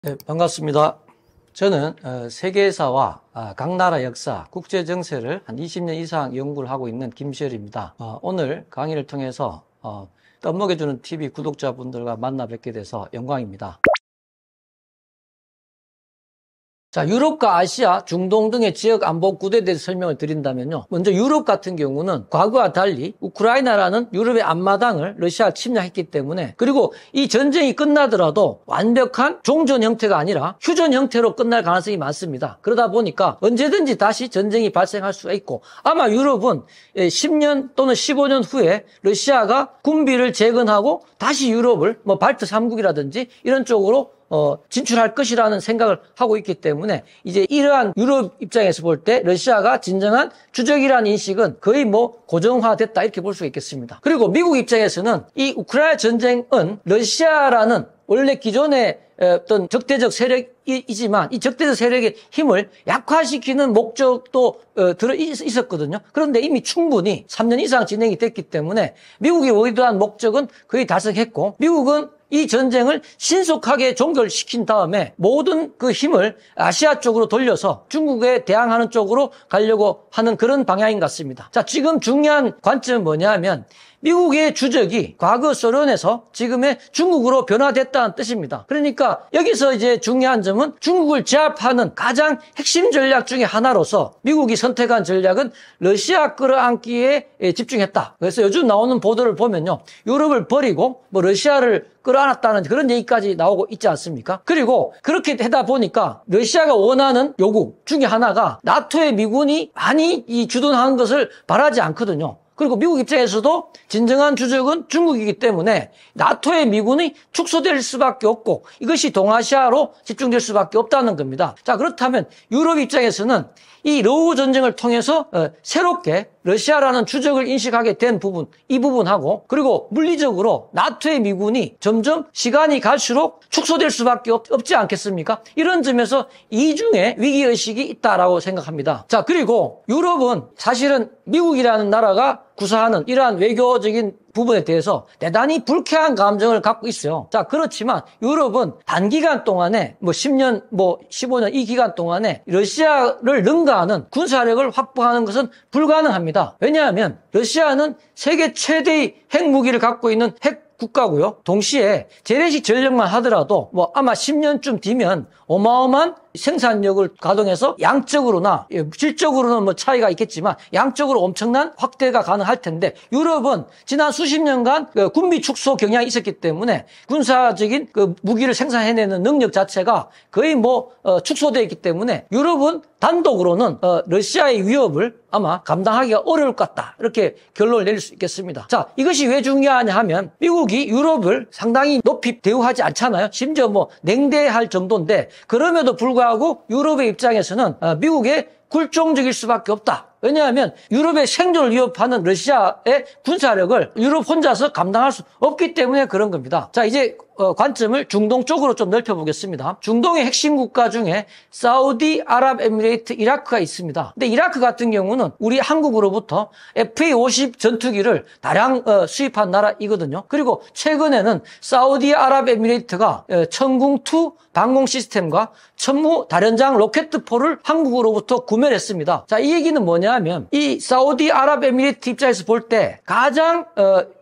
네, 반갑습니다. 저는 세계사와 각 나라 역사, 국제 정세를 한 20년 이상 연구를 하고 있는 김시열입니다. 오늘 강의를 통해서 떠먹여주는 TV 구독자분들과 만나 뵙게 돼서 영광입니다. 자, 유럽과 아시아, 중동 등의 지역 안보 구도에 대해서 설명을 드린다면요. 먼저 유럽 같은 경우는 과거와 달리 우크라이나라는 유럽의 앞마당을 러시아가 침략했기 때문에, 그리고 이 전쟁이 끝나더라도 완벽한 종전 형태가 아니라 휴전 형태로 끝날 가능성이 많습니다. 그러다 보니까 언제든지 다시 전쟁이 발생할 수가 있고, 아마 유럽은 10년 또는 15년 후에 러시아가 군비를 재건하고 다시 유럽을 발트 3국이라든지 이런 쪽으로 진출할 것이라는 생각을 하고 있기 때문에, 이제 이러한 유럽 입장에서 볼 때 러시아가 진정한 주적이라는 인식은 거의 고정화됐다, 이렇게 볼 수가 있겠습니다. 그리고 미국 입장에서는 이 우크라이나 전쟁은 러시아라는 원래 기존의 어떤 적대적 세력이지만 이 적대적 세력의 힘을 약화시키는 목적도 들어 있었거든요. 그런데 이미 충분히 3년 이상 진행이 됐기 때문에 미국이 의도한 목적은 거의 달성했고, 미국은 이 전쟁을 신속하게 종결시킨 다음에 모든 그 힘을 아시아 쪽으로 돌려서 중국에 대항하는 쪽으로 가려고 하는 그런 방향인 것 같습니다. 자, 지금 중요한 관점은 뭐냐면, 미국의 주적이 과거 소련에서 지금의 중국으로 변화됐다는 뜻입니다. 그러니까 여기서 이제 중요한 점은 중국을 제압하는 가장 핵심 전략 중에 하나로서 미국이 선택한 전략은 러시아 끌어안기에 집중했다. 그래서 요즘 나오는 보도를 보면요, 유럽을 버리고 러시아를 끌어안았다는 그런 얘기까지 나오고 있지 않습니까? 그리고 그렇게 하다 보니까 러시아가 원하는 요구 중에 하나가 나토의 미군이 많이 주둔하는 것을 바라지 않거든요. 그리고 미국 입장에서도 진정한 주적은 중국이기 때문에 나토의 미군이 축소될 수밖에 없고, 이것이 동아시아로 집중될 수밖에 없다는 겁니다. 자, 그렇다면 유럽 입장에서는 이 러우 전쟁을 통해서 새롭게 러시아라는 주적을 인식하게 된 부분, 이 부분하고, 그리고 물리적으로 나토의 미군이 점점 시간이 갈수록 축소될 수밖에 없지 않겠습니까? 이런 점에서 이중의 위기의식이 있다라고 생각합니다. 자, 그리고 유럽은 사실은 미국이라는 나라가 구사하는 이러한 외교적인 부분에 대해서 대단히 불쾌한 감정을 갖고 있어요. 자, 그렇지만 유럽은 단기간 동안에 10년, 15년 이 기간 동안에 러시아를 능가하는 군사력을 확보하는 것은 불가능합니다. 왜냐하면 러시아는 세계 최대의 핵무기를 갖고 있는 핵 국가고요. 동시에 재래식 전력만 하더라도 아마 10년쯤 뒤면 어마어마한 생산력을 가동해서 양적으로나 질적으로는 차이가 있겠지만 양적으로 엄청난 확대가 가능할 텐데, 유럽은 지난 수십 년간 군비 축소 경향이 있었기 때문에 군사적인 무기를 생산해내는 능력 자체가 거의 축소되어 있기 때문에 유럽은 단독으로는 러시아의 위협을 아마 감당하기가 어려울 것 같다, 이렇게 결론을 내릴 수 있겠습니다. 자, 이것이 왜 중요하냐 하면 미국이 유럽을 상당히 높이 대우하지 않잖아요. 심지어 냉대할 정도인데, 그럼에도 불구하고 유럽의 입장에서는 미국의 굴종적일 수밖에 없다. 왜냐하면 유럽의 생존을 위협하는 러시아의 군사력을 유럽 혼자서 감당할 수 없기 때문에 그런 겁니다. 자, 이제 관점을 중동 쪽으로 좀 넓혀보겠습니다. 중동의 핵심 국가 중에 사우디아랍에미레이트, 이라크가 있습니다. 근데 이라크 같은 경우는 우리 한국으로부터 FA-50 전투기를 다량 수입한 나라이거든요. 그리고 최근에는 사우디아랍에미레이트가 천궁2 방공 시스템과 천무 다련장 로켓포를 한국으로부터 구매를 했습니다. 자, 이 얘기는 뭐냐면 이 사우디아랍에미레이트 입장에서 볼 때 가장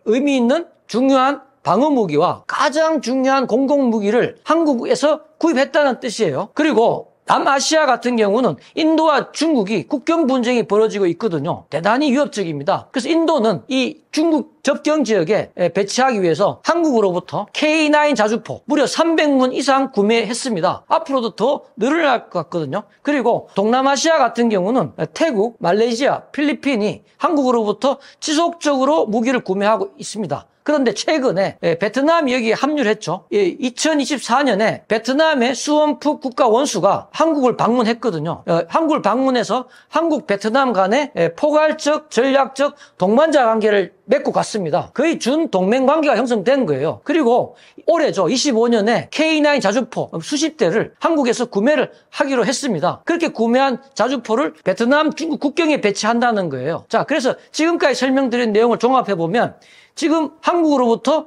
의미 있는 중요한 방어무기와 가장 중요한 공공무기를 한국에서 구입했다는 뜻이에요. 그리고 남아시아 같은 경우는 인도와 중국이 국경 분쟁이 벌어지고 있거든요. 대단히 위협적입니다. 그래서 인도는 이 중국 접경 지역에 배치하기 위해서 한국으로부터 K9 자주포 무려 300문 이상 구매했습니다. 앞으로도 더 늘어날 것 같거든요. 그리고 동남아시아 같은 경우는 태국, 말레이시아, 필리핀이 한국으로부터 지속적으로 무기를 구매하고 있습니다. 그런데 최근에 베트남이 여기에 합류를 했죠. 2024년에 베트남의 수원프 국가 원수가 한국을 방문했거든요. 한국을 방문해서 한국 베트남 간의 포괄적 전략적 동반자 관계를 맺고 갔습니다. 거의 준 동맹 관계가 형성된 거예요. 그리고 올해죠, 25년에 K9 자주포 수십 대를 한국에서 구매를 하기로 했습니다. 그렇게 구매한 자주포를 베트남, 중국 국경에 배치한다는 거예요. 자, 그래서 지금까지 설명드린 내용을 종합해보면 지금 한국으로부터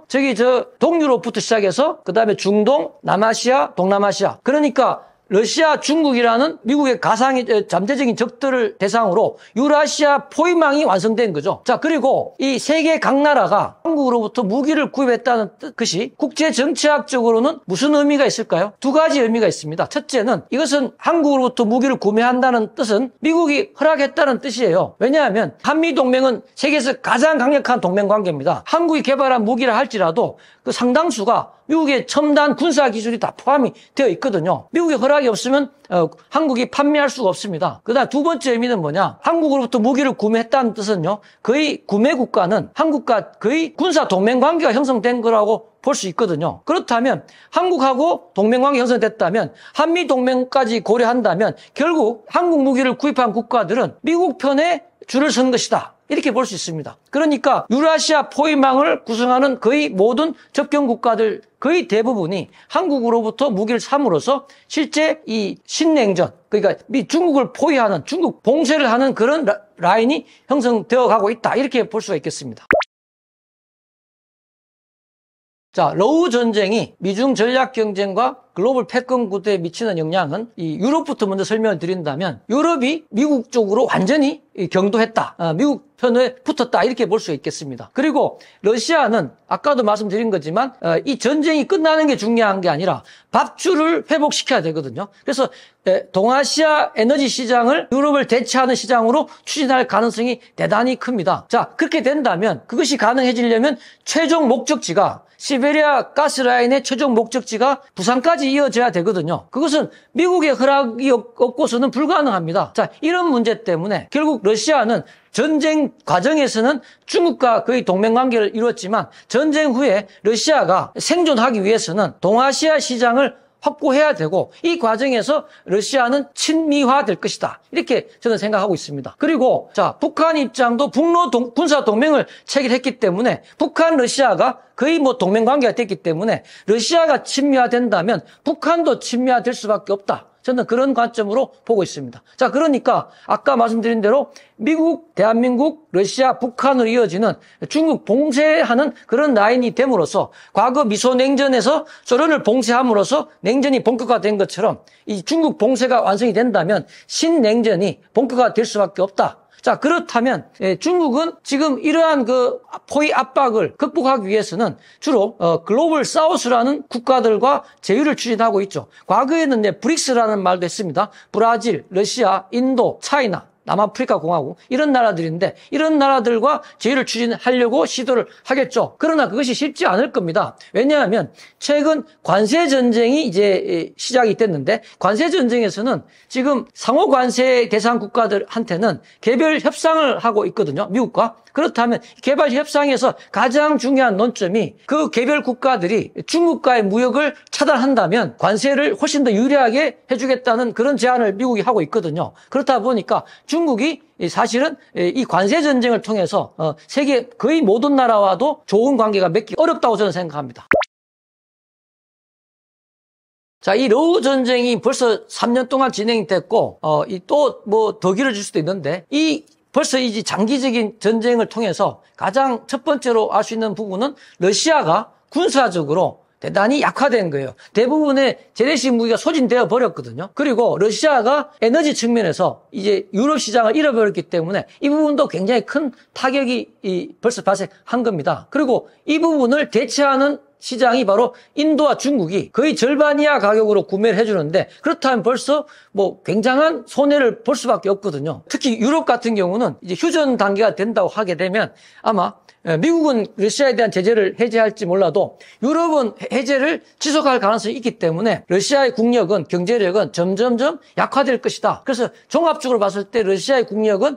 동유럽부터 시작해서 그다음에 중동, 남아시아, 동남아시아. 그러니까 러시아, 중국이라는 미국의 가상의 잠재적인 적들을 대상으로 유라시아 포위망이 완성된 거죠. 자, 그리고 이 세계 각 나라가 한국으로부터 무기를 구입했다는 것이 국제 정치학적으로는 무슨 의미가 있을까요? 두 가지 의미가 있습니다. 첫째는 이것은 한국으로부터 무기를 구매한다는 뜻은 미국이 허락했다는 뜻이에요. 왜냐하면 한미동맹은 세계에서 가장 강력한 동맹관계입니다. 한국이 개발한 무기라 할지라도 그 상당수가 미국의 첨단 군사 기술이 다 포함이 되어 있거든요. 미국의 허락이 없으면 한국이 판매할 수가 없습니다. 그다음 두 번째 의미는 뭐냐? 한국으로부터 무기를 구매했다는 뜻은요. 거의 구매 국가는 한국과 거의 군사 동맹 관계가 형성된 거라고 볼 수 있거든요. 그렇다면 한국하고 동맹관계 형성됐다면 한미 동맹까지 고려한다면 결국 한국 무기를 구입한 국가들은 미국 편에 줄을 선 것이다. 이렇게 볼 수 있습니다. 그러니까 유라시아 포위망을 구성하는 거의 모든 접경 국가들 거의 대부분이 한국으로부터 무기를 삼으로써 실제 이 신냉전, 그러니까 중국을 포위하는, 중국 봉쇄를 하는 그런 라인이 형성되어 가고 있다. 이렇게 볼 수가 있겠습니다. 자, 러우 전쟁이 미중 전략 경쟁과 글로벌 패권 구도에 미치는 영향은 이 유럽부터 먼저 설명을 드린다면 유럽이 미국 쪽으로 완전히 경도했다. 미국 편에 붙었다. 이렇게 볼 수 있겠습니다. 그리고 러시아는 아까도 말씀드린 거지만 이 전쟁이 끝나는 게 중요한 게 아니라 밥줄을 회복시켜야 되거든요. 그래서 동아시아 에너지 시장을 유럽을 대체하는 시장으로 추진할 가능성이 대단히 큽니다. 자, 그렇게 된다면 그것이 가능해지려면 최종 목적지가 시베리아 가스라인의 최종 목적지가 부산까지 이어져야 되거든요. 그것은 미국의 허락이 없고서는 불가능합니다. 자, 이런 문제 때문에 결국 러시아는 전쟁 과정에서는 중국과 거의 동맹관계를 이루었지만 전쟁 후에 러시아가 생존하기 위해서는 동아시아 시장을 확보해야 되고 이 과정에서 러시아는 친미화될 것이다. 이렇게 저는 생각하고 있습니다. 그리고 자, 북한 입장도 북러 군사 동맹을 체결했기 때문에 북한 러시아가 거의 동맹 관계가 됐기 때문에 러시아가 친미화된다면 북한도 친미화될 수밖에 없다. 저는 그런 관점으로 보고 있습니다. 자, 그러니까 아까 말씀드린 대로 미국, 대한민국, 러시아, 북한으로 이어지는 중국 봉쇄하는 그런 라인이 됨으로써 과거 미소냉전에서 소련을 봉쇄함으로써 냉전이 본격화된 것처럼 이 중국 봉쇄가 완성이 된다면 신냉전이 본격화가 될 수밖에 없다. 자, 그렇다면 중국은 지금 이러한 그 포위 압박을 극복하기 위해서는 주로 글로벌 사우스라는 국가들과 제휴를 추진하고 있죠. 과거에는 브릭스라는 말도 했습니다. 브라질, 러시아, 인도, 차이나, 남아프리카 공화국 이런 나라들인데 이런 나라들과 제휴를 추진하려고 시도를 하겠죠. 그러나 그것이 쉽지 않을 겁니다. 왜냐하면 최근 관세 전쟁이 이제 시작이 됐는데 관세 전쟁에서는 지금 상호 관세 대상 국가들한테는 개별 협상을 하고 있거든요. 미국과. 그렇다면 개발 협상에서 가장 중요한 논점이 그 개별 국가들이 중국과의 무역을 차단한다면 관세를 훨씬 더 유리하게 해주겠다는 그런 제안을 미국이 하고 있거든요. 그렇다 보니까 중국이 사실은 이 관세 전쟁을 통해서 세계 거의 모든 나라와도 좋은 관계가 맺기 어렵다고 저는 생각합니다. 자, 이 러우 전쟁이 벌써 3년 동안 진행이 됐고, 또 더 길어질 수도 있는데, 벌써 이 장기적인 전쟁을 통해서 가장 첫 번째로 알 수 있는 부분은 러시아가 군사적으로 대단히 약화된 거예요. 대부분의 재래식 무기가 소진되어 버렸거든요. 그리고 러시아가 에너지 측면에서 이제 유럽 시장을 잃어버렸기 때문에 이 부분도 굉장히 큰 타격이 벌써 발생한 겁니다. 그리고 이 부분을 대체하는 시장이 바로 인도와 중국이 거의 절반 이하 가격으로 구매를 해주는데 그렇다면 벌써 굉장한 손해를 볼 수밖에 없거든요. 특히 유럽 같은 경우는 이제 휴전 단계가 된다고 하게 되면 아마 미국은 러시아에 대한 제재를 해제할지 몰라도 유럽은 해제를 지속할 가능성이 있기 때문에 러시아의 국력은 경제력은 점점점 약화될 것이다. 그래서 종합적으로 봤을 때 러시아의 국력은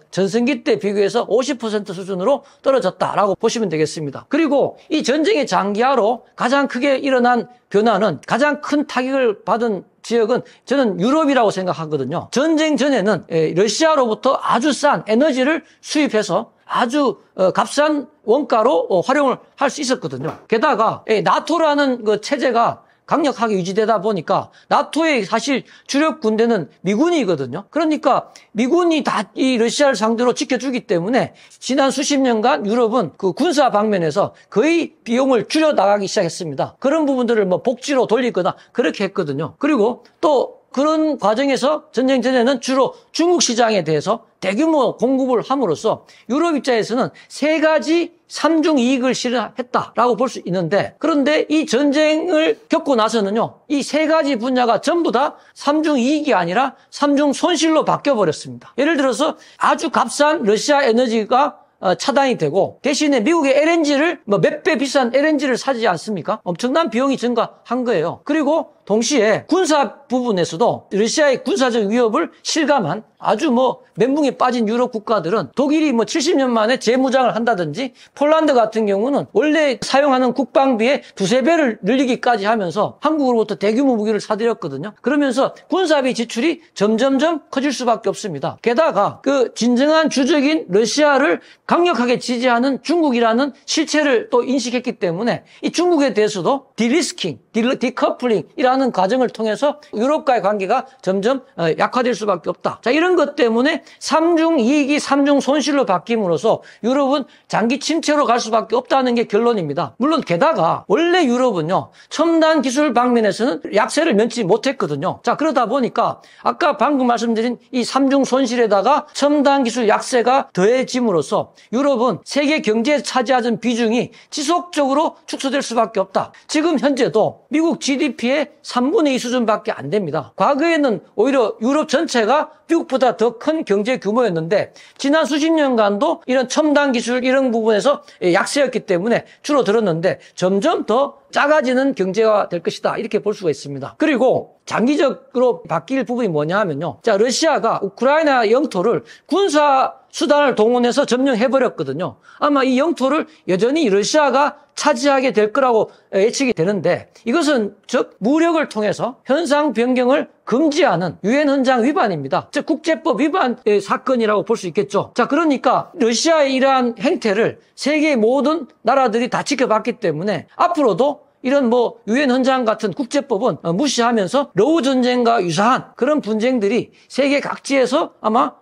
전성기 때 비교해서 50% 수준으로 떨어졌다라고 보시면 되겠습니다. 그리고 이 전쟁의 장기화로 가장 크게 일어난 변화는 가장 큰 타격을 받은 지역은 저는 유럽이라고 생각하거든요. 전쟁 전에는 러시아로부터 아주 싼 에너지를 수입해서 아주 값싼 원가로 활용을 할 수 있었거든요. 게다가 나토라는 그 체제가 강력하게 유지되다 보니까 나토의 사실 주력 군대는 미군이거든요. 그러니까 미군이 다 이 러시아를 상대로 지켜주기 때문에 지난 수십 년간 유럽은 그 군사 방면에서 거의 비용을 줄여 나가기 시작했습니다. 그런 부분들을 뭐 복지로 돌리거나 그렇게 했거든요. 그리고 또 그런 과정에서 전쟁 전에는 주로 중국 시장에 대해서 대규모 공급을 함으로써 유럽 입장에서는 세 가지 삼중 이익을 실현했다라고 볼 수 있는데, 그런데 이 전쟁을 겪고 나서는요, 이 세 가지 분야가 전부 다 삼중 이익이 아니라 삼중 손실로 바뀌어버렸습니다. 예를 들어서 아주 값싼 러시아 에너지가 차단이 되고 대신에 미국의 LNG를 몇 배 비싼 LNG를 사지 않습니까? 엄청난 비용이 증가한 거예요. 그리고 동시에 군사 부분에서도 러시아의 군사적 위협을 실감한 아주 멘붕에 빠진 유럽 국가들은 독일이 70년 만에 재무장을 한다든지 폴란드 같은 경우는 원래 사용하는 국방비의 두세 배를 늘리기까지 하면서 한국으로부터 대규모 무기를 사들였거든요. 그러면서 군사비 지출이 점점점 커질 수밖에 없습니다. 게다가 그 진정한 주적인 러시아를 강력하게 지지하는 중국이라는 실체를 또 인식했기 때문에 이 중국에 대해서도 디리스킹, 디커플링이라는 과정을 통해서 유럽과의 관계가 점점 약화될 수밖에 없다. 자, 이런 것 때문에 삼중 이익이 삼중 손실로 바뀜으로써 유럽은 장기 침체로 갈 수밖에 없다는 게 결론입니다. 물론 게다가 원래 유럽은요, 첨단 기술 방면에서는 약세를 면치 못했거든요. 자, 그러다 보니까 아까 방금 말씀드린 이 삼중 손실에다가 첨단 기술 약세가 더해짐으로써 유럽은 세계 경제에 차지하는 비중이 지속적으로 축소될 수밖에 없다. 지금 현재도 미국 GDP의 3분의 2 수준밖에 안 됩니다. 과거에는 오히려 유럽 전체가 미국보다 더 큰 경제 규모였는데 지난 수십 년간도 이런 첨단 기술 이런 부분에서 약세였기 때문에 줄어들었는데 점점 더 작아지는 경제가 될 것이다, 이렇게 볼 수가 있습니다. 그리고 장기적으로 바뀔 부분이 뭐냐 하면요, 자, 러시아가 우크라이나 영토를 군사 수단을 동원해서 점령해버렸거든요. 아마 이 영토를 여전히 러시아가 차지하게 될 거라고 예측이 되는데, 이것은 즉 무력을 통해서 현상 변경을 금지하는 유엔 헌장 위반입니다. 즉 국제법 위반의 사건이라고 볼 수 있겠죠. 자, 그러니까 러시아의 이러한 행태를 세계 모든 나라들이 다 지켜봤기 때문에 앞으로도 이런 유엔 헌장 같은 국제법은 무시하면서 러우 전쟁과 유사한 그런 분쟁들이 세계 각지에서 아마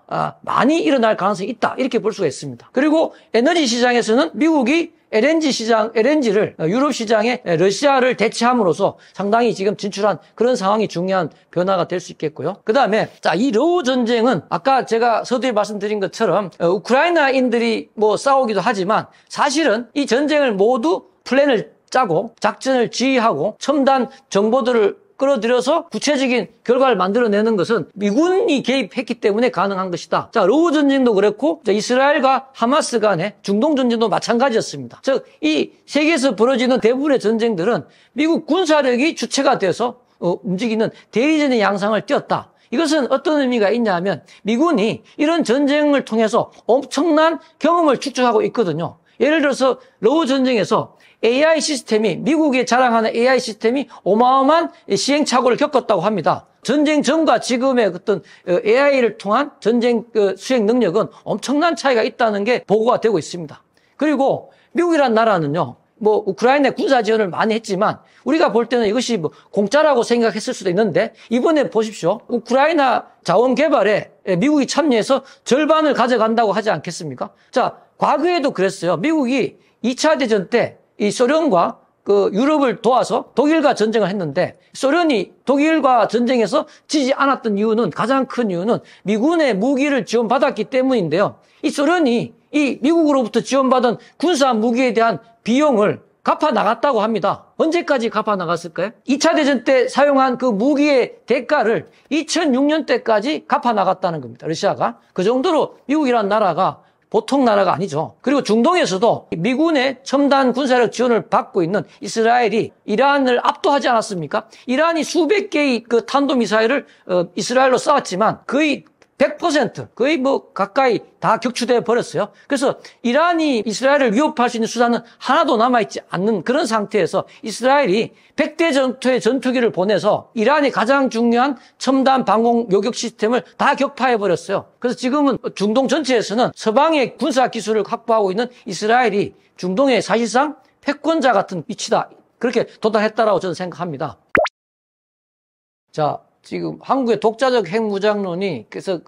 많이 일어날 가능성이 있다, 이렇게 볼 수가 있습니다. 그리고 에너지 시장에서는 미국이 LNG를 유럽 시장에 러시아를 대체함으로써 상당히 지금 진출한 그런 상황이 중요한 변화가 될 수 있겠고요. 그 다음에, 자, 이 러우 전쟁은 아까 제가 서두에 말씀드린 것처럼 우크라이나인들이 싸우기도 하지만 사실은 이 전쟁을 모두 플랜을 짜고 작전을 지휘하고 첨단 정보들을 끌어들여서 구체적인 결과를 만들어내는 것은 미군이 개입했기 때문에 가능한 것이다. 자, 러우 전쟁도 그렇고 이스라엘과 하마스 간의 중동 전쟁도 마찬가지였습니다. 즉, 이 세계에서 벌어지는 대부분의 전쟁들은 미국 군사력이 주체가 돼서 움직이는 대리전의 양상을 띄었다. 이것은 어떤 의미가 있냐면 미군이 이런 전쟁을 통해서 엄청난 경험을 축적하고 있거든요. 예를 들어서 러우 전쟁에서 AI 시스템이, 미국이 자랑하는 AI 시스템이 어마어마한 시행착오를 겪었다고 합니다. 전쟁 전과 지금의 어떤 AI를 통한 전쟁 수행 능력은 엄청난 차이가 있다는 게 보고가 되고 있습니다. 그리고 미국이란 나라는요, 우크라이나에 군사 지원을 많이 했지만 우리가 볼 때는 이것이 공짜라고 생각했을 수도 있는데, 이번에 보십시오. 우크라이나 자원 개발에 미국이 참여해서 절반을 가져간다고 하지 않겠습니까? 자, 과거에도 그랬어요. 미국이 2차 대전 때 이 소련과 유럽을 도와서 독일과 전쟁을 했는데, 소련이 독일과 전쟁에서 지지 않았던 이유는, 가장 큰 이유는 미군의 무기를 지원받았기 때문인데요. 이 소련이 이 미국으로부터 지원받은 군사 무기에 대한 비용을 갚아 나갔다고 합니다. 언제까지 갚아 나갔을까요? 2차 대전 때 사용한 그 무기의 대가를 2006년 때까지 갚아 나갔다는 겁니다. 러시아가. 그 정도로 미국이라는 나라가 보통 나라가 아니죠. 그리고 중동에서도 미군의 첨단 군사력 지원을 받고 있는 이스라엘이 이란을 압도하지 않았습니까? 이란이 수백 개의 탄도미사일을 이스라엘로 쏘았지만 거의 100%, 거의 가까이 다 격추돼 버렸어요. 그래서 이란이 이스라엘을 위협할 수 있는 수단은 하나도 남아있지 않는 그런 상태에서 이스라엘이 100대 전투의 전투기를 보내서 이란이 가장 중요한 첨단 방공 요격 시스템을 다 격파해 버렸어요. 그래서 지금은 중동 전체에서는 서방의 군사 기술을 확보하고 있는 이스라엘이 중동의 사실상 패권자 같은 위치다, 그렇게 도달했다라고 저는 생각합니다. 자, 지금 한국의 독자적 핵무장론이 그래서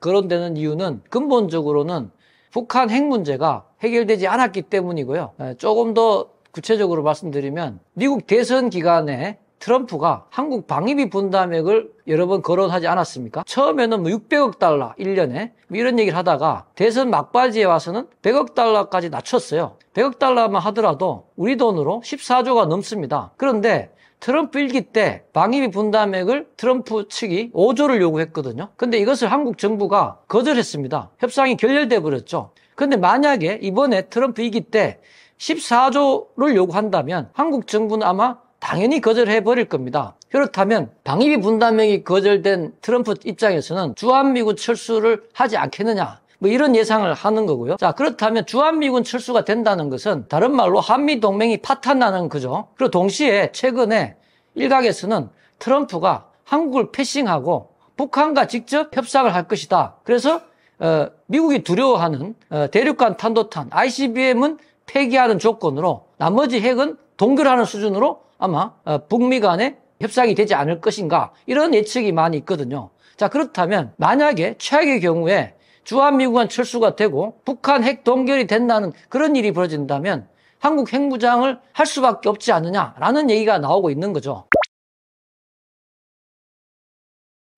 거론되는 이유는 근본적으로는 북한 핵 문제가 해결되지 않았기 때문이고요. 조금 더 구체적으로 말씀드리면 미국 대선 기간에 트럼프가 한국 방위비 분담액을 여러 번 거론하지 않았습니까? 처음에는 600억 달러 1년에 이런 얘기를 하다가 대선 막바지에 와서는 100억 달러까지 낮췄어요. 100억 달러만 하더라도 우리 돈으로 14조가 넘습니다. 그런데 트럼프 일기 때 방위비 분담액을 트럼프 측이 5조를 요구했거든요. 근데 이것을 한국 정부가 거절했습니다. 협상이 결렬돼 버렸죠. 근데 만약에 이번에 트럼프 일기 때 14조를 요구한다면 한국 정부는 아마 당연히 거절해 버릴 겁니다. 그렇다면 방위비 분담액이 거절된 트럼프 입장에서는 주한미군 철수를 하지 않겠느냐, 뭐 이런 예상을 하는 거고요. 자, 그렇다면 주한미군 철수가 된다는 것은 다른 말로 한미동맹이 파탄나는 거죠. 그리고 동시에 최근에 일각에서는 트럼프가 한국을 패싱하고 북한과 직접 협상을 할 것이다. 그래서 미국이 두려워하는 대륙간 탄도탄 ICBM은 폐기하는 조건으로 나머지 핵은 동결하는 수준으로 아마 북미 간에 협상이 되지 않을 것인가, 이런 예측이 많이 있거든요. 자, 그렇다면 만약에 최악의 경우에 주한미군 철수가 되고 북한 핵 동결이 된다는 그런 일이 벌어진다면 한국 핵무장을 할 수밖에 없지 않느냐라는 얘기가 나오고 있는 거죠.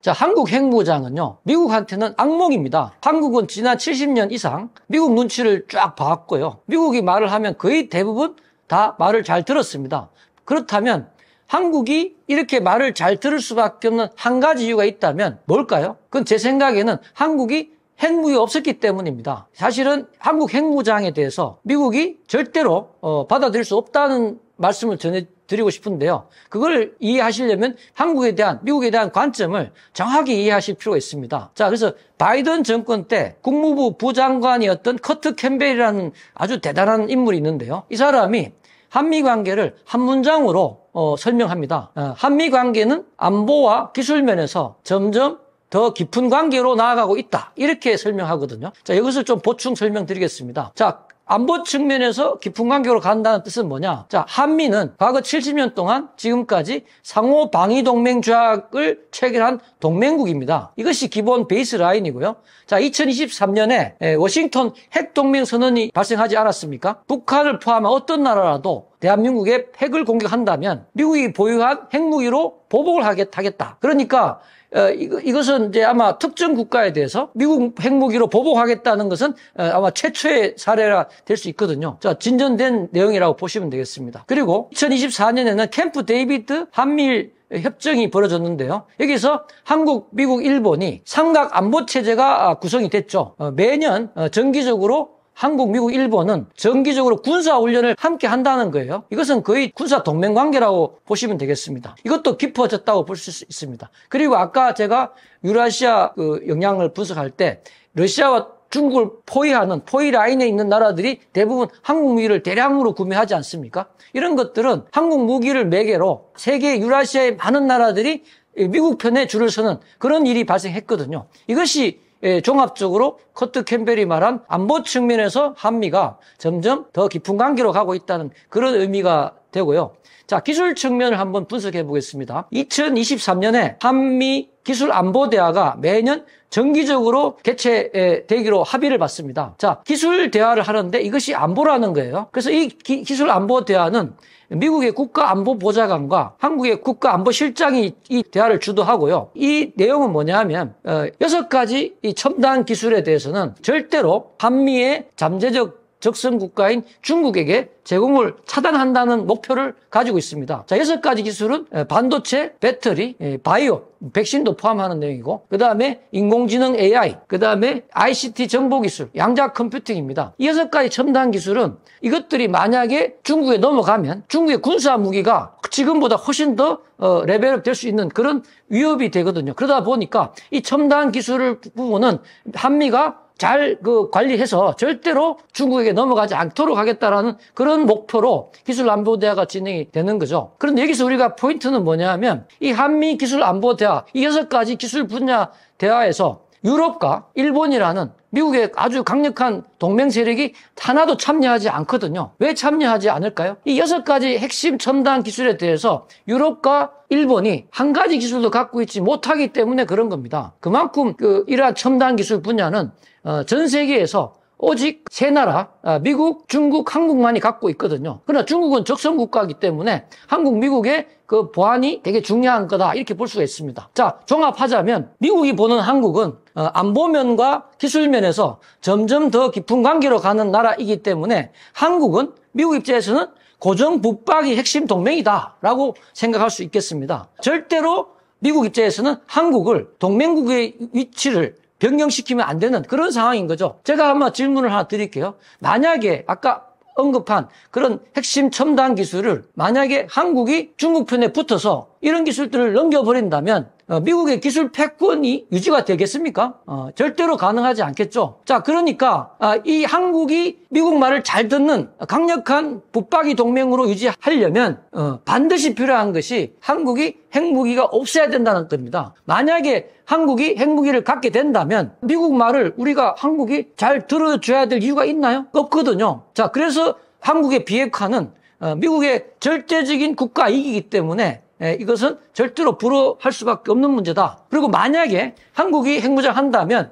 자, 한국 핵무장은요, 미국한테는 악몽입니다. 한국은 지난 70년 이상 미국 눈치를 쫙 봐왔고요. 미국이 말을 하면 거의 대부분 다 말을 잘 들었습니다. 그렇다면 한국이 이렇게 말을 잘 들을 수밖에 없는 한 가지 이유가 있다면 뭘까요? 그건 제 생각에는 한국이 핵무기가 없었기 때문입니다. 사실은 한국 핵무장에 대해서 미국이 절대로 받아들일 수 없다는 말씀을 전해드리고 싶은데요. 그걸 이해하시려면 미국에 대한 관점을 정확히 이해하실 필요가 있습니다. 자, 그래서 바이든 정권 때 국무부 부장관이었던 커트 캠벨이라는 아주 대단한 인물이 있는데요. 이 사람이 한미 관계를 한 문장으로 설명합니다. 한미 관계는 안보와 기술 면에서 점점 더 깊은 관계로 나아가고 있다, 이렇게 설명하거든요. 자, 이것을 좀 보충 설명드리겠습니다. 자, 안보 측면에서 깊은 관계로 간다는 뜻은 뭐냐? 자, 한미는 과거 70년 동안 지금까지 상호 방위 동맹 조약을 체결한 동맹국입니다. 이것이 기본 베이스 라인이고요. 자, 2023년에 워싱턴 핵 동맹 선언이 발생하지 않았습니까? 북한을 포함한 어떤 나라라도 대한민국에 핵을 공격한다면 미국이 보유한 핵무기로 보복을 하겠다. 그러니까 이것은 이제 아마 특정 국가에 대해서 미국 핵무기로 보복하겠다는 것은 아마 최초의 사례라 될 수 있거든요. 자, 진전된 내용이라고 보시면 되겠습니다. 그리고 2024년에는 캠프 데이비드 한미일 협정이 벌어졌는데요. 여기서 한국, 미국, 일본이 삼각 안보 체제가 구성이 됐죠. 매년 정기적으로 한국, 미국, 일본은 정기적으로 군사훈련을 함께 한다는 거예요. 이것은 거의 군사 동맹 관계라고 보시면 되겠습니다. 이것도 깊어졌다고 볼 수 있습니다. 그리고 아까 제가 유라시아 영향을 분석할 때 러시아와 중국을 포위하는 포위 라인에 있는 나라들이 대부분 한국 무기를 대량으로 구매하지 않습니까? 이런 것들은 한국 무기를 매개로 세계 유라시아의 많은 나라들이 미국 편에 줄을 서는 그런 일이 발생했거든요. 이것이 종합적으로 커트 캠벨이 말한 안보 측면에서 한미가 점점 더 깊은 관계로 가고 있다는 그런 의미가 되고요. 자, 기술 측면을 한번 분석해 보겠습니다. 2023년에 한미 기술안보대화가 매년 정기적으로 개최되기로 합의를 받습니다. 자, 기술 대화를 하는데 이것이 안보라는 거예요. 그래서 이 기술안보대화는 미국의 국가안보보좌관과 한국의 국가안보실장이 이 대화를 주도하고요. 이 내용은 뭐냐 하면 6가지 이 첨단 기술에 대해서는 절대로 한미의 잠재적 적성 국가인 중국에게 제공을 차단한다는 목표를 가지고 있습니다. 자, 6가지 기술은 반도체, 배터리, 바이오, 백신도 포함하는 내용이고, 그 다음에 인공지능 AI, 그 다음에 ICT 정보기술, 양자 컴퓨팅입니다. 이 6가지 첨단 기술은 이것들이 만약에 중국에 넘어가면 중국의 군사 무기가 지금보다 훨씬 더 레벨업 될 수 있는 그런 위협이 되거든요. 그러다 보니까 이 첨단 기술 부분은 한미가 잘 관리해서 절대로 중국에게 넘어가지 않도록 하겠다라는 그런 목표로 기술안보대화가 진행이 되는 거죠. 그런데 여기서 우리가 포인트는 뭐냐 하면 이 한미 기술안보대화, 이 6가지 기술 분야 대화에서 유럽과 일본이라는 미국의 아주 강력한 동맹 세력이 하나도 참여하지 않거든요. 왜 참여하지 않을까요? 이 6가지 핵심 첨단 기술에 대해서 유럽과 일본이 한 가지 기술도 갖고 있지 못하기 때문에 그런 겁니다. 그만큼 이러한 첨단 기술 분야는 전 세계에서 오직 세 나라, 미국, 중국, 한국만이 갖고 있거든요. 그러나 중국은 적성국가이기 때문에 한국, 미국의 그 보안이 되게 중요한 거다, 이렇게 볼 수가 있습니다. 자, 종합하자면 미국이 보는 한국은 안보면과 기술면에서 점점 더 깊은 관계로 가는 나라이기 때문에 한국은 미국 입장에서는 고정 북박이 핵심 동맹이다라고 생각할 수 있겠습니다. 절대로 미국 입장에서는 한국을 동맹국의 위치를 변경시키면 안 되는 그런 상황인 거죠. 제가 한번 질문을 하나 드릴게요. 만약에 아까 언급한 그런 핵심 첨단 기술을 만약에 한국이 중국 편에 붙어서 이런 기술들을 넘겨버린다면 미국의 기술 패권이 유지가 되겠습니까? 절대로 가능하지 않겠죠. 자, 그러니까 이 한국이 미국 말을 잘 듣는 강력한 붙박이 동맹으로 유지하려면 반드시 필요한 것이 한국이 핵무기가 없어야 된다는 겁니다. 만약에 한국이 핵무기를 갖게 된다면 미국 말을 우리가 한국이 잘 들어줘야 될 이유가 있나요? 없거든요. 자, 그래서 한국의 비핵화는 미국의 절대적인 국가 이익이기 때문에 이것은 절대로 불허할 수밖에 없는 문제다. 그리고 만약에 한국이 핵무장 한다면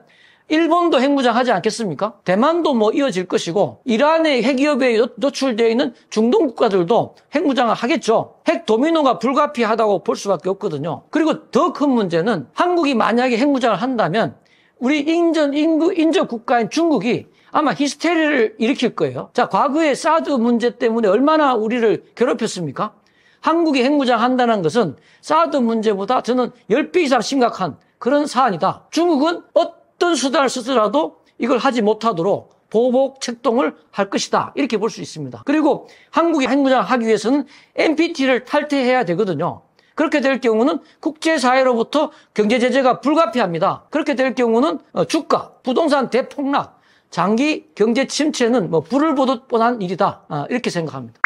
일본도 핵무장 하지 않겠습니까? 대만도 뭐 이어질 것이고 이란의 핵위협에 노출되어 있는 중동 국가들도 핵무장을 하겠죠. 핵 도미노가 불가피하다고 볼 수밖에 없거든요. 그리고 더 큰 문제는 한국이 만약에 핵무장을 한다면 우리 인접 국가인 중국이 아마 히스테리를 일으킬 거예요. 자, 과거에 사드 문제 때문에 얼마나 우리를 괴롭혔습니까? 한국이 핵무장 한다는 것은 사드 문제보다 저는 10배 이상 심각한 그런 사안이다. 중국은 어떤 수단을 쓰더라도 이걸 하지 못하도록 보복 책동을 할 것이다, 이렇게 볼 수 있습니다. 그리고 한국이 핵무장을 하기 위해서는 NPT를 탈퇴해야 되거든요. 그렇게 될 경우는 국제사회로부터 경제 제재가 불가피합니다. 그렇게 될 경우는 주가, 부동산 대폭락, 장기 경제 침체는 불을 보듯 뻔한 일이다, 이렇게 생각합니다.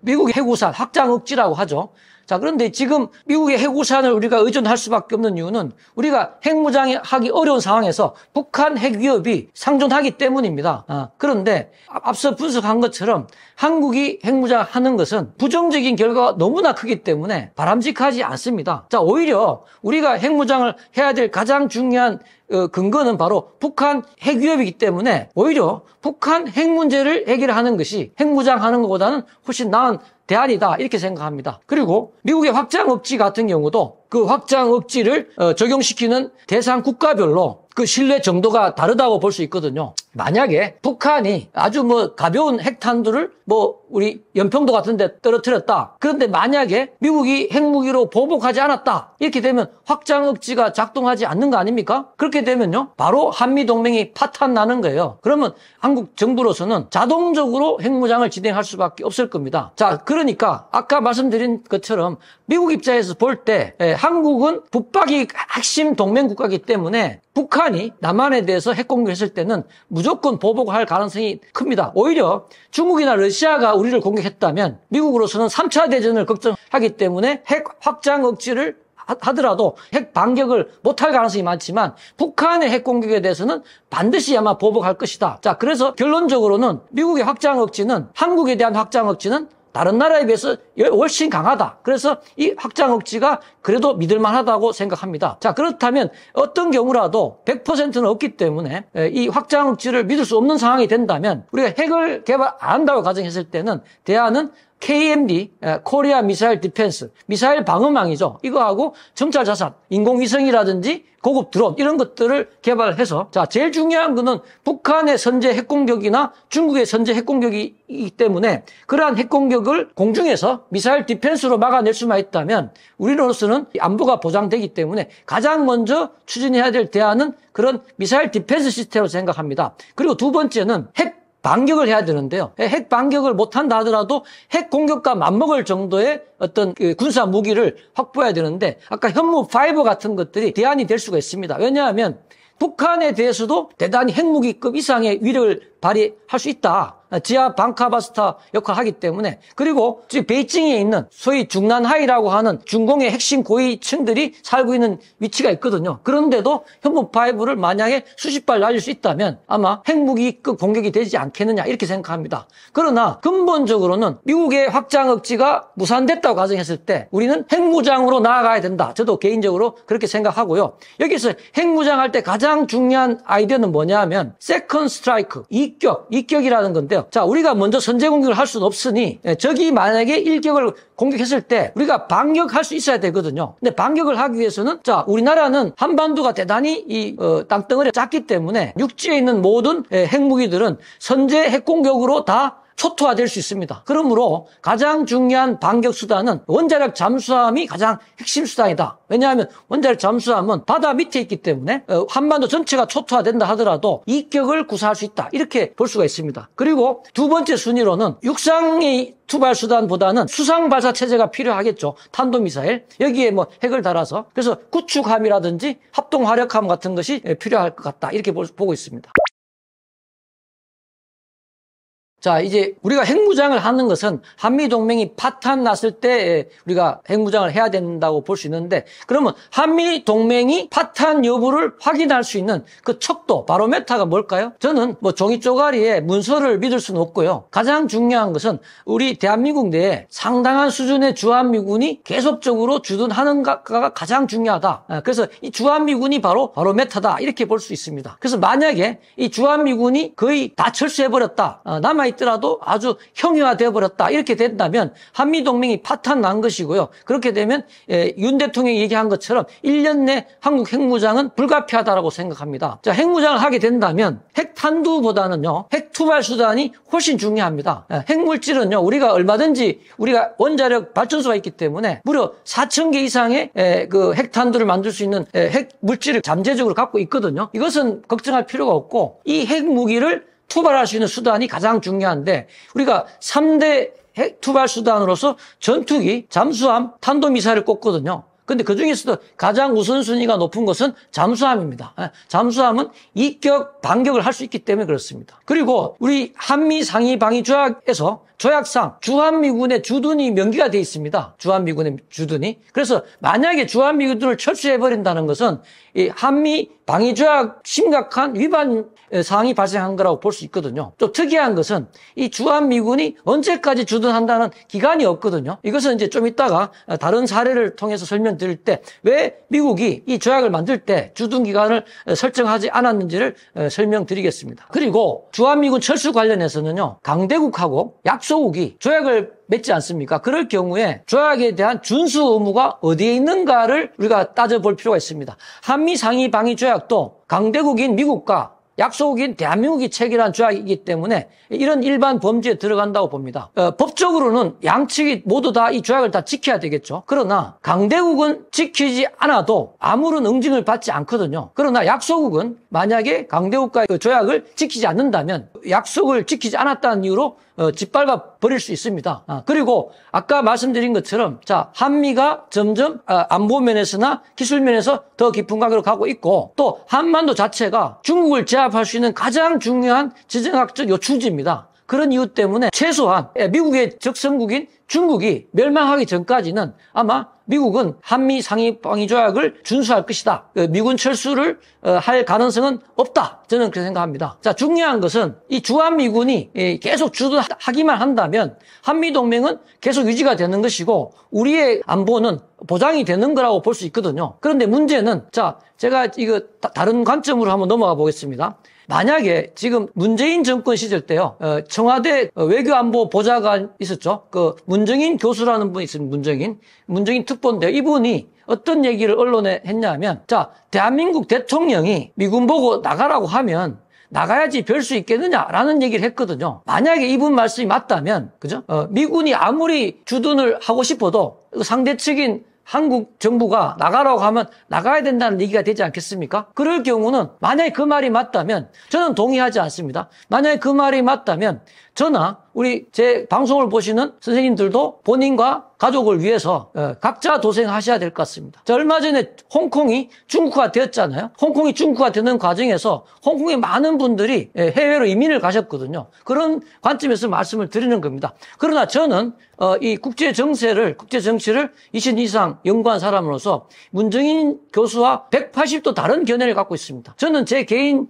미국의 핵우산, 확장 억지라고 하죠. 자, 그런데 지금 미국의 핵우산을 우리가 의존할 수밖에 없는 이유는 우리가 핵무장하기 어려운 상황에서 북한 핵 위협이 상존하기 때문입니다. 그런데 앞서 분석한 것처럼 한국이 핵무장하는 것은 부정적인 결과가 너무나 크기 때문에 바람직하지 않습니다. 자, 오히려 우리가 핵무장을 해야 될 가장 중요한 근거는 바로 북한 핵 위협이기 때문에 오히려 북한 핵 문제를 해결하는 것이 핵무장하는 것보다는 훨씬 나은 대안이다, 이렇게 생각합니다. 그리고 미국의 확장 억지 같은 경우도 그 확장 억지를 적용시키는 대상 국가별로 그 신뢰 정도가 다르다고 볼 수 있거든요. 만약에 북한이 아주 가벼운 핵탄두를 우리 연평도 같은 데 떨어뜨렸다. 그런데 만약에 미국이 핵무기로 보복하지 않았다. 이렇게 되면 확장 억지가 작동하지 않는 거 아닙니까? 그렇게 되면요, 바로 한미동맹이 파탄 나는 거예요. 그러면 한국 정부로서는 자동적으로 핵무장을 진행할 수밖에 없을 겁니다. 자, 그러니까 아까 말씀드린 것처럼 미국 입장에서 볼 때 한국은 붙박이 핵심 동맹 국가이기 때문에 북한이 남한에 대해서 핵공격을 했을 때는 무조건 보복할 가능성이 큽니다. 오히려 중국이나 러시아가 우리를 공격했다면 미국으로서는 3차 대전을 걱정하기 때문에 핵 확장 억지를 하더라도 핵 반격을 못할 가능성이 많지만 북한의 핵 공격에 대해서는 반드시 아마 보복할 것이다. 자, 그래서 결론적으로는 미국의 확장 억지는, 한국에 대한 확장 억지는 다른 나라에 비해서 훨씬 강하다. 그래서 이 확장 억지가 그래도 믿을만하다고 생각합니다. 자, 그렇다면 어떤 경우라도 100%는 없기 때문에 이 확장 억지를 믿을 수 없는 상황이 된다면 우리가 핵을 개발 안 한다고 가정했을 때는 대안은 KMD, 코리아 미사일 디펜스, 미사일 방어망이죠. 이거하고 정찰 자산, 인공위성이라든지 고급 드론 이런 것들을 개발해서, 자, 제일 중요한 거는 북한의 선제 핵공격이나 중국의 선제 핵공격이기 때문에 그러한 핵공격을 공중에서 미사일 디펜스로 막아낼 수만 있다면 우리로서는 안보가 보장되기 때문에 가장 먼저 추진해야 될 대안은 그런 미사일 디펜스 시스템으로 생각합니다. 그리고 두 번째는 핵 반격을 해야 되는데요. 핵 반격을 못한다 하더라도 핵 공격과 맞먹을 정도의 어떤 군사 무기를 확보해야 되는데 아까 현무5 같은 것들이 대안이 될 수가 있습니다. 왜냐하면 북한에 대해서도 대단히 핵무기급 이상의 위력을 발휘할 수 있다. 지하 방카바스타 역할을 하기 때문에, 그리고 지금 베이징에 있는 소위 중난하이라고 하는 중공의 핵심 고위층들이 살고 있는 위치가 있거든요. 그런데도 현무5를 만약에 수십 발 날릴 수 있다면 아마 핵무기급 공격이 되지 않겠느냐 이렇게 생각합니다. 그러나 근본적으로는 미국의 확장 억지가 무산됐다고 가정했을 때 우리는 핵무장으로 나아가야 된다. 저도 개인적으로 그렇게 생각하고요. 여기서 핵무장할 때 가장 중요한 아이디어는 뭐냐면 세컨드 스트라이크, 이격이라는 건데요. 자, 우리가 먼저 선제 공격을 할 수는 없으니 적이 만약에 일격을 공격했을 때 우리가 반격할 수 있어야 되거든요. 근데 반격을 하기 위해서는, 자, 우리나라는 한반도가 대단히 땅덩어리가 작기 때문에 육지에 있는 모든 핵무기들은 선제 핵공격으로 다 초토화될 수 있습니다. 그러므로 가장 중요한 반격 수단은 원자력 잠수함이 가장 핵심 수단이다. 왜냐하면 원자력 잠수함은 바다 밑에 있기 때문에 한반도 전체가 초토화된다 하더라도 이격을 구사할 수 있다. 이렇게 볼 수가 있습니다. 그리고 두 번째 순위로는 육상의 투발 수단보다는 수상 발사 체제가 필요하겠죠. 탄도미사일. 여기에 핵을 달아서. 그래서 구축함이라든지 합동 화력함 같은 것이 필요할 것 같다. 이렇게 보고 있습니다. 자, 이제 우리가 핵무장을 하는 것은 한미동맹이 파탄 났을 때 우리가 핵무장을 해야 된다고 볼 수 있는데, 그러면 한미동맹이 파탄 여부를 확인할 수 있는 그 척도, 바로메타가 뭘까요? 저는 종이 쪼가리에 문서를 믿을 수는 없고요. 가장 중요한 것은 우리 대한민국 내에 상당한 수준의 주한미군이 계속적으로 주둔하는가가 가장 중요하다. 그래서 이 주한미군이 바로 바로메타다. 이렇게 볼 수 있습니다. 그래서 만약에 이 주한미군이 거의 다 철수해버렸다. 있더라도 아주 형이화되어 버렸다. 이렇게 된다면 한미동맹이 파탄 난 것이고요. 그렇게 되면 윤 대통령이 얘기한 것처럼 1년 내 한국 핵무장은 불가피하다고 생각합니다. 자, 핵무장을 하게 된다면 핵탄두보다는요, 핵투발 수단이 훨씬 중요합니다. 핵물질은요, 우리가 얼마든지 우리가 원자력 발전소가 있기 때문에 무려 4,000개 이상의 그 핵탄두를 만들 수 있는 핵물질을 잠재적으로 갖고 있거든요. 이것은 걱정할 필요가 없고, 이 핵무기를 투발할 수 있는 수단이 가장 중요한데, 우리가 3대 핵 투발 수단으로서 전투기, 잠수함, 탄도미사일을 꼽거든요. 근데 그 중에서도 가장 우선순위가 높은 것은 잠수함입니다. 잠수함은 이격, 반격을 할 수 있기 때문에 그렇습니다. 그리고 우리 한미 상위 방위 조약에서 조약상 주한미군의 주둔이 명기가 되어 있습니다. 주한미군의 주둔이. 그래서 만약에 주한미군을 철수해버린다는 것은 이 한미 방위조약 심각한 위반 사항이 발생한 거라고 볼 수 있거든요. 또 특이한 것은 이 주한미군이 언제까지 주둔한다는 기간이 없거든요. 이것은 이제 좀 이따가 다른 사례를 통해서 설명드릴 때 왜 미국이 이 조약을 만들 때 주둔 기간을 설정하지 않았는지를 설명드리겠습니다. 그리고 주한미군 철수 관련해서는요, 강대국하고 약소국이 조약을 맺지 않습니까? 그럴 경우에 조약에 대한 준수 의무가 어디에 있는가를 우리가 따져볼 필요가 있습니다. 한미 상위 방위 조약도 강대국인 미국과 약소국인 대한민국이 체결한 조약이기 때문에 이런 일반 범죄에 들어간다고 봅니다. 법적으로는 양측이 모두 다 이 조약을 다 지켜야 되겠죠. 그러나 강대국은 지키지 않아도 아무런 응징을 받지 않거든요. 그러나 약소국은 만약에 강대국과 그 조약을 지키지 않는다면 약속을 지키지 않았다는 이유로 짓밟아 버릴 수 있습니다. 그리고 아까 말씀드린 것처럼, 자, 한미가 점점 안보 면에서나 기술 면에서 더 깊은 관계로 가고 있고, 또 한반도 자체가 중국을 제압할 수 있는 가장 중요한 지정학적 요충지입니다. 그런 이유 때문에 최소한 미국의 적성국인 중국이 멸망하기 전까지는 아마 미국은 한미 상위 방위 조약을 준수할 것이다. 미군 철수를 할 가능성은 없다. 저는 그렇게 생각합니다. 자, 중요한 것은 이 주한미군이 계속 주둔하기만 한다면 한미동맹은 계속 유지가 되는 것이고 우리의 안보는 보장이 되는 거라고 볼 수 있거든요. 그런데 문제는, 자, 제가 이거 다른 관점으로 한번 넘어가 보겠습니다. 만약에 지금 문재인 정권 시절 때요, 청와대 외교안보 보좌관 있었죠. 그 문정인 교수라는 분이 있습니다. 문정인 특보인데, 이분이 어떤 얘기를 언론에 했냐면, 자, 대한민국 대통령이 미군 보고 나가라고 하면 나가야지 별 수 있겠느냐라는 얘기를 했거든요. 만약에 이분 말씀이 맞다면, 그죠? 미군이 아무리 주둔을 하고 싶어도 상대 측인 한국 정부가 나가라고 하면 나가야 된다는 얘기가 되지 않겠습니까? 그럴 경우는 만약에 그 말이 맞다면 저는 동의하지 않습니다. 만약에 그 말이 맞다면 저나 우리 제 방송을 보시는 선생님들도 본인과 가족을 위해서 각자 도생하셔야 될 것 같습니다. 자, 얼마 전에 홍콩이 중국화 되었잖아요. 홍콩이 중국화 되는 과정에서 홍콩의 많은 분들이 해외로 이민을 가셨거든요. 그런 관점에서 말씀을 드리는 겁니다. 그러나 저는 이 국제 정치를 20년 이상 연구한 사람으로서 문정인 교수와 180도 다른 견해를 갖고 있습니다. 저는 제 개인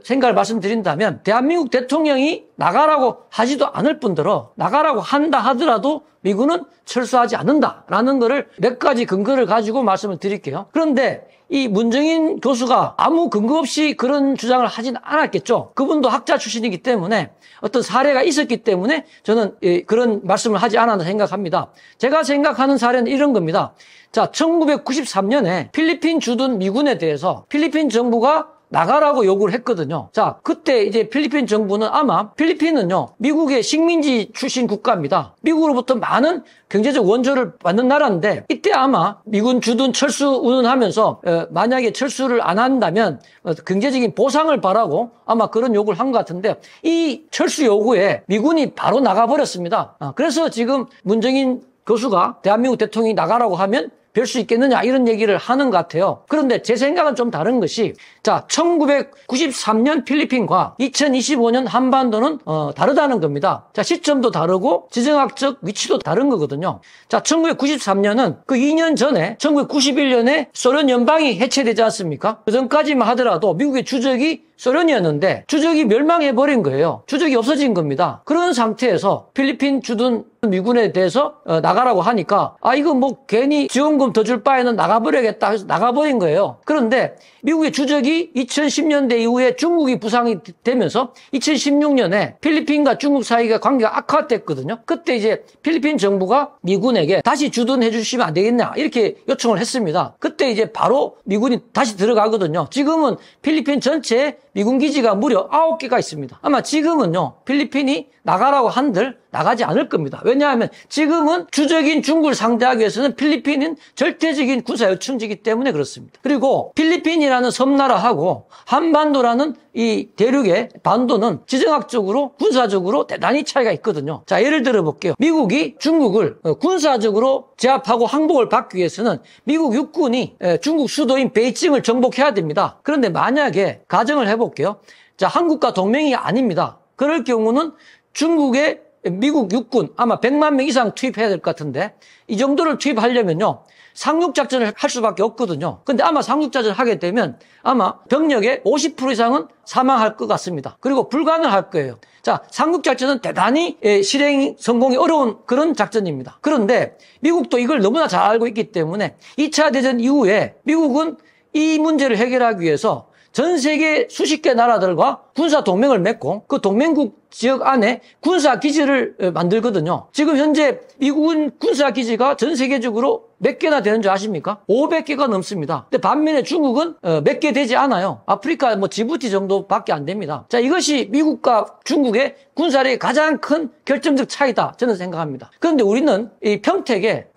생각을 말씀드린다면 대한민국 대통령이 나가라고 하지도 않을 뿐더러 나가라고 한다 하더라도 미군은 철수하지 않는다라는 것을 몇 가지 근거를 가지고 말씀을 드릴게요. 그런데 이 문정인 교수가 아무 근거 없이 그런 주장을 하진 않았겠죠. 그분도 학자 출신이기 때문에 어떤 사례가 있었기 때문에 저는 그런 말씀을 하지 않았나 생각합니다. 제가 생각하는 사례는 이런 겁니다. 자, 1993년에 필리핀 주둔 미군에 대해서 필리핀 정부가 나가라고 요구를 했거든요. 자, 그때 이제 필리핀 정부는 아마 필리핀은요, 미국의 식민지 출신 국가입니다. 미국으로부터 많은 경제적 원조를 받는 나라인데 이때 아마 미군 주둔 철수 운운하면서 만약에 철수를 안 한다면 경제적인 보상을 바라고 아마 그런 요구를 한 것 같은데 이 철수 요구에 미군이 바로 나가버렸습니다. 그래서 지금 문정인 교수가 대한민국 대통령이 나가라고 하면 별 수 있겠느냐 이런 얘기를 하는 것 같아요. 그런데 제 생각은 좀 다른 것이 자 1993년 필리핀과 2025년 한반도는 다르다는 겁니다. 자 시점도 다르고 지정학적 위치도 다른 거거든요. 자 1993년은 그 2년 전에 1991년에 소련 연방이 해체되지 않습니까? 그 전까지만 하더라도 미국의 주적이 소련이었는데 주적이 멸망해버린 거예요. 주적이 없어진 겁니다. 그런 상태에서 필리핀 주둔 미군에 대해서 나가라고 하니까 이거 뭐 괜히 지원금 더 줄 바에는 나가버려야겠다 해서 나가버린 거예요. 그런데 미국의 주적이 2010년대 이후에 중국이 부상이 되면서 2016년에 필리핀과 중국 사이가 관계가 악화됐거든요. 그때 이제 필리핀 정부가 미군에게 다시 주둔해 주시면 안 되겠냐 이렇게 요청을 했습니다. 그때 이제 바로 미군이 다시 들어가거든요. 지금은 필리핀 전체에 미군 기지가 무려 9개가 있습니다. 아마 지금은요 필리핀이 나가라고 한들 나가지 않을 겁니다. 왜냐하면 지금은 주적인 중국을 상대하기 위해서는 필리핀은 절대적인 군사 요충지이기 때문에 그렇습니다. 그리고 필리핀이라는 섬나라하고 한반도라는 이 대륙의 반도는 지정학적으로 군사적으로 대단히 차이가 있거든요. 자, 예를 들어 볼게요. 미국이 중국을 군사적으로 제압하고 항복을 받기 위해서는 미국 육군이 중국 수도인 베이징을 정복해야 됩니다. 그런데 만약에 가정을 해볼게요. 자, 한국과 동맹이 아닙니다. 그럴 경우는 중국의 미국 육군 아마 100만 명 이상 투입해야 될 것 같은데 이 정도를 투입하려면요. 상륙작전을 할 수밖에 없거든요. 근데 아마 상륙작전을 하게 되면 아마 병력의 50% 이상은 사망할 것 같습니다. 그리고 불가능할 거예요. 자, 상륙작전은 대단히 실행 성공이 어려운 그런 작전입니다. 그런데 미국도 이걸 너무나 잘 알고 있기 때문에 2차 대전 이후에 미국은 이 문제를 해결하기 위해서 전 세계 수십 개 나라들과 군사 동맹을 맺고 그 동맹국 지역 안에 군사 기지를 만들거든요. 지금 현재 미국은 군사 기지가 전 세계적으로 몇 개나 되는 줄 아십니까? 500개가 넘습니다. 근데 반면에 중국은 몇 개 되지 않아요. 아프리카 뭐 지부티 정도밖에 안 됩니다. 자, 이것이 미국과 중국의 군사력의 가장 큰 결정적 차이다. 저는 생각합니다. 그런데 우리는 이 평택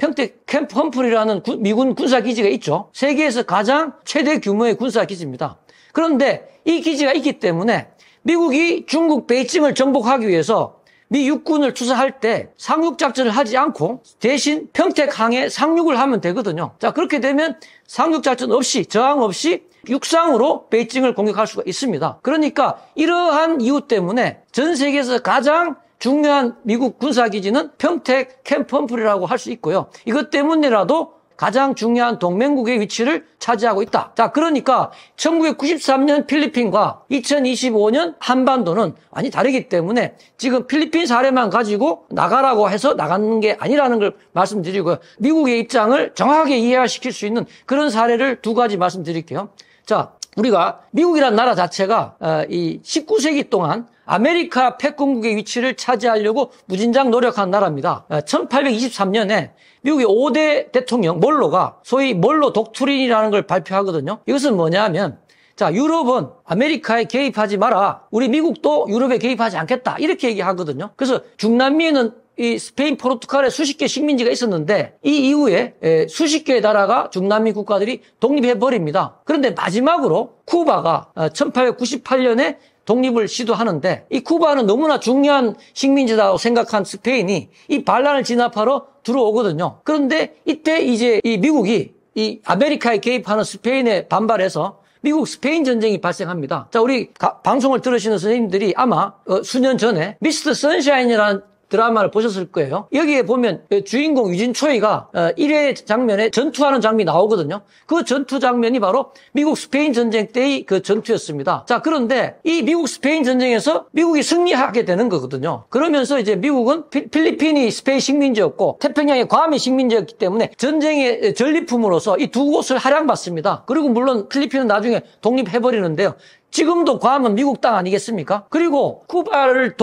캠프 험프리라는 미군 군사 기지가 있죠. 세계에서 가장 최대 규모의 군사 기지입니다. 그런데 이 기지가 있기 때문에 미국이 중국 베이징을 정복하기 위해서 미 육군을 투사할 때 상륙작전을 하지 않고 대신 평택항에 상륙을 하면 되거든요. 자, 그렇게 되면 상륙작전 없이 저항 없이 육상으로 베이징을 공격할 수가 있습니다. 그러니까 이러한 이유 때문에 전 세계에서 가장 중요한 미국 군사기지는 평택 캠프 험프리라고 할 수 있고요. 이것 때문이라도 가장 중요한 동맹국의 위치를 차지하고 있다. 자, 그러니까 1993년 필리핀과 2025년 한반도는 많이 다르기 때문에 지금 필리핀 사례만 가지고 나가라고 해서 나가는 게 아니라는 걸 말씀드리고요. 미국의 입장을 정확하게 이해시킬 수 있는 그런 사례를 두 가지 말씀드릴게요. 자, 우리가 미국이라는 나라 자체가 이 19세기 동안 아메리카 패권국의 위치를 차지하려고 무진장 노력한 나라입니다. 1823년에 미국의 5대 대통령 몰로가 소위 몰로 독트린이라는 걸 발표하거든요. 이것은 뭐냐면 자, 유럽은 아메리카에 개입하지 마라. 우리 미국도 유럽에 개입하지 않겠다. 이렇게 얘기하거든요. 그래서 중남미에는 이 스페인, 포르투갈에 수십 개 식민지가 있었는데 이 이후에 수십 개의 나라가 중남미 국가들이 독립해버립니다. 그런데 마지막으로 쿠바가 1898년에 독립을 시도하는데 이 쿠바는 너무나 중요한 식민지라고 생각한 스페인이 이 반란을 진압하러 들어오거든요. 그런데 이때 이제 이 미국이 이 아메리카에 개입하는 스페인에 반발해서 미국 스페인 전쟁이 발생합니다. 자, 우리 방송을 들으시는 선생님들이 아마 수년 전에 미스터 선샤인이라는 드라마를 보셨을 거예요. 여기에 보면 주인공 유진초이가 1회 장면에 전투하는 장면이 나오거든요. 그 전투 장면이 바로 미국 스페인 전쟁 때의 그 전투였습니다. 자, 그런데 이 미국 스페인 전쟁에서 미국이 승리하게 되는 거거든요. 그러면서 이제 미국은 필리핀이 스페인 식민지였고 태평양의 괌이 식민지였기 때문에 전쟁의 전리품으로서 이 두 곳을 할양받습니다. 그리고 물론 필리핀은 나중에 독립해버리는데요. 지금도 괌은 미국 땅 아니겠습니까? 그리고 쿠바를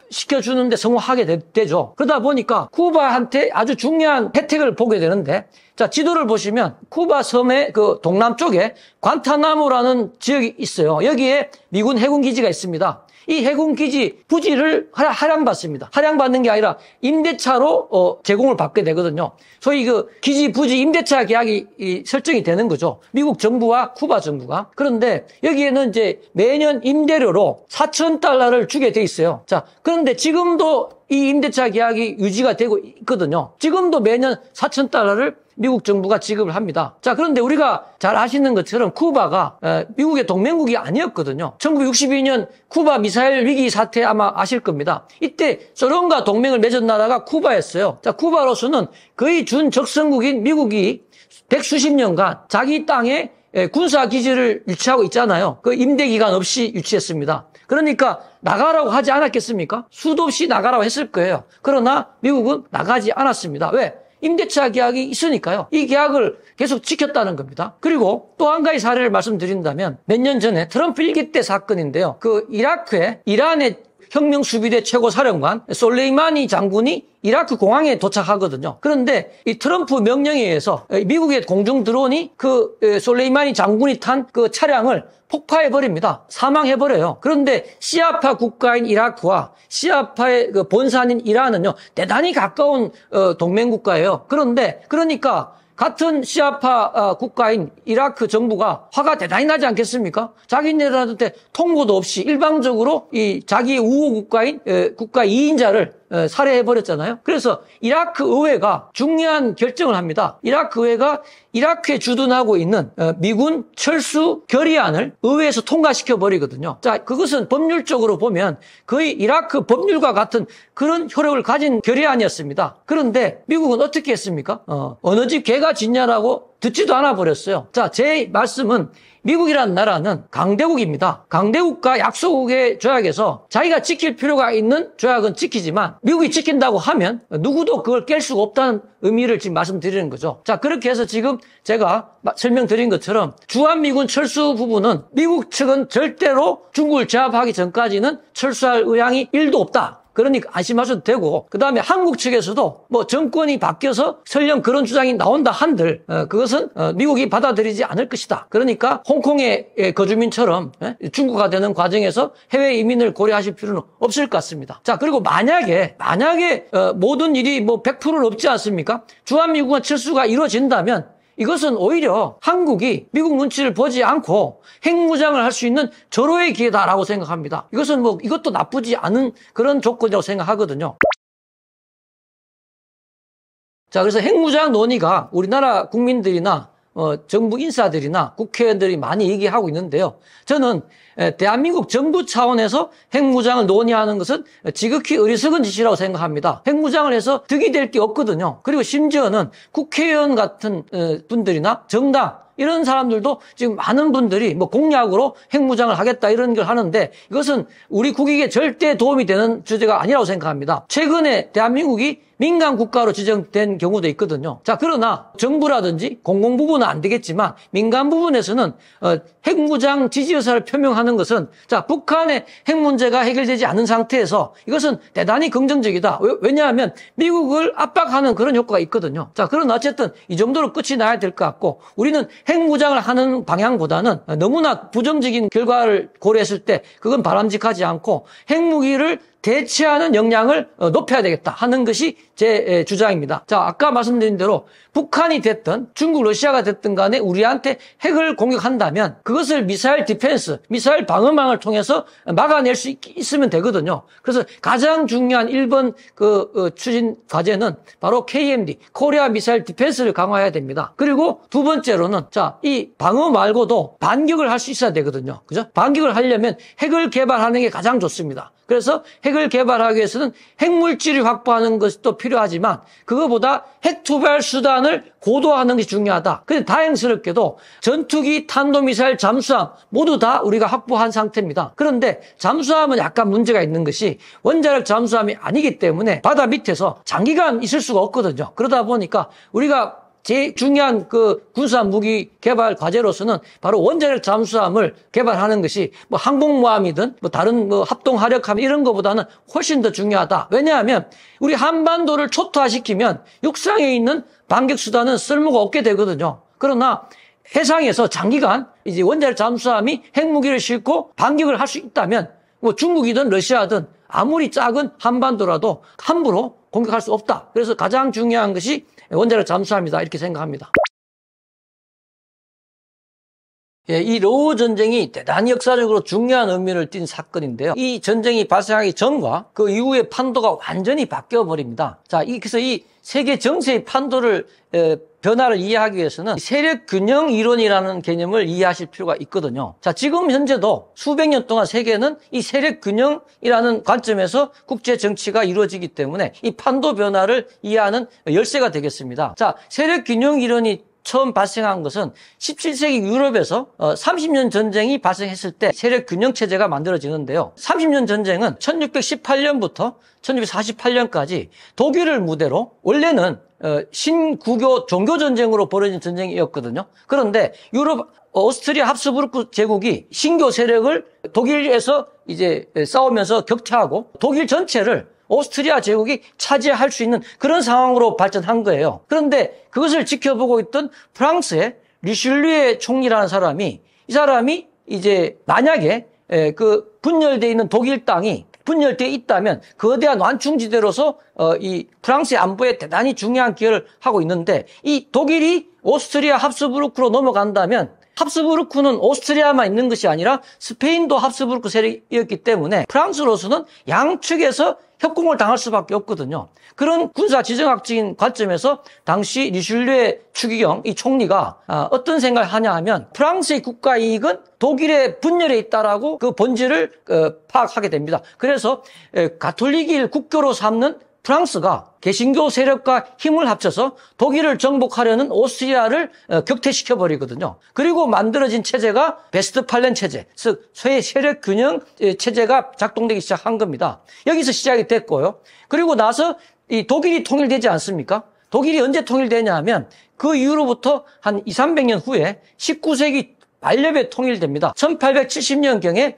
시켜주는데 성공하게 되죠. 그러다 보니까 쿠바한테 아주 중요한 혜택을 보게 되는데, 자, 지도를 보시면 쿠바 섬의 그 동남쪽에 관타나모라는 지역이 있어요. 여기에 미군 해군기지가 있습니다. 이 해군기지 부지를 할양받습니다. 할양받는 게 아니라 임대차로 제공을 받게 되거든요. 소위 그 기지 부지 임대차 계약이 설정이 되는 거죠. 미국 정부와 쿠바 정부가. 그런데 여기에는 이제 매년 임대료로 $4,000를 주게 돼 있어요. 자, 그런데 지금도 이 임대차 계약이 유지가 되고 있거든요. 지금도 매년 $4,000를 미국 정부가 지급을 합니다. 자, 그런데 우리가 잘 아시는 것처럼 쿠바가 미국의 동맹국이 아니었거든요. 1962년 쿠바 미사일 위기 사태 아마 아실 겁니다. 이때 소련과 동맹을 맺은 나라가 쿠바였어요. 자, 쿠바로서는 거의 준적성국인 미국이 100수십 년간 자기 땅에 군사기지를 유치하고 있잖아요. 그 임대기간 없이 유치했습니다. 그러니까 나가라고 하지 않았겠습니까? 수도 없이 나가라고 했을 거예요. 그러나 미국은 나가지 않았습니다. 왜? 임대차 계약이 있으니까요. 이 계약을 계속 지켰다는 겁니다. 그리고 또 한 가지 사례를 말씀드린다면 몇 년 전에 트럼프 일기 때 사건인데요. 그 이라크에 이란의 혁명수비대 최고사령관 솔레이마니 장군이 이라크 공항에 도착하거든요. 그런데 이 트럼프 명령에 의해서 미국의 공중 드론이 그 솔레이마니 장군이 탄 그 차량을 폭파해버립니다. 사망해버려요. 그런데 시아파 국가인 이라크와 시아파의 그 본산인 이란은요, 대단히 가까운 동맹국가예요. 그러니까 같은 시아파 국가인 이라크 정부가 화가 대단히 나지 않겠습니까? 자기네들한테 통보도 없이 일방적으로 이 자기의 우호 국가인 국가 2인자를 살해해버렸잖아요. 그래서 이라크 의회가 중요한 결정을 합니다. 이라크 의회가 이라크에 주둔하고 있는 미군 철수 결의안을 의회에서 통과시켜버리거든요. 자, 그것은 법률적으로 보면 거의 이라크 법률과 같은 그런 효력을 가진 결의안이었습니다. 그런데 미국은 어떻게 했습니까? 어느 집 개가 짖냐라고 듣지도 않아 버렸어요. 자, 제 말씀은 미국이라는 나라는 강대국입니다. 강대국과 약소국의 조약에서 자기가 지킬 필요가 있는 조약은 지키지만 미국이 지킨다고 하면 누구도 그걸 깰 수가 없다는 의미를 지금 말씀드리는 거죠. 자, 그렇게 해서 지금 제가 설명드린 것처럼 주한미군 철수 부분은 미국 측은 절대로 중국을 제압하기 전까지는 철수할 의향이 1도 없다. 그러니까 안심하셔도 되고, 그 다음에 한국 측에서도 뭐 정권이 바뀌어서 설령 그런 주장이 나온다 한들 그것은 미국이 받아들이지 않을 것이다. 그러니까 홍콩의 거주민처럼 중국화 되는 과정에서 해외 이민을 고려하실 필요는 없을 것 같습니다. 자, 그리고 만약에 모든 일이 뭐 100%는 없지 않습니까? 주한미군과 철수가 이루어진다면 이것은 오히려 한국이 미국 눈치를 보지 않고 핵무장을 할 수 있는 절호의 기회다라고 생각합니다. 이것도 나쁘지 않은 그런 조건이라고 생각하거든요. 자, 그래서 핵무장 논의가 우리나라 국민들이나 정부 인사들이나 국회의원들이 많이 얘기하고 있는데요. 저는 대한민국 정부 차원에서 핵무장을 논의하는 것은 지극히 어리석은 짓이라고 생각합니다. 핵무장을 해서 득이 될 게 없거든요. 그리고 심지어는 국회의원 같은 분들이나 정당 이런 사람들도 지금 많은 분들이 뭐 공약으로 핵무장을 하겠다 이런 걸 하는데 이것은 우리 국익에 절대 도움이 되는 주제가 아니라고 생각합니다. 최근에 대한민국이 민간 국가로 지정된 경우도 있거든요. 자, 그러나 정부라든지 공공부문은 안 되겠지만 민간 부분에서는 핵무장 지지 의사를 표명하는 것은 자, 북한의 핵 문제가 해결되지 않은 상태에서 이것은 대단히 긍정적이다. 왜냐하면 미국을 압박하는 그런 효과가 있거든요. 자, 그러나 어쨌든 이 정도로 끝이 나야 될 것 같고 우리는 핵무장을 하는 방향보다는 너무나 부정적인 결과를 고려했을 때 그건 바람직하지 않고 핵무기를 대체하는 역량을 높여야 되겠다 하는 것이 제 주장입니다. 자, 아까 말씀드린 대로 북한이 됐든 중국, 러시아가 됐든 간에 우리한테 핵을 공격한다면 그것을 미사일 디펜스, 미사일 방어망을 통해서 막아낼 수 있으면 되거든요. 그래서 가장 중요한 1번 추진 과제는 바로 KMD, 코리아 미사일 디펜스를 강화해야 됩니다. 그리고 두 번째로는 자, 이 방어 말고도 반격을 할 수 있어야 되거든요. 그죠? 반격을 하려면 핵을 개발하는 게 가장 좋습니다. 그래서 핵을 개발하기 위해서는 핵물질을 확보하는 것도 필요하지만 그거보다 핵 투발 수단을 고도화하는 것이 중요하다. 그런데 다행스럽게도 전투기, 탄도미사일, 잠수함 모두 다 우리가 확보한 상태입니다. 그런데 잠수함은 약간 문제가 있는 것이 원자력 잠수함이 아니기 때문에 바다 밑에서 장기간 있을 수가 없거든요. 그러다 보니까 우리가 제일 중요한 군사 무기 개발 과제로서는 바로 원자력 잠수함을 개발하는 것이 뭐 항공모함이든 뭐 다른 합동 하력함 이런 것보다는 훨씬 더 중요하다. 왜냐하면 우리 한반도를 초토화시키면 육상에 있는 반격 수단은 쓸모가 없게 되거든요. 그러나 해상에서 장기간 이제 원자력 잠수함이 핵무기를 싣고 반격을 할 수 있다면 뭐 중국이든 러시아든 아무리 작은 한반도라도 함부로 공격할 수 없다. 그래서 가장 중요한 것이 원자력 잠수함이다 이렇게 생각합니다. 예, 이 러우 전쟁이 대단히 역사적으로 중요한 의미를 띤 사건인데요. 이 전쟁이 발생하기 전과 그 이후의 판도가 완전히 바뀌어 버립니다. 자, 그래서 이 세계 정세의 판도를 변화를 이해하기 위해서는 세력 균형 이론이라는 개념을 이해하실 필요가 있거든요. 자, 지금 현재도 수백 년 동안 세계는 이 세력 균형이라는 관점에서 국제 정치가 이루어지기 때문에 이 판도 변화를 이해하는 열쇠가 되겠습니다. 자, 세력 균형 이론이 처음 발생한 것은 17세기 유럽에서 30년 전쟁이 발생했을 때 세력 균형 체제가 만들어지는데요. 30년 전쟁은 1618년부터 1648년까지 독일을 무대로 원래는 신구교 종교 전쟁으로 벌어진 전쟁이었거든요. 그런데 유럽 오스트리아 합스부르크 제국이 신교 세력을 독일에서 이제 싸우면서 격퇴하고 독일 전체를 오스트리아 제국이 차지할 수 있는 그런 상황으로 발전한 거예요. 그런데 그것을 지켜보고 있던 프랑스의 리슐리에 총리라는 사람이 이 사람이 이제 만약에 그 분열되어 있는 독일 땅이 분열되어 있다면 거대한 완충지대로서 이 프랑스의 안보에 대단히 중요한 기여를 하고 있는데 이 독일이 오스트리아 합스부르크로 넘어간다면 합스부르크는 오스트리아만 있는 것이 아니라 스페인도 합스부르크 세력이었기 때문에 프랑스로서는 양측에서 협공을 당할 수밖에 없거든요. 그런 군사 지정학적인 관점에서 당시 리슐리에 추기경 이 총리가 어떤 생각을 하냐 하면 프랑스의 국가 이익은 독일의 분열에 있다라고 그 본질을 파악하게 됩니다. 그래서 가톨릭을 국교로 삼는 프랑스가 개신교 세력과 힘을 합쳐서 독일을 정복하려는 오스트리아를 격퇴시켜버리거든요. 그리고 만들어진 체제가 베스트팔렌 체제, 즉 세력 균형 체제가 작동되기 시작한 겁니다. 여기서 시작이 됐고요. 그리고 나서 이 독일이 통일되지 않습니까? 독일이 언제 통일되냐 하면 그 이후로부터 한 200~300년 후에 19세기 말렵에 통일됩니다. 1870년경에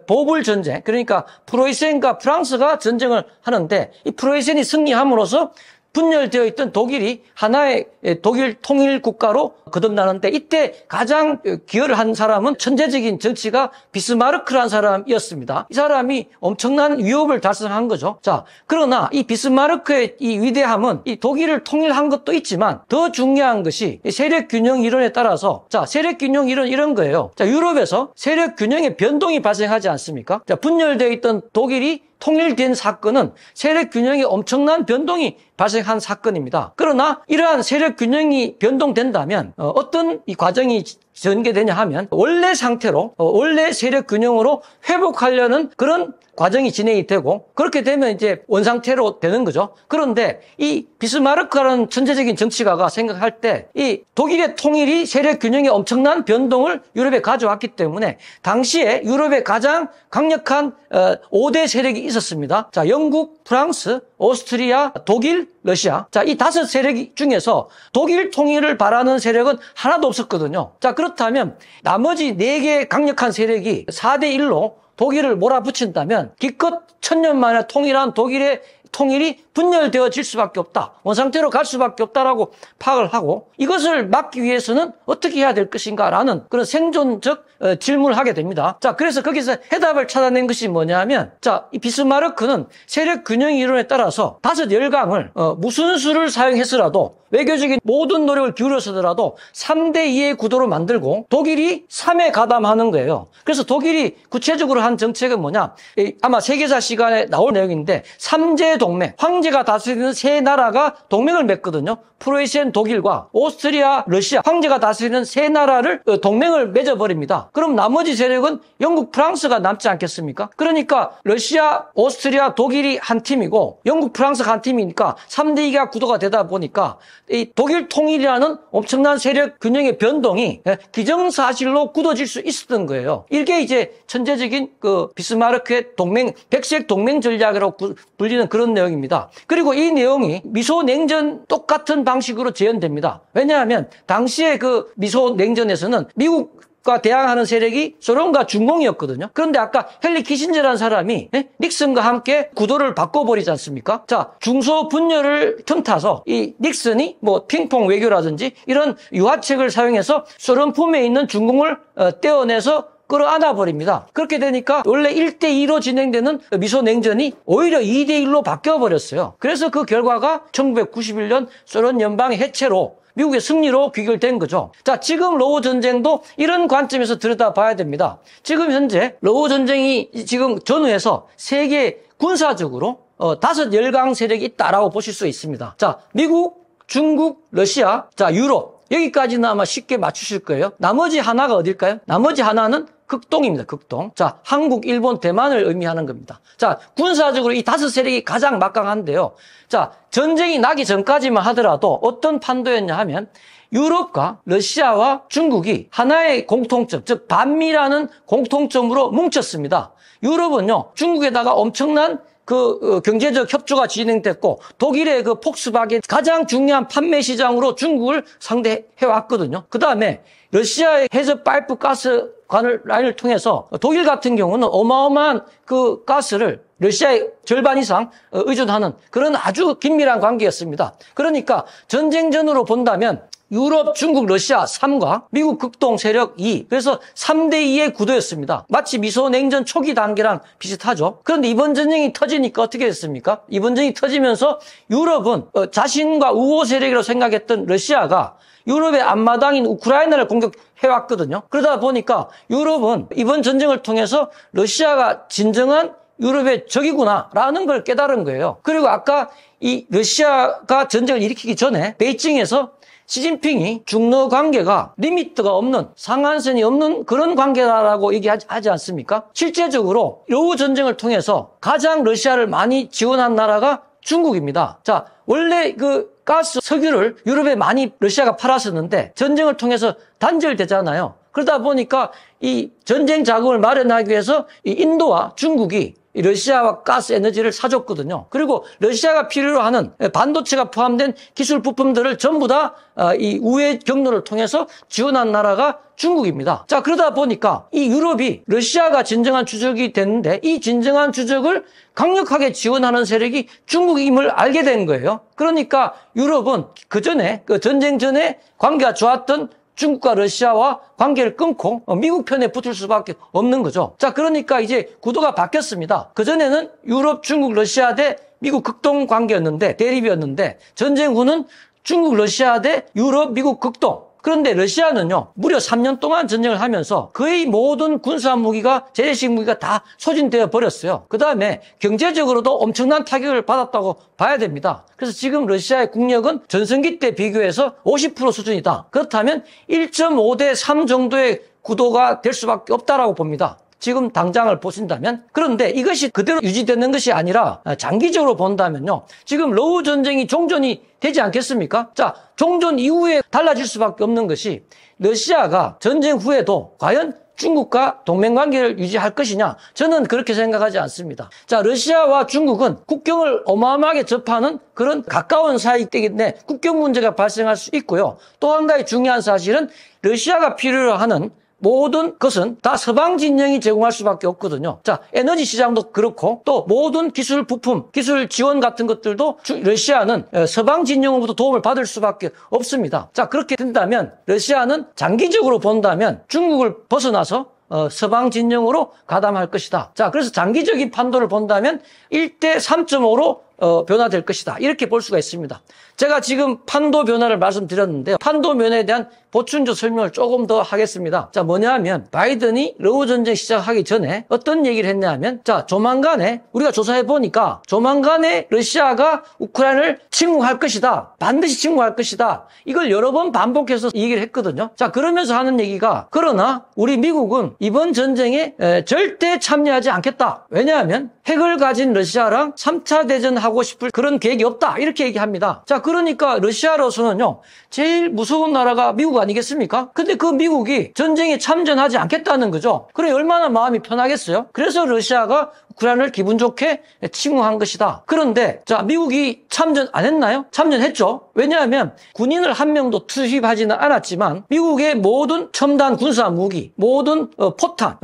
보불 전쟁, 그러니까 프로이센과 프랑스가 전쟁을 하는데 이 프로이센이 승리함으로써 분열되어 있던 독일이 하나의 독일 통일 국가로 거듭나는데 이때 가장 기여를 한 사람은 천재적인 정치가 비스마르크라는 사람이었습니다. 이 사람이 엄청난 위협을 달성한 거죠. 자, 그러나 이 비스마르크의 이 위대함은 이 독일을 통일한 것도 있지만 더 중요한 것이 세력 균형 이론에 따라서 자, 세력 균형 이론 이런 거예요. 자, 유럽에서 세력 균형의 변동이 발생하지 않습니까? 자, 분열되어 있던 독일이 통일된 사건은 세력 균형에 엄청난 변동이 발생한 사건입니다. 그러나 이러한 세력 균형이 변동된다면 어떤 이 과정이 전개되냐 하면 원래 상태로 원래 세력 균형으로 회복하려는 그런 과정이 진행이 되고 그렇게 되면 이제 원상태로 되는 거죠. 그런데 이 비스마르크라는 천재적인 정치가가 생각할 때 이 독일의 통일이 세력 균형에 엄청난 변동을 유럽에 가져왔기 때문에 당시에 유럽의 가장 강력한 5대 세력이 있었습니다. 자, 영국, 프랑스, 오스트리아, 독일, 러시아. 자, 이 5 세력 중에서 독일 통일을 바라는 세력은 하나도 없었거든요. 자, 그렇다면 나머지 4개 강력한 세력이 4대1로 독일을 몰아붙인다면 기껏 1000년 만에 통일한 독일의 통일이 분열되어질 수밖에 없다. 원상태로 갈 수밖에 없다라고 파악을 하고 이것을 막기 위해서는 어떻게 해야 될 것인가라는 그런 생존적 질문을 하게 됩니다. 자, 그래서 거기서 해답을 찾아낸 것이 뭐냐면 자, 이 비스마르크는 세력 균형 이론에 따라서 5열강을 무슨 수를 사용해서라도 외교적인 모든 노력을 기울여서더라도 3대2의 구도로 만들고 독일이 3에 가담하는 거예요. 그래서 독일이 구체적으로 한 정책은 뭐냐? 아마 세계사 시간에 나올 내용인데 3제 동맹, 황제가 다스리는 세 나라가 동맹을 맺거든요. 프로이센 독일과 오스트리아, 러시아, 황제가 다스리는 세 나라를 동맹을 맺어버립니다. 그럼 나머지 세력은 영국, 프랑스가 남지 않겠습니까? 그러니까 러시아, 오스트리아, 독일이 한 팀이고 영국, 프랑스가 한 팀이니까 3대2가 구도가 되다 보니까 이 독일 통일이라는 엄청난 세력 균형의 변동이 기정사실로 굳어질 수 있었던 거예요. 이게 이제 천재적인 그 비스마르크의 동맹, 백색 동맹 전략이라고 불리는 그런 내용입니다. 그리고 이 내용이 미소 냉전 똑같은 방식으로 재현됩니다. 왜냐하면 당시에 그 미소 냉전에서는 미국과 대항하는 세력이 소련과 중공이었거든요. 그런데 아까 헨리 키신저라는 사람이 닉슨과 함께 구도를 바꿔버리지 않습니까? 자, 중소 분열을 틈타서 이 닉슨이 뭐 핑퐁 외교라든지 이런 유화책을 사용해서 소련 품에 있는 중공을 떼어내서 끌어안아 버립니다. 그렇게 되니까 원래 1대2로 진행되는 미소 냉전이 오히려 2대1로 바뀌어버렸어요. 그래서 그 결과가 1991년 소련 연방의 해체로 미국의 승리로 귀결된 거죠. 자, 지금 러우 전쟁도 이런 관점에서 들여다봐야 됩니다. 지금 현재 러우 전쟁이 지금 전후해서 세계 군사적으로 5열강 세력이 있다라고 보실 수 있습니다. 자, 미국, 중국, 러시아, 자, 유럽. 여기까지는 아마 쉽게 맞추실 거예요. 나머지 하나가 어딜까요? 나머지 하나는 극동입니다. 극동. 자, 한국, 일본, 대만을 의미하는 겁니다. 자, 군사적으로 이 5세력이 가장 막강한데요. 자, 전쟁이 나기 전까지만 하더라도 어떤 판도였냐 하면 유럽과 러시아와 중국이 하나의 공통점, 즉 반미라는 공통점으로 뭉쳤습니다. 유럽은요, 중국에다가 엄청난 그 경제적 협조가 진행됐고 독일의 그 폭스바겐 가장 중요한 판매 시장으로 중국을 상대해 왔거든요. 그다음에 러시아의 해저 파이프 가스 관을 라인을 통해서 독일 같은 경우는 어마어마한 그 가스를 러시아의 절반 이상 의존하는 그런 아주 긴밀한 관계였습니다. 그러니까 전쟁 전으로 본다면 유럽, 중국, 러시아 3과 미국 극동 세력 2. 그래서 3대2의 구도였습니다. 마치 미소 냉전 초기 단계랑 비슷하죠. 그런데 이번 전쟁이 터지니까 어떻게 됐습니까? 이번 전쟁이 터지면서 유럽은 자신과 우호 세력이라고 생각했던 러시아가 유럽의 앞마당인 우크라이나를 공격해왔거든요. 그러다 보니까 유럽은 이번 전쟁을 통해서 러시아가 진정한 유럽의 적이구나라는 걸 깨달은 거예요. 그리고 아까 이 러시아가 전쟁을 일으키기 전에 베이징에서 시진핑이 중러 관계가 리미트가 없는 상한선이 없는 그런 관계라고 얘기하지 않습니까? 실제적으로 러우 전쟁을 통해서 가장 러시아를 많이 지원한 나라가 중국입니다. 자, 원래 그 가스, 석유를 유럽에 많이 러시아가 팔았었는데 전쟁을 통해서 단절되잖아요. 그러다 보니까 이 전쟁 자금을 마련하기 위해서 이 인도와 중국이 이 러시아와 가스 에너지를 사줬거든요. 그리고 러시아가 필요로 하는 반도체가 포함된 기술 부품들을 전부 다 이 우회 경로를 통해서 지원한 나라가 중국입니다. 자, 그러다 보니까 이 유럽이 러시아가 진정한 주적이 됐는데 이 진정한 주적을 강력하게 지원하는 세력이 중국임을 알게 된 거예요. 그러니까 유럽은 그 전에, 그 전쟁 전에 관계가 좋았던 중국과 러시아와 관계를 끊고 미국 편에 붙을 수밖에 없는 거죠. 자, 그러니까 이제 구도가 바뀌었습니다. 그전에는 유럽, 중국, 러시아 대 미국 극동 관계였는데, 대립이었는데, 전쟁 후는 중국, 러시아 대 유럽, 미국 극동. 그런데 러시아는요, 무려 3년 동안 전쟁을 하면서 거의 모든 군사 무기가, 재래식 무기가 다 소진되어 버렸어요. 그 다음에 경제적으로도 엄청난 타격을 받았다고 봐야 됩니다. 그래서 지금 러시아의 국력은 전성기 때 비교해서 50% 수준이다. 그렇다면 1.5대 3 정도의 구도가 될 수밖에 없다라고 봅니다. 지금 당장을 보신다면. 그런데 이것이 그대로 유지되는 것이 아니라 장기적으로 본다면요, 지금 러우 전쟁이 종전이 되지 않겠습니까? 자, 종전 이후에 달라질 수밖에 없는 것이 러시아가 전쟁 후에도 과연 중국과 동맹관계를 유지할 것이냐? 저는 그렇게 생각하지 않습니다. 자, 러시아와 중국은 국경을 어마어마하게 접하는 그런 가까운 사이이기 때문에 국경 문제가 발생할 수 있고요. 또 한 가지 중요한 사실은 러시아가 필요로 하는 모든 것은 다 서방 진영이 제공할 수밖에 없거든요. 자, 에너지 시장도 그렇고 또 모든 기술 부품, 기술 지원 같은 것들도 러시아는 서방 진영으로부터 도움을 받을 수밖에 없습니다. 자, 그렇게 된다면 러시아는 장기적으로 본다면 중국을 벗어나서 서방 진영으로 가담할 것이다. 자, 그래서 장기적인 판도를 본다면 1대 3.5로 변화될 것이다. 이렇게 볼 수가 있습니다. 제가 지금 판도 변화를 말씀드렸는데요. 판도 면에 대한 보충적 설명을 조금 더 하겠습니다. 자, 뭐냐 하면 바이든이 러우 전쟁 시작하기 전에 어떤 얘기를 했냐 하면 자, 조만간에 우리가 조사해 보니까 조만간에 러시아가 우크라이나를 침공할 것이다. 반드시 침공할 것이다. 이걸 여러 번 반복해서 얘기를 했거든요. 자, 그러면서 하는 얘기가 그러나 우리 미국은 이번 전쟁에 절대 참여하지 않겠다. 왜냐하면 핵을 가진 러시아랑 3차 대전 하고 싶을 그런 계획이 없다. 이렇게 얘기합니다. 자, 그러니까 러시아로서는요. 제일 무서운 나라가 미국 아니겠습니까? 근데 그 미국이 전쟁에 참전하지 않겠다는 거죠. 그래 얼마나 마음이 편하겠어요? 그래서 러시아가 우크라이나를 기분 좋게 침공한 것이다. 그런데 자, 미국이 참전 안 했나요? 참전했죠. 왜냐하면 군인을 한 명도 투입하지는 않았지만 미국의 모든 첨단 군사 무기, 모든 포탄,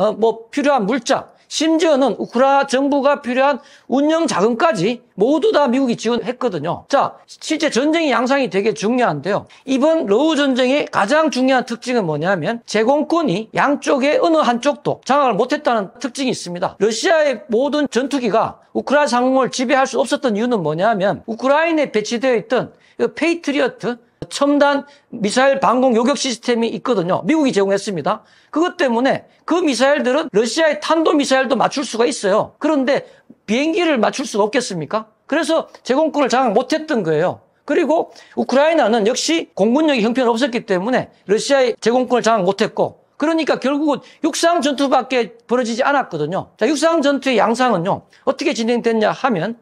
필요한 물자, 심지어는 우크라이나 정부가 필요한 운영 자금까지 모두 다 미국이 지원했거든요. 자, 실제 전쟁의 양상이 되게 중요한데요. 이번 러우 전쟁의 가장 중요한 특징은 뭐냐면 제공권이 양쪽의 어느 한쪽도 장악을 못했다는 특징이 있습니다. 러시아의 모든 전투기가 우크라이나 상공을 지배할 수 없었던 이유는 뭐냐면 우크라이나에 배치되어 있던 페이트리어트 첨단 미사일 방공 요격 시스템이 있거든요. 미국이 제공했습니다. 그것 때문에 그 미사일들은 러시아의 탄도미사일도 맞출 수가 있어요. 그런데 비행기를 맞출 수가 없겠습니까? 그래서 제공권을 장악 못했던 거예요. 그리고 우크라이나는 역시 공군력이 형편없었기 때문에 러시아의 제공권을 장악 못했고 그러니까 결국은 육상 전투밖에 벌어지지 않았거든요. 자, 육상 전투의 양상은요. 어떻게 진행됐냐 하면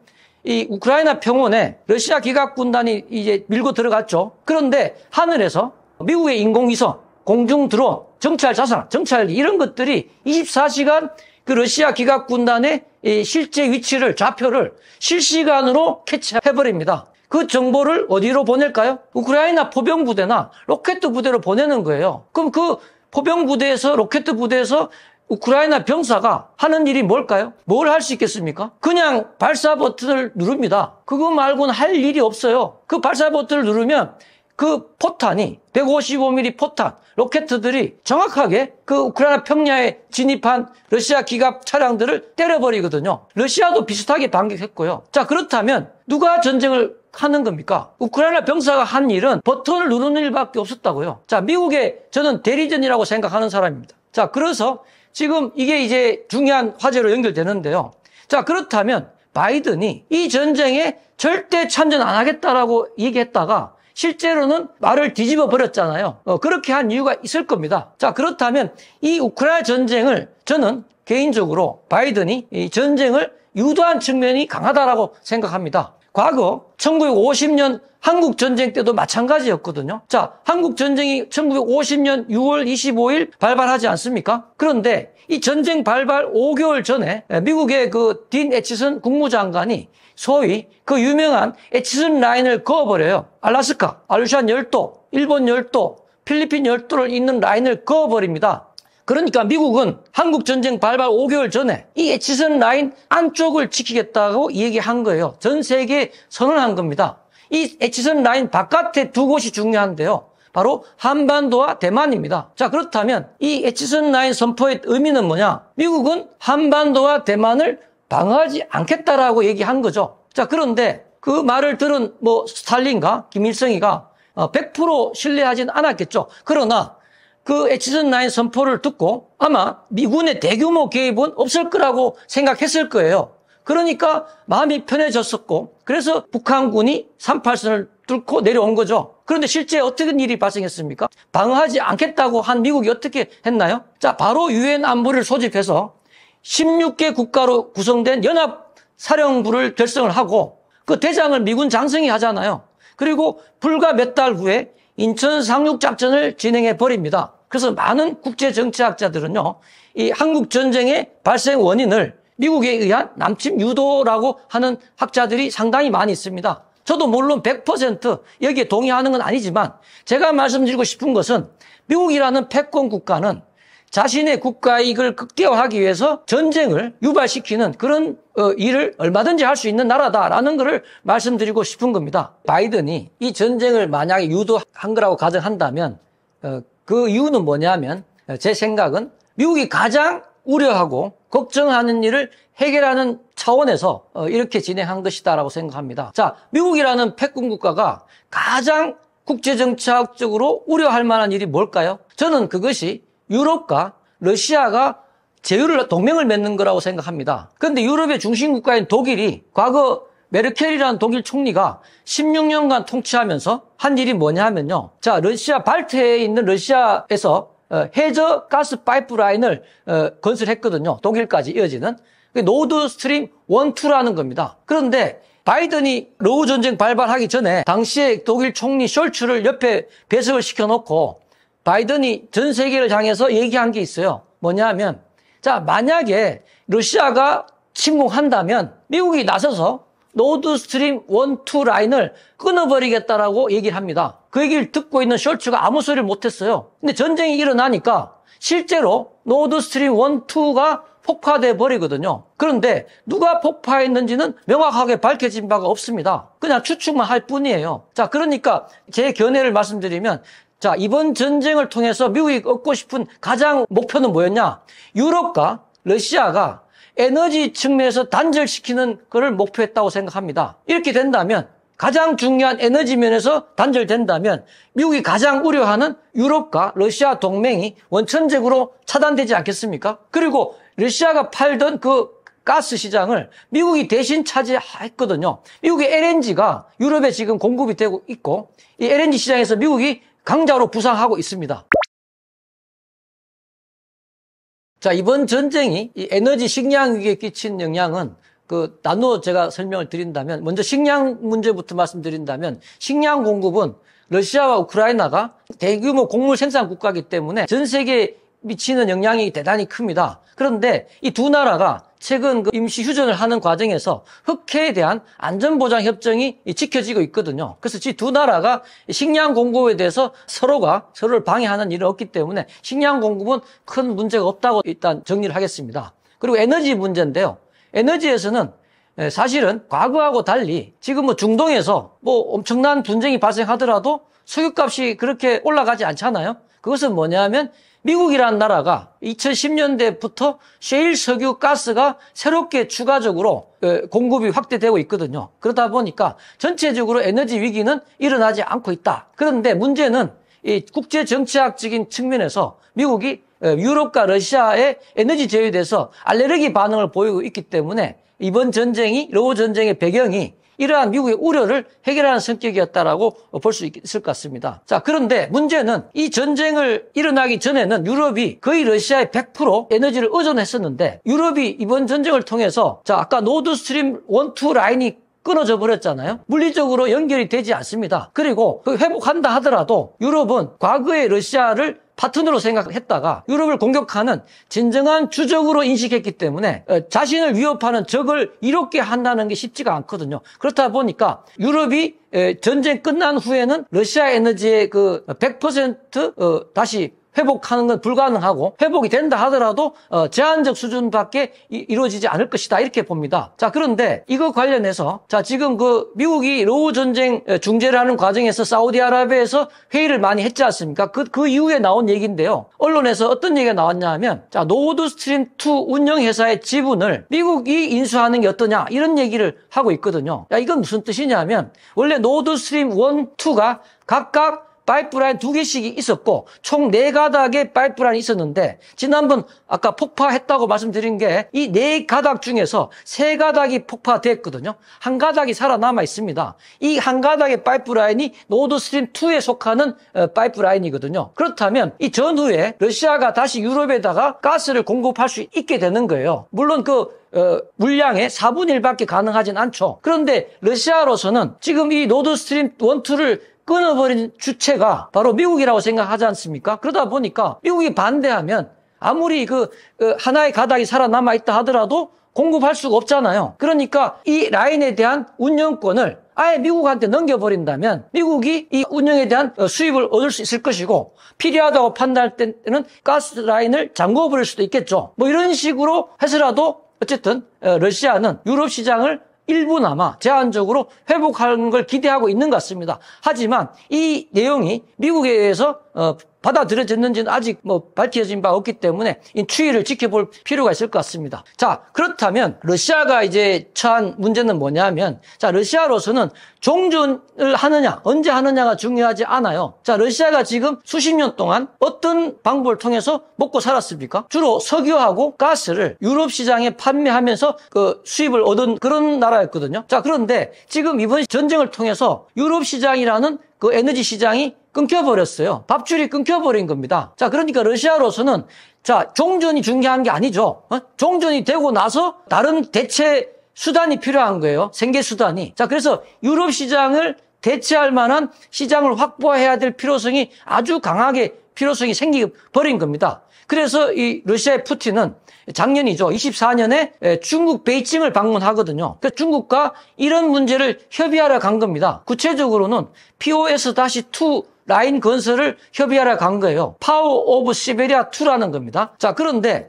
이 우크라이나 평원에 러시아 기갑군단이 이제 밀고 들어갔죠. 그런데 하늘에서 미국의 인공위성, 공중 드론, 정찰 자산, 정찰기 이런 것들이 24시간 그 러시아 기갑군단의 실제 위치를 좌표를 실시간으로 캐치해버립니다. 그 정보를 어디로 보낼까요? 우크라이나 포병 부대나 로켓 부대로 보내는 거예요. 그럼 그 포병 부대에서 로켓 부대에서 우크라이나 병사가 하는 일이 뭘까요? 뭘 할 수 있겠습니까? 그냥 발사 버튼을 누릅니다. 그거 말고는 할 일이 없어요. 그 발사 버튼을 누르면 그 포탄이 155mm 포탄, 로켓들이 정확하게 그 우크라이나 평야에 진입한 러시아 기갑 차량들을 때려버리거든요. 러시아도 비슷하게 반격했고요. 자, 그렇다면 누가 전쟁을 하는 겁니까? 우크라이나 병사가 한 일은 버튼을 누르는 일밖에 없었다고요. 자, 미국의 저는 대리전이라고 생각하는 사람입니다. 자, 그래서 지금 이게 이제 중요한 화제로 연결되는데요. 자, 그렇다면 바이든이 이 전쟁에 절대 참전 안 하겠다라고 얘기했다가 실제로는 말을 뒤집어 버렸잖아요. 그렇게 한 이유가 있을 겁니다. 자, 그렇다면 이 우크라이나 전쟁을 저는 개인적으로 바이든이 이 전쟁을 유도한 측면이 강하다라고 생각합니다. 과거 1950년 한국 전쟁 때도 마찬가지였거든요. 자, 한국 전쟁이 1950년 6월 25일 발발하지 않습니까? 그런데 이 전쟁 발발 5개월 전에 미국의 그 딘 애치슨 국무장관이 소위 그 유명한 애치슨 라인을 그어버려요. 알래스카, 알루샨 열도, 일본 열도, 필리핀 열도를 잇는 라인을 그어버립니다. 그러니까 미국은 한국 전쟁 발발 5개월 전에 이 애치선 라인 안쪽을 지키겠다고 얘기한 거예요. 전 세계에 선언한 겁니다. 이 애치선 라인 바깥에 두 곳이 중요한데요. 바로 한반도와 대만입니다. 자, 그렇다면 이 애치선 라인 선포의 의미는 뭐냐? 미국은 한반도와 대만을 방어하지 않겠다라고 얘기한 거죠. 자, 그런데 그 말을 들은 스탈린과 김일성이가 100% 신뢰하진 않았겠죠. 그러나 그 애치선 라인 선포를 듣고 아마 미군의 대규모 개입은 없을 거라고 생각했을 거예요. 그러니까 마음이 편해졌었고 그래서 북한군이 38선을 뚫고 내려온 거죠. 그런데 실제 어떤 일이 발생했습니까? 방어하지 않겠다고 한 미국이 어떻게 했나요? 자, 바로 유엔 안보리를 소집해서 16개 국가로 구성된 연합사령부를 결성을 하고 그 대장을 미군 장성이 하잖아요. 그리고 불과 몇 달 후에 인천 상륙작전을 진행해 버립니다. 그래서 많은 국제정치학자들은요, 이 한국전쟁의 발생 원인을 미국에 의한 남침 유도라고 하는 학자들이 상당히 많이 있습니다. 저도 물론 100% 여기에 동의하는 건 아니지만 제가 말씀드리고 싶은 것은 미국이라는 패권 국가는 자신의 국가 이익을 극대화하기 위해서 전쟁을 유발시키는 그런 일을 얼마든지 할 수 있는 나라다라는 것을 말씀드리고 싶은 겁니다. 바이든이 이 전쟁을 만약에 유도한 거라고 가정한다면 그 이유는 뭐냐면 제 생각은 미국이 가장 우려하고 걱정하는 일을 해결하는 차원에서 이렇게 진행한 것이다라고 생각합니다. 자, 미국이라는 패권 국가가 가장 국제정치학적으로 우려할 만한 일이 뭘까요? 저는 그것이 유럽과 러시아가 동맹을 맺는 거라고 생각합니다. 그런데 유럽의 중심 국가인 독일이 과거 메르켈이라는 독일 총리가 16년간 통치하면서 한 일이 뭐냐 하면요. 자, 러시아 발트해에 있는 러시아에서 해저 가스 파이프라인을 건설했거든요. 독일까지 이어지는. 노드 스트림 1, 2라는 겁니다. 그런데 바이든이 러우 전쟁 발발하기 전에 당시에 독일 총리 숄츠를 옆에 배석을 시켜놓고 바이든이 전 세계를 향해서 얘기한 게 있어요. 뭐냐면 자, 만약에 러시아가 침공한다면 미국이 나서서 노드 스트림 1, 2 라인을 끊어버리겠다라고 얘기를 합니다. 그 얘기를 듣고 있는 숄츠가 아무 소리를 못했어요. 근데 전쟁이 일어나니까 실제로 노드 스트림 1, 2가 폭파돼 버리거든요. 그런데 누가 폭파했는지는 명확하게 밝혀진 바가 없습니다. 그냥 추측만 할 뿐이에요. 자, 그러니까 제 견해를 말씀드리면 자, 이번 전쟁을 통해서 미국이 얻고 싶은 가장 목표는 뭐였냐? 유럽과 러시아가 에너지 측면에서 단절시키는 것을 목표했다고 생각합니다. 이렇게 된다면 가장 중요한 에너지 면에서 단절된다면 미국이 가장 우려하는 유럽과 러시아 동맹이 원천적으로 차단되지 않겠습니까? 그리고 러시아가 팔던 그 가스 시장을 미국이 대신 차지했거든요. 미국의 LNG가 유럽에 지금 공급이 되고 있고 이 LNG 시장에서 미국이 강자로 부상하고 있습니다. 자, 이번 전쟁이 이 에너지 식량 위기에 끼친 영향은 나누어 제가 설명을 드린다면 먼저 식량 문제부터 말씀드린다면 식량 공급은 러시아와 우크라이나가 대규모 곡물 생산 국가이기 때문에 전 세계에 미치는 영향이 대단히 큽니다. 그런데 이 두 나라가 최근 임시 휴전을 하는 과정에서 흑해에 대한 안전보장 협정이 지켜지고 있거든요. 그래서 이 두 나라가 식량 공급에 대해서 서로가 서로를 방해하는 일은 없기 때문에 식량 공급은 큰 문제가 없다고 일단 정리를 하겠습니다. 그리고 에너지 문제인데요. 에너지에서는 사실은 과거하고 달리 지금 중동에서 엄청난 분쟁이 발생하더라도 석유값이 그렇게 올라가지 않잖아요. 그것은 뭐냐면 미국이라는 나라가 2010년대부터 셰일 석유 가스가 새롭게 추가적으로 공급이 확대되고 있거든요. 그러다 보니까 전체적으로 에너지 위기는 일어나지 않고 있다. 그런데 문제는 이 국제 정치학적인 측면에서 미국이 유럽과 러시아의 에너지 제휴에 대해서 알레르기 반응을 보이고 있기 때문에 이번 전쟁이 러우 전쟁의 배경이 이러한 미국의 우려를 해결하는 성격이었다라고 볼 수 있을 것 같습니다. 자, 그런데 문제는 이 전쟁을 일어나기 전에는 유럽이 거의 러시아에 100% 에너지를 의존했었는데 유럽이 이번 전쟁을 통해서 자, 아까 노드 스트림 1, 2 라인이 끊어져 버렸잖아요. 물리적으로 연결이 되지 않습니다. 그리고 회복한다 하더라도 유럽은 과거의 러시아를 파트너로 생각했다가 유럽을 공격하는 진정한 주적으로 인식했기 때문에 자신을 위협하는 적을 이롭게 한다는 게 쉽지가 않거든요. 그렇다 보니까 유럽이 전쟁 끝난 후에는 러시아 에너지의 100% 다시 회복하는 건 불가능하고 회복이 된다 하더라도 제한적 수준밖에 이루어지지 않을 것이다 이렇게 봅니다. 자, 그런데 이거 관련해서 자, 지금 미국이 러우 전쟁 중재를 하는 과정에서 사우디아라비아에서 회의를 많이 했지 않습니까? 그 이후에 나온 얘기인데요. 언론에서 어떤 얘기가 나왔냐 하면 자, 노드 스트림 2 운영 회사의 지분을 미국이 인수하는 게 어떠냐 이런 얘기를 하고 있거든요. 야, 이건 무슨 뜻이냐면 원래 노드 스트림 1, 2가 각각 파이프라인 2개씩이 있었고 총 4가닥의 파이프라인이 있었는데 지난번 아까 폭파했다고 말씀드린 게 이 4가닥 중에서 3가닥이 폭파됐거든요. 한 가닥이 살아남아 있습니다. 이 한 가닥의 파이프라인이 노드 스트림 2에 속하는 파이프라인이거든요. 그렇다면 이 전후에 러시아가 다시 유럽에다가 가스를 공급할 수 있게 되는 거예요. 물론 물량의 4분의 1밖에 가능하진 않죠. 그런데 러시아로서는 지금 이 노드 스트림 1, 2를 끊어버린 주체가 바로 미국이라고 생각하지 않습니까? 그러다 보니까 미국이 반대하면 아무리 하나의 가닥이 살아남아 있다 하더라도 공급할 수가 없잖아요. 그러니까 이 라인에 대한 운영권을 아예 미국한테 넘겨버린다면 미국이 이 운영에 대한 수입을 얻을 수 있을 것이고 필요하다고 판단할 때는 가스라인을 잠궈버릴 수도 있겠죠. 뭐 이런 식으로 해서라도 어쨌든 러시아는 유럽 시장을 일부나마 제한적으로 회복하는 걸 기대하고 있는 것 같습니다. 하지만 이 내용이 미국에 의해서 받아들여졌는지는 아직 뭐 밝혀진 바 없기 때문에 이 추이를 지켜볼 필요가 있을 것 같습니다. 자, 그렇다면 러시아가 이제 처한 문제는 뭐냐면, 자, 러시아로서는 종전을 하느냐, 언제 하느냐가 중요하지 않아요. 자, 러시아가 지금 수십 년 동안 어떤 방법을 통해서 먹고 살았습니까? 주로 석유하고 가스를 유럽 시장에 판매하면서 그 수입을 얻은 그런 나라였거든요. 자, 그런데 지금 이번 전쟁을 통해서 유럽 시장이라는 그 에너지 시장이 끊겨버렸어요. 밥줄이 끊겨버린 겁니다. 자, 그러니까 러시아로서는 자, 종전이 중요한 게 아니죠. 종전이 되고 나서 다른 대체 수단이 필요한 거예요. 생계 수단이. 자, 그래서 유럽 시장을 대체할 만한 시장을 확보해야 될 필요성이 아주 강하게 필요성이 생겨버린 겁니다. 그래서 이 러시아의 푸틴은 작년이죠. 24년에 중국 베이징을 방문하거든요. 그래서 중국과 이런 문제를 협의하러 간 겁니다. 구체적으로는 POS-2 라인 건설을 협의하러 간 거예요. 파워 오브 시베리아 2라는 겁니다. 자, 그런데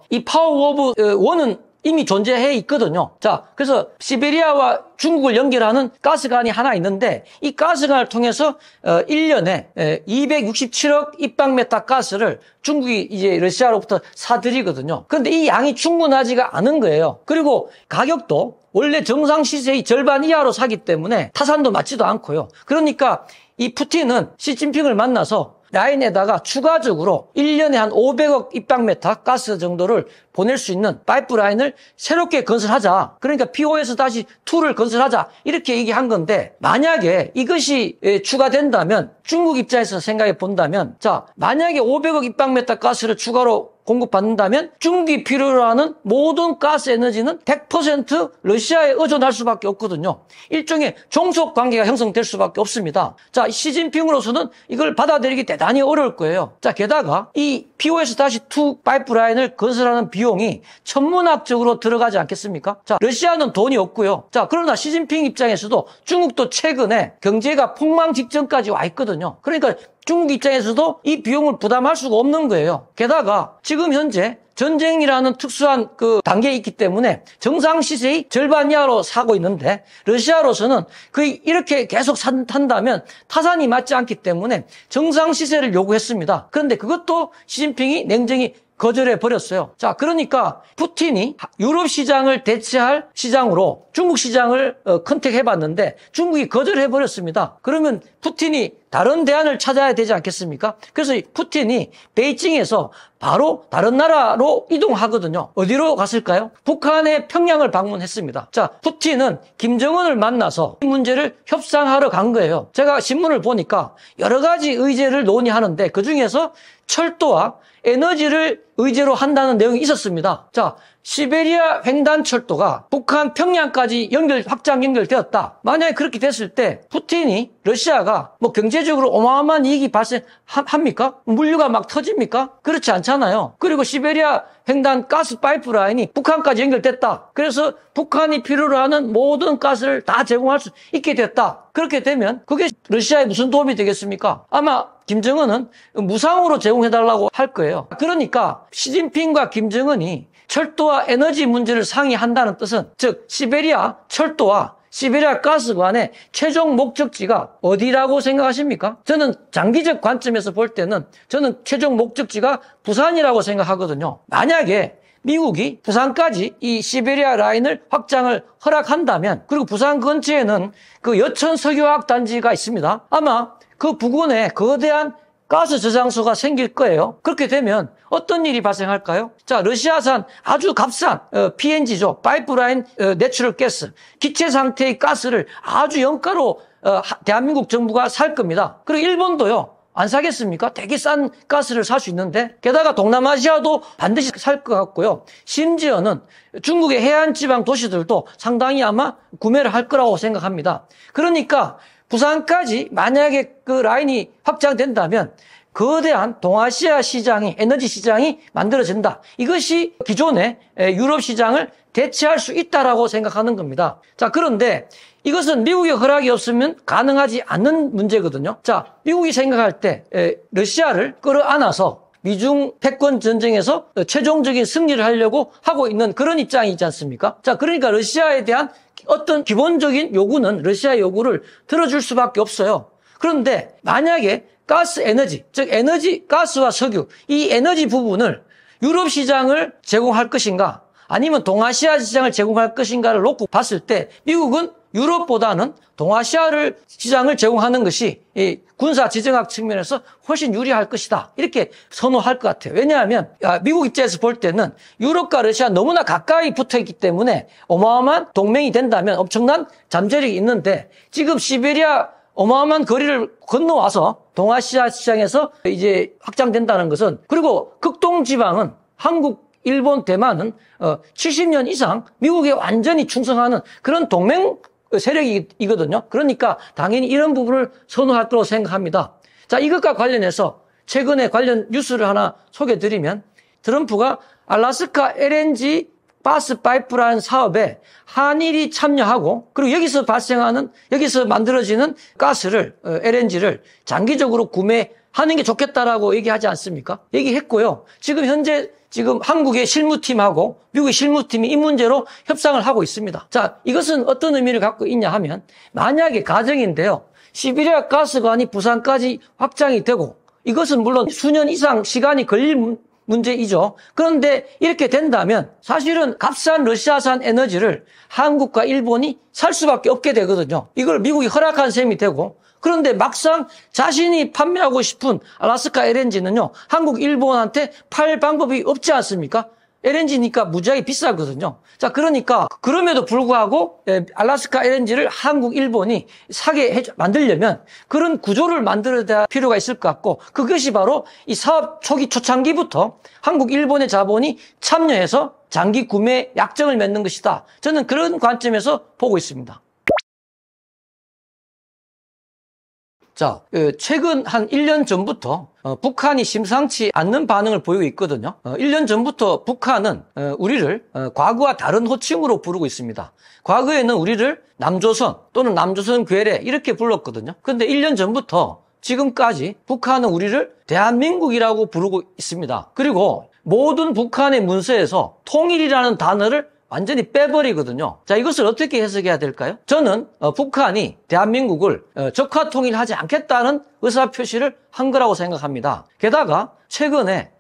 이 파워 오브 1은 이미 존재해 있거든요. 자, 그래서 시베리아와 중국을 연결하는 가스관이 하나 있는데 이 가스관을 통해서 1년에 267억 입방메타 가스를 중국이 이제 러시아로부터 사들이거든요. 그런데 이 양이 충분하지가 않은 거예요. 그리고 가격도 원래 정상 시세의 절반 이하로 사기 때문에 타산도 맞지도 않고요. 그러니까 이 푸틴은 시진핑을 만나서 라인에다가 추가적으로 1년에 한 500억 입방메타 가스 정도를 보낼 수 있는 파이프라인을 새롭게 건설하자. 그러니까 POS-2를 건설하자. 이렇게 얘기한 건데 만약에 이것이 추가된다면 중국 입장에서 생각해 본다면 자, 만약에 500억 입방메타 가스를 추가로 공급받는다면 중국이 필요로 하는 모든 가스 에너지는 100% 러시아에 의존할 수밖에 없거든요. 일종의 종속 관계가 형성될 수밖에 없습니다. 자, 시진핑으로서는 이걸 받아들이기 대단히 어려울 거예요. 자, 게다가 이 POS-2 파이프라인을 건설하는 비용이 천문학적으로 들어가지 않겠습니까? 자, 러시아는 돈이 없고요. 자, 그러나 시진핑 입장에서도 중국도 최근에 경제가 폭망 직전까지 와 있거든요. 그러니까 중국 입장에서도 이 비용을 부담할 수가 없는 거예요. 게다가 지금 현재 전쟁이라는 특수한 그 단계에 있기 때문에 정상 시세의 절반 이하로 사고 있는데 러시아로서는 거의 이렇게 계속 산다면 타산이 맞지 않기 때문에 정상 시세를 요구했습니다. 그런데 그것도 시진핑이 냉정히 거절해 버렸어요. 자, 그러니까 푸틴이 유럽 시장을 대체할 시장으로 중국 시장을 컨택해 봤는데 중국이 거절해 버렸습니다. 그러면 푸틴이 다른 대안을 찾아야 되지 않겠습니까? 그래서 푸틴이 베이징에서 바로 다른 나라로 이동하거든요. 어디로 갔을까요? 북한의 평양을 방문했습니다. 자, 푸틴은 김정은을 만나서 이 문제를 협상하러 간 거예요. 제가 신문을 보니까 여러 가지 의제를 논의하는데 그중에서 철도와 에너지를 의제로 한다는 내용이 있었습니다. 자, 시베리아 횡단철도가 북한 평양까지 확장 연결되었다. 만약에 그렇게 됐을 때 푸틴이 러시아가 뭐 경제적으로 어마어마한 이익이 발생합니까? 물류가 막 터집니까? 그렇지 않잖아요. 그리고 시베리아 횡단 가스 파이프라인이 북한까지 연결됐다. 그래서 북한이 필요로 하는 모든 가스를 다 제공할 수 있게 됐다. 그렇게 되면 그게 러시아에 무슨 도움이 되겠습니까? 아마 김정은은 무상으로 제공해달라고 할 거예요. 그러니까 시진핑과 김정은이 철도와 에너지 문제를 상의한다는 뜻은 즉 시베리아 철도와 시베리아 가스관의 최종 목적지가 어디라고 생각하십니까? 저는 장기적 관점에서 볼 때는 저는 최종 목적지가 부산이라고 생각하거든요. 만약에 미국이 부산까지 이 시베리아 라인을 확장을 허락한다면 그리고 부산 근처에는 그 여천 석유화학 단지가 있습니다. 아마 그 부근에 거대한 가스 저장소가 생길 거예요. 그렇게 되면 어떤 일이 발생할까요? 자, 러시아산 아주 값싼 PNG죠. 파이프라인 내추럴 가스, 기체 상태의 가스를 아주 영가로 대한민국 정부가 살 겁니다. 그리고 일본도요. 안 사겠습니까? 되게 싼 가스를 살 수 있는데 게다가 동남아시아도 반드시 살 것 같고요. 심지어는 중국의 해안지방 도시들도 상당히 아마 구매를 할 거라고 생각합니다. 그러니까 부산까지 만약에 그 라인이 확장된다면 거대한 동아시아 시장이 에너지 시장이 만들어진다. 이것이 기존의 유럽 시장을 대체할 수 있다라고 생각하는 겁니다. 자, 그런데 이것은 미국의 허락이 없으면 가능하지 않는 문제거든요. 자, 미국이 생각할 때 러시아를 끌어안아서 미중 패권 전쟁에서 최종적인 승리를 하려고 하고 있는 그런 입장이 있지 않습니까? 자, 그러니까 러시아에 대한 어떤 기본적인 요구는 러시아의 요구를 들어줄 수밖에 없어요. 그런데 만약에 가스 에너지, 즉 에너지, 가스와 석유, 이 에너지 부분을 유럽 시장을 제공할 것인가 아니면 동아시아 시장을 제공할 것인가를 놓고 봤을 때 미국은 유럽보다는 동아시아를 시장을 제공하는 것이 이 군사 지정학 측면에서 훨씬 유리할 것이다. 이렇게 선호할 것 같아요. 왜냐하면 미국 입장에서 볼 때는 유럽과 러시아 너무나 가까이 붙어 있기 때문에 어마어마한 동맹이 된다면 엄청난 잠재력이 있는데 지금 시베리아 어마어마한 거리를 건너와서 동아시아 시장에서 이제 확장된다는 것은 그리고 극동 지방은 한국, 일본, 대만은 70년 이상 미국에 완전히 충성하는 그런 동맹 세력이거든요. 그러니까 당연히 이런 부분을 선호할 거라고 생각합니다. 자, 이것과 관련해서 최근에 관련 뉴스를 하나 소개해드리면 트럼프가 알래스카 LNG 가스 파이프라인 사업에 한일이 참여하고 그리고 여기서 만들어지는 가스를 LNG를 장기적으로 구매하는 게 좋겠다라고 얘기하지 않습니까? 얘기했고요. 현재 한국의 실무팀하고 미국의 실무팀이 이 문제로 협상을 하고 있습니다. 자, 이것은 어떤 의미를 갖고 있냐 하면 만약에 가정인데요. 시베리아 가스관이 부산까지 확장이 되고 이것은 물론 수년 이상 시간이 걸릴 문제이죠. 그런데 이렇게 된다면 사실은 값싼 러시아산 에너지를 한국과 일본이 살 수밖에 없게 되거든요. 이걸 미국이 허락한 셈이 되고 그런데 막상 자신이 판매하고 싶은 알래스카 LNG는요. 한국, 일본한테 팔 방법이 없지 않습니까? LNG니까 무지하게 비싸거든요. 자, 그러니까 그럼에도 불구하고 알래스카 LNG를 한국, 일본이 사게 만들려면 그런 구조를 만들어야 필요가 있을 것 같고 그것이 바로 이 사업 초기 초창기부터 한국, 일본의 자본이 참여해서 장기 구매 약정을 맺는 것이다. 저는 그런 관점에서 보고 있습니다. 자, 최근 한 1년 전부터 북한이 심상치 않는 반응을 보이고 있거든요. 1년 전부터 북한은 우리를 과거와 다른 호칭으로 부르고 있습니다. 과거에는 우리를 남조선 또는 남조선 괴뢰 이렇게 불렀거든요. 그런데 1년 전부터 지금까지 북한은 우리를 대한민국이라고 부르고 있습니다. 그리고 모든 북한의 문서에서 통일이라는 단어를 완전히 빼버리거든요. 자, 이것을 어떻게 해석해야 될까요? 저는 북한이 대한민국을 적화 통일하지 않겠다는 의사표시를 한 거라고 생각합니다. 게다가 최근에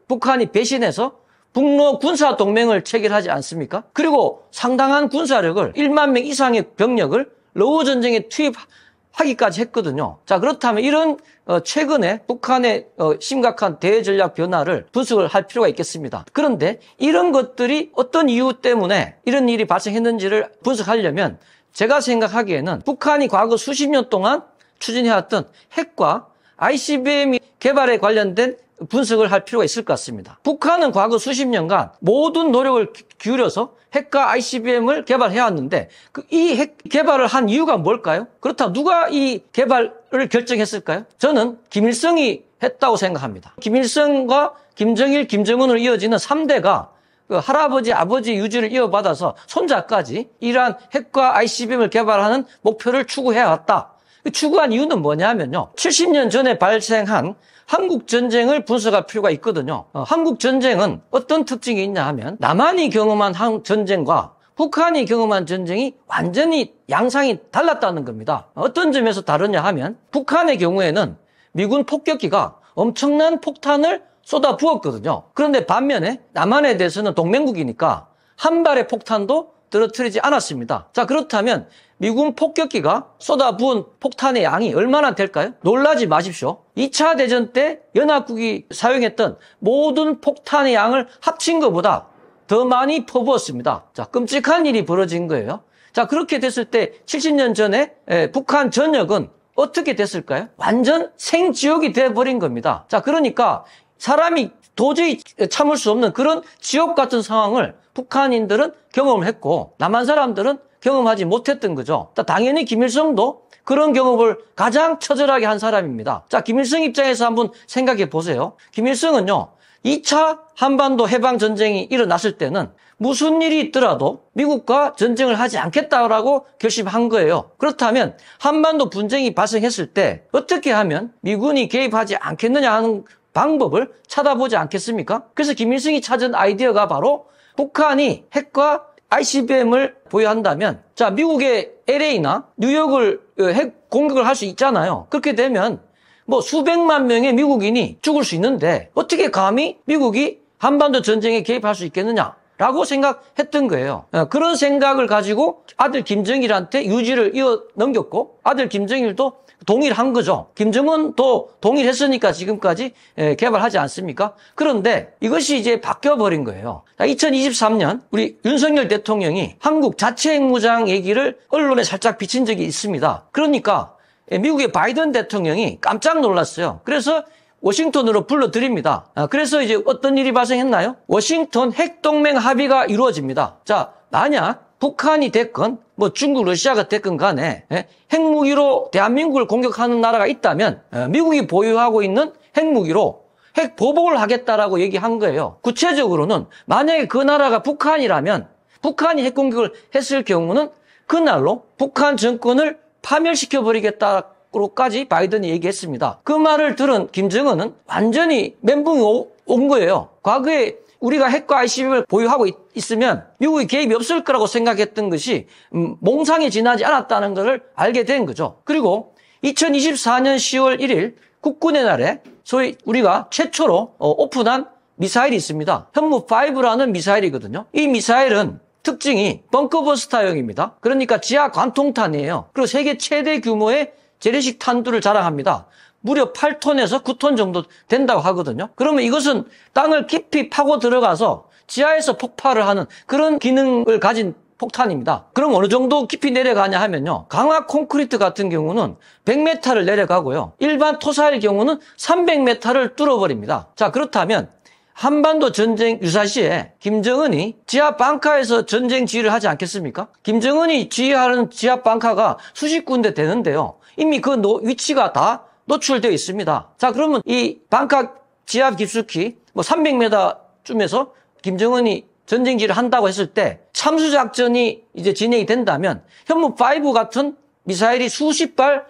북한이 배신해서 북러 군사동맹을 체결하지 않습니까? 그리고 상당한 군사력을 1만 명 이상의 병력을 러우 전쟁에 투입하기까지 했거든요. 자, 그렇다면 이런 최근에 북한의 심각한 대전략 변화를 분석을 할 필요가 있겠습니다. 그런데 이런 것들이 어떤 이유 때문에 이런 일이 발생했는지를 분석하려면 제가 생각하기에는 북한이 과거 수십 년 동안 추진해왔던 핵과 ICBM 개발에 관련된 분석을 할 필요가 있을 것 같습니다. 북한은 과거 수십 년간 모든 노력을 기울여서 핵과 ICBM을 개발해왔는데 이 핵 개발을 한 이유가 뭘까요? 그렇다면 누가 이 개발을 결정했을까요? 저는 김일성이 했다고 생각합니다. 김일성과 김정일, 김정은으로 이어지는 3대가 할아버지, 아버지 유지를 이어받아서 손자까지 이러한 핵과 ICBM을 개발하는 목표를 추구해왔다. 추구한 이유는 뭐냐면요. 70년 전에 발생한 한국전쟁을 분석할 필요가 있거든요. 한국전쟁은 어떤 특징이 있냐 하면 남한이 경험한 전쟁과 북한이 경험한 전쟁이 완전히 양상이 달랐다는 겁니다. 어떤 점에서 다르냐 하면 북한의 경우에는 미군 폭격기가 엄청난 폭탄을 쏟아 부었거든요. 그런데 반면에 남한에 대해서는 동맹국이니까 한 발의 폭탄도 떨어뜨리지 않았습니다. 자, 그렇다면 미군 폭격기가 쏟아부은 폭탄의 양이 얼마나 될까요? 놀라지 마십시오. 2차 대전 때 연합국이 사용했던 모든 폭탄의 양을 합친 것보다 더 많이 퍼부었습니다. 자, 끔찍한 일이 벌어진 거예요. 자, 그렇게 됐을 때 70년 전에 북한 전역은 어떻게 됐을까요? 완전 생지옥이 돼버린 겁니다. 자, 그러니까 사람이 도저히 참을 수 없는 그런 지옥 같은 상황을 북한인들은 경험을 했고 남한 사람들은 경험하지 못했던 거죠. 당연히 김일성도 그런 경험을 가장 처절하게 한 사람입니다. 자, 김일성 입장에서 한번 생각해 보세요. 김일성은요, 2차 한반도 해방 전쟁이 일어났을 때는 무슨 일이 있더라도 미국과 전쟁을 하지 않겠다라고 결심한 거예요. 그렇다면 한반도 분쟁이 발생했을 때 어떻게 하면 미군이 개입하지 않겠느냐 하는 방법을 찾아보지 않겠습니까? 그래서 김일성이 찾은 아이디어가 바로 북한이 핵과 ICBM을 보유한다면, 자, 미국의 LA나 뉴욕을 핵 공격을 할 수 있잖아요. 그렇게 되면 뭐 수백만 명의 미국인이 죽을 수 있는데 어떻게 감히 미국이 한반도 전쟁에 개입할 수 있겠느냐라고 생각했던 거예요. 그런 생각을 가지고 아들 김정일한테 유지를 이어 넘겼고 아들 김정일도 동의를 한 거죠. 김정은도 동의를 했으니까 지금까지 개발하지 않습니까? 그런데 이것이 이제 바뀌어버린 거예요. 2023년 우리 윤석열 대통령이 한국 자체 핵무장 얘기를 언론에 살짝 비친 적이 있습니다. 그러니까 미국의 바이든 대통령이 깜짝 놀랐어요. 그래서 워싱턴으로 불러드립니다. 그래서 이제 어떤 일이 발생했나요? 워싱턴 핵동맹 합의가 이루어집니다. 자, 만약 북한이 됐건 뭐 중국, 러시아가 됐건 간에 핵무기로 대한민국을 공격하는 나라가 있다면 미국이 보유하고 있는 핵무기로 핵 보복을 하겠다라고 얘기한 거예요. 구체적으로는 만약에 그 나라가 북한이라면 북한이 핵공격을 했을 경우는 그날로 북한 정권을 파멸시켜버리겠다고까지 바이든이 얘기했습니다. 그 말을 들은 김정은은 완전히 멘붕이 온 거예요. 과거에 우리가 핵과 ICBM을 보유하고 있으면 미국이 개입이 없을 거라고 생각했던 것이 몽상에 지나지 않았다는 것을 알게 된 거죠. 그리고 2024년 10월 1일 국군의 날에 소위 우리가 최초로 오픈한 미사일이 있습니다. 현무5라는 미사일이거든요. 이 미사일은 특징이 벙커버스터형입니다. 그러니까 지하 관통탄이에요. 그리고 세계 최대 규모의 재래식 탄두를 자랑합니다. 무려 8톤에서 9톤 정도 된다고 하거든요. 그러면 이것은 땅을 깊이 파고 들어가서 지하에서 폭발을 하는 그런 기능을 가진 폭탄입니다. 그럼 어느 정도 깊이 내려가냐 하면요. 강화 콘크리트 같은 경우는 100m를 내려가고요. 일반 토사의 경우는 300m를 뚫어버립니다. 자, 그렇다면 한반도 전쟁 유사시에 김정은이 지하 방카에서 전쟁 지휘를 하지 않겠습니까? 김정은이 지휘하는 지하 방카가 수십 군데 되는데요. 이미 그 위치가 다 노출되어 있습니다. 자, 그러면 이 방카 지하 깊숙이 뭐 300m쯤에서 김정은이 전쟁지를 한다고 했을 때 참수작전이 이제 진행이 된다면 현무5 같은 미사일이 수십 발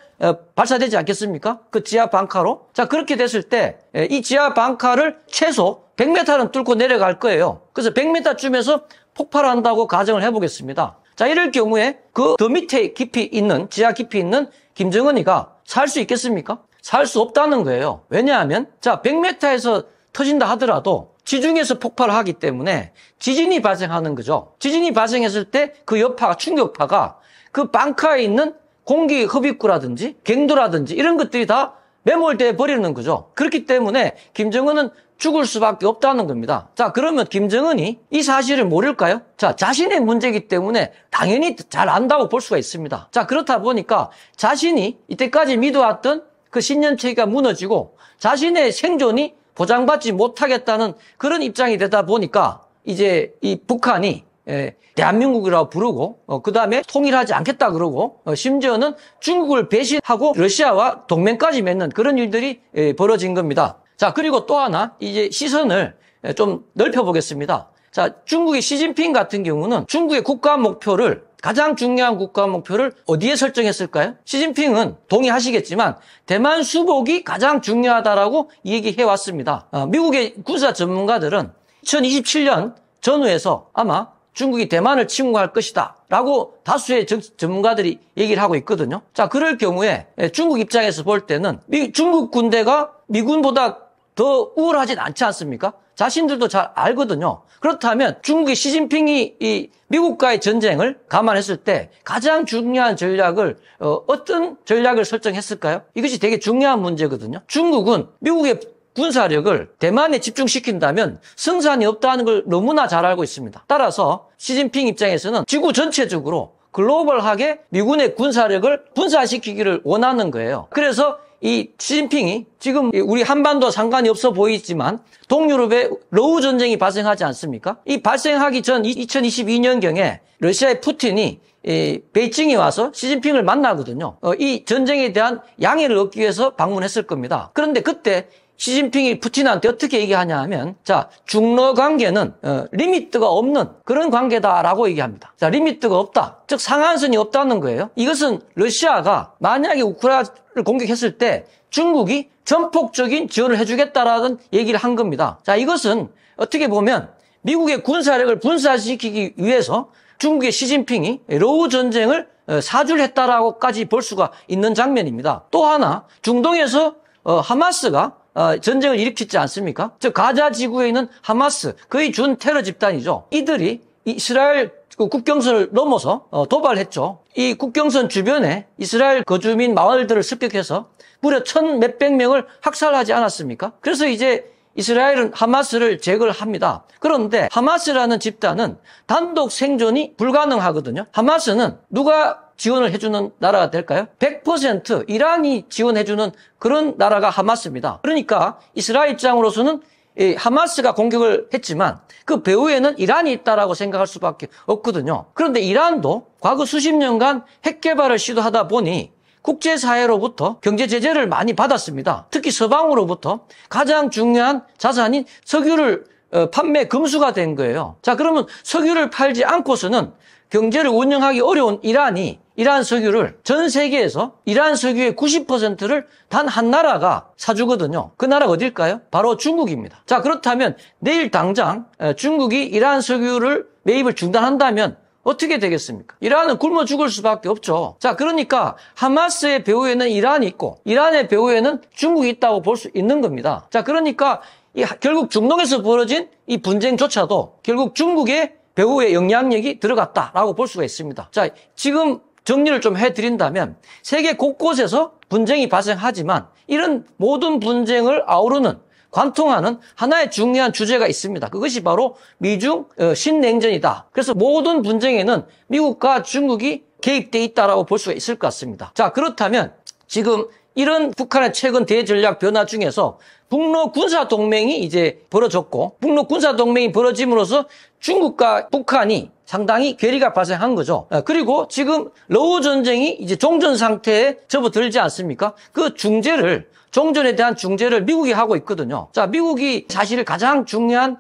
발사되지 않겠습니까? 그 지하 방카로. 자, 그렇게 됐을 때 이 지하 방카를 최소 100m는 뚫고 내려갈 거예요. 그래서 100m쯤에서 폭발한다고 가정을 해보겠습니다. 자, 이럴 경우에 그 더 밑에 깊이 있는, 지하 깊이 있는 김정은이가 살 수 있겠습니까? 살 수 없다는 거예요. 왜냐하면, 자, 100m에서 터진다 하더라도 지중해에서 폭발을 하기 때문에 지진이 발생하는 거죠. 지진이 발생했을 때 그 여파가, 충격파가 그 방카에 있는 공기 흡입구라든지 갱도라든지 이런 것들이 다 매몰돼 버리는 거죠. 그렇기 때문에 김정은은 죽을 수밖에 없다는 겁니다. 자, 그러면 김정은이 이 사실을 모를까요? 자, 자신의 문제이기 때문에 당연히 잘 안다고 볼 수가 있습니다. 자, 그렇다 보니까 자신이 이때까지 믿어왔던 그 신념체계가 무너지고 자신의 생존이 보장받지 못하겠다는 그런 입장이 되다 보니까 이제 이 북한이 대한민국이라고 부르고 그 다음에 통일하지 않겠다 그러고 심지어는 중국을 배신하고 러시아와 동맹까지 맺는 그런 일들이 벌어진 겁니다. 자, 그리고 또 하나 이제 시선을 좀 넓혀보겠습니다. 자, 중국의 시진핑 같은 경우는 중국의 국가 목표를 가장 중요한 국가 목표를 어디에 설정했을까요? 시진핑은 동의하시겠지만 대만 수복이 가장 중요하다라고 얘기해왔습니다. 미국의 군사 전문가들은 2027년 전후에서 아마 중국이 대만을 침공할 것이다 라고 다수의 전문가들이 얘기를 하고 있거든요. 자, 그럴 경우에 중국 입장에서 볼 때는 중국 군대가 미군보다 더 우월하진 않지 않습니까? 자신들도 잘 알거든요. 그렇다면 중국의 시진핑이 이 미국과의 전쟁을 감안했을 때 가장 중요한 전략을 어떤 전략을 설정했을까요? 이것이 되게 중요한 문제거든요. 중국은 미국의 군사력을 대만에 집중시킨다면 승산이 없다는 걸 너무나 잘 알고 있습니다. 따라서 시진핑 입장에서는 지구 전체적으로 글로벌하게 미군의 군사력을 분산시키기를 원하는 거예요. 그래서 이 시진핑이 지금 우리 한반도와 상관이 없어 보이지만 동유럽에 러우 전쟁이 발생하지 않습니까? 이 발생하기 전 2022년경에 러시아의 푸틴이 베이징에 와서 시진핑을 만나거든요. 이 전쟁에 대한 양해를 얻기 위해서 방문했을 겁니다. 그런데 그때 시진핑이 푸틴한테 어떻게 얘기하냐 하면, 자, 중러 관계는 리미트가 없는 그런 관계다라고 얘기합니다. 자, 리미트가 없다. 즉 상한선이 없다는 거예요. 이것은 러시아가 만약에 우크라이나를 공격했을 때 중국이 전폭적인 지원을 해주겠다라는 얘기를 한 겁니다. 자, 이것은 어떻게 보면 미국의 군사력을 분산시키기 위해서 중국의 시진핑이 러우 전쟁을 사주를 했다라고까지 볼 수가 있는 장면입니다. 또 하나, 중동에서 하마스가 전쟁을 일으켰지 않습니까? 즉 가자 지구에 있는 하마스, 거의 준 테러 집단이죠. 이들이 이스라엘 국경선을 넘어서 도발했죠. 이 국경선 주변에 이스라엘 거주민 마을들을 습격해서 무려 1,000몇백 명을 학살하지 않았습니까? 그래서 이제 이스라엘은 하마스를 제거를 합니다. 그런데 하마스라는 집단은 단독 생존이 불가능하거든요. 하마스는 누가 지원을 해주는 나라가 될까요? 100% 이란이 지원해주는 그런 나라가 하마스입니다. 그러니까 이스라엘 입장으로서는 하마스가 공격을 했지만 그 배후에는 이란이 있다라고 생각할 수밖에 없거든요. 그런데 이란도 과거 수십 년간 핵 개발을 시도하다 보니 국제사회로부터 경제 제재를 많이 받았습니다. 특히 서방으로부터 가장 중요한 자산인 석유를 판매 금수가 된 거예요. 자, 그러면 석유를 팔지 않고서는 경제를 운영하기 어려운 이란이 이란 석유를 전 세계에서 이란 석유의 90%를 단 한 나라가 사주거든요. 그 나라가 어딜까요? 바로 중국입니다. 자, 그렇다면 내일 당장 중국이 이란 석유를 매입을 중단한다면 어떻게 되겠습니까? 이란은 굶어 죽을 수밖에 없죠. 자, 그러니까 하마스의 배후에는 이란이 있고 이란의 배후에는 중국이 있다고 볼 수 있는 겁니다. 자, 그러니까 결국 중동에서 벌어진 이 분쟁조차도 결국 중국의 배후에 영향력이 들어갔다라고 볼 수가 있습니다. 자, 지금 정리를 좀 해드린다면 세계 곳곳에서 분쟁이 발생하지만 이런 모든 분쟁을 아우르는 관통하는 하나의 중요한 주제가 있습니다. 그것이 바로 미중 신냉전이다. 그래서 모든 분쟁에는 미국과 중국이 개입돼 있다라고 볼 수가 있을 것 같습니다. 자, 그렇다면 지금 이런 북한의 최근 대전략 변화 중에서 북러 군사 동맹이 이제 벌어졌고 북러 군사 동맹이 벌어짐으로써 중국과 북한이 상당히 괴리가 발생한 거죠. 그리고 지금 러우 전쟁이 이제 종전 상태에 접어들지 않습니까? 그 종전에 대한 중재를 미국이 하고 있거든요. 자, 미국이 사실 가장 중요한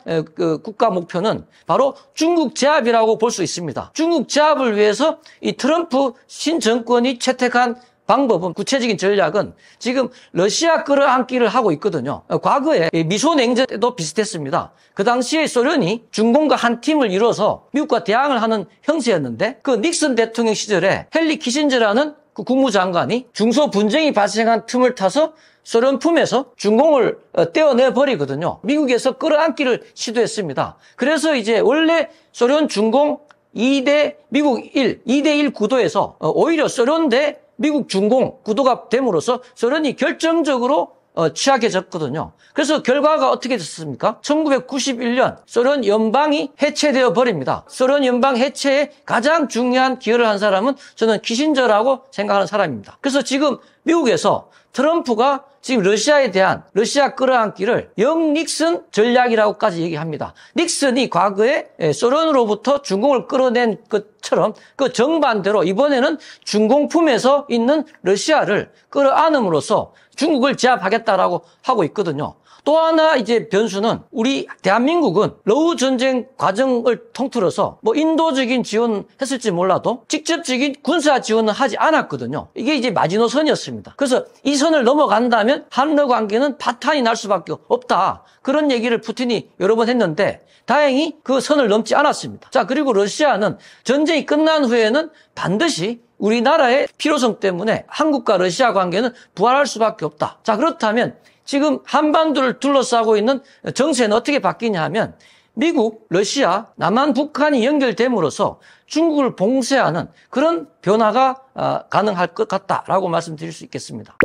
국가 목표는 바로 중국 제압이라고 볼 수 있습니다. 중국 제압을 위해서 이 트럼프 신정권이 채택한 방법은, 구체적인 전략은 지금 러시아 끌어안기를 하고 있거든요. 과거에 미소냉전 때도 비슷했습니다. 그 당시에 소련이 중공과 한 팀을 이뤄서 미국과 대항을 하는 형세였는데 그 닉슨 대통령 시절에 헨리 키신저라는 그 국무장관이 중소 분쟁이 발생한 틈을 타서 소련 품에서 중공을 떼어내버리거든요. 미국에서 끌어안기를 시도했습니다. 그래서 이제 원래 소련 중공 2대 미국 1, 2대1 구도에서 오히려 소련 대 미국 중공 구도가 됨으로써 소련이 결정적으로 취약해졌거든요. 그래서 결과가 어떻게 됐습니까? 1991년 소련 연방이 해체되어 버립니다. 소련 연방 해체에 가장 중요한 기여를 한 사람은 저는 키신저라고 생각하는 사람입니다. 그래서 지금 미국에서 트럼프가 지금 러시아에 대한 러시아 끌어안기를 닉슨 전략이라고까지 얘기합니다. 닉슨이 과거에 소련으로부터 중공을 끌어낸 것처럼 그 정반대로 이번에는 중공 품에서 있는 러시아를 끌어안음으로써 중국을 제압하겠다라고 하고 있거든요. 또 하나 이제 변수는 우리 대한민국은 러우 전쟁 과정을 통틀어서 인도적인 지원을 했을지 몰라도 직접적인 군사 지원은 하지 않았거든요. 이게 이제 마지노선이었습니다. 그래서 이 선을 넘어간다면 한러 관계는 파탄이 날 수밖에 없다. 그런 얘기를 푸틴이 여러 번 했는데 다행히 그 선을 넘지 않았습니다. 자, 그리고 러시아는 전쟁이 끝난 후에는 반드시 우리나라의 필요성 때문에 한국과 러시아 관계는 부활할 수밖에 없다. 자, 그렇다면 지금 한반도를 둘러싸고 있는 정세는 어떻게 바뀌냐 하면 미국, 러시아, 남한, 북한이 연결됨으로써 중국을 봉쇄하는 그런 변화가 가능할 것 같다라고 말씀드릴 수 있겠습니다.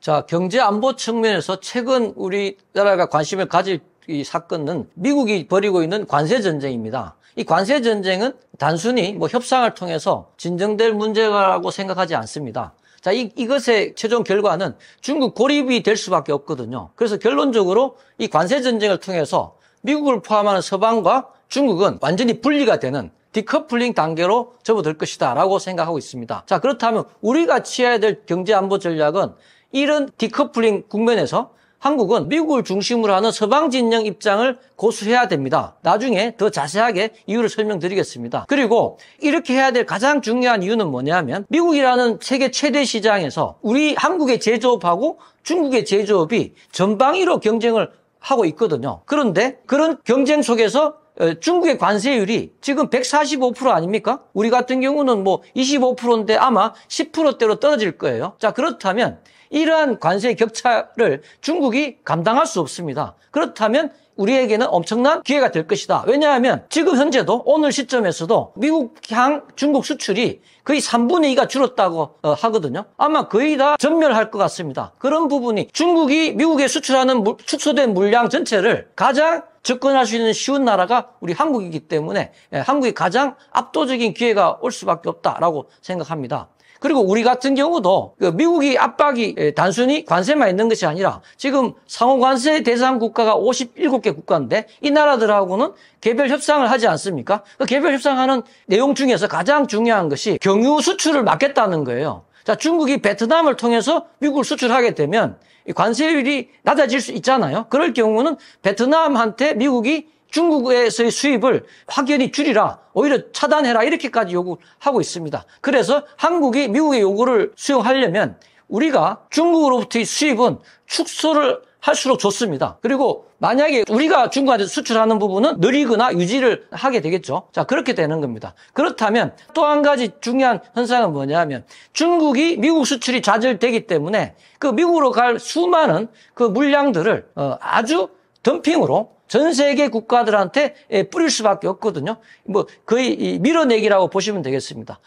자, 경제 안보 측면에서 최근 우리나라가 관심을 가질 이 사건은 미국이 벌이고 있는 관세 전쟁입니다. 이 관세 전쟁은 단순히 협상을 통해서 진정될 문제라고 생각하지 않습니다. 자, 이것의 최종 결과는 중국 고립이 될 수밖에 없거든요. 그래서 결론적으로 이 관세 전쟁을 통해서 미국을 포함하는 서방과 중국은 완전히 분리가 되는 디커플링 단계로 접어들 것이다 라고 생각하고 있습니다. 자, 그렇다면 우리가 취해야 될 경제 안보 전략은 이런 디커플링 국면에서 한국은 미국을 중심으로 하는 서방 진영 입장을 고수해야 됩니다. 나중에 더 자세하게 이유를 설명드리겠습니다. 그리고 이렇게 해야 될 가장 중요한 이유는 뭐냐면 미국이라는 세계 최대 시장에서 우리 한국의 제조업하고 중국의 제조업이 전방위로 경쟁을 하고 있거든요. 그런데 그런 경쟁 속에서 중국의 관세율이 지금 145% 아닙니까? 우리 같은 경우는 뭐 25%인데 아마 10%대로 떨어질 거예요. 자, 그렇다면 이러한 관세 격차를 중국이 감당할 수 없습니다. 그렇다면 우리에게는 엄청난 기회가 될 것이다. 왜냐하면 지금 현재도 오늘 시점에서도 미국향 중국 수출이 거의 3분의 2가 줄었다고 하거든요. 아마 거의 다 전멸할 것 같습니다. 그런 부분이 중국이 미국에 수출하는 축소된 물량 전체를 가장 접근할 수 있는 쉬운 나라가 우리 한국이기 때문에 한국이 가장 압도적인 기회가 올 수밖에 없다라고 생각합니다. 그리고 우리 같은 경우도 미국이 압박이 단순히 관세만 있는 것이 아니라 지금 상호관세 대상 국가가 57개 국가인데 이 나라들하고는 개별 협상을 하지 않습니까? 그 개별 협상하는 내용 중에서 가장 중요한 것이 경유 수출을 막겠다는 거예요. 자, 중국이 베트남을 통해서 미국을 수출하게 되면 관세율이 낮아질 수 있잖아요. 그럴 경우는 베트남한테 미국이 중국에서의 수입을 확연히 줄이라, 오히려 차단해라 이렇게까지 요구하고 있습니다. 그래서 한국이 미국의 요구를 수용하려면 우리가 중국으로부터의 수입은 축소를 할수록 좋습니다. 그리고 만약에 우리가 중국한테 수출하는 부분은 느리거나 유지를 하게 되겠죠. 자, 그렇게 되는 겁니다. 그렇다면 또 한 가지 중요한 현상은 뭐냐면 중국이 미국 수출이 좌절되기 때문에 그 미국으로 갈 수많은 그 물량들을 아주 덤핑으로 전 세계 국가들한테 뿌릴 수밖에 없거든요. 뭐 거의 밀어내기라고 보시면 되겠습니다.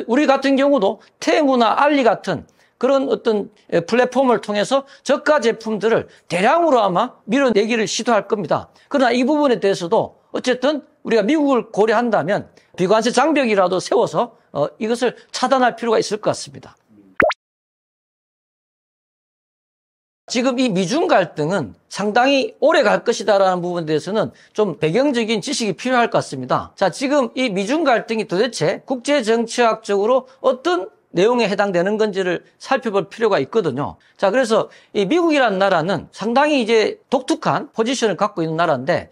우리 같은 경우도 테무나 알리 같은 그런 어떤 플랫폼을 통해서 저가 제품들을 대량으로 아마 밀어내기를 시도할 겁니다. 그러나 이 부분에 대해서도 어쨌든 우리가 미국을 고려한다면 비관세 장벽이라도 세워서 이것을 차단할 필요가 있을 것 같습니다. 지금 이 미중 갈등은 상당히 오래 갈 것이다라는 부분에 대해서는 좀 배경적인 지식이 필요할 것 같습니다. 자, 지금 이 미중 갈등이 도대체 국제정치학적으로 어떤 내용에 해당되는 건지를 살펴볼 필요가 있거든요. 자, 그래서 이 미국이라는 나라는 상당히 이제 독특한 포지션을 갖고 있는 나라인데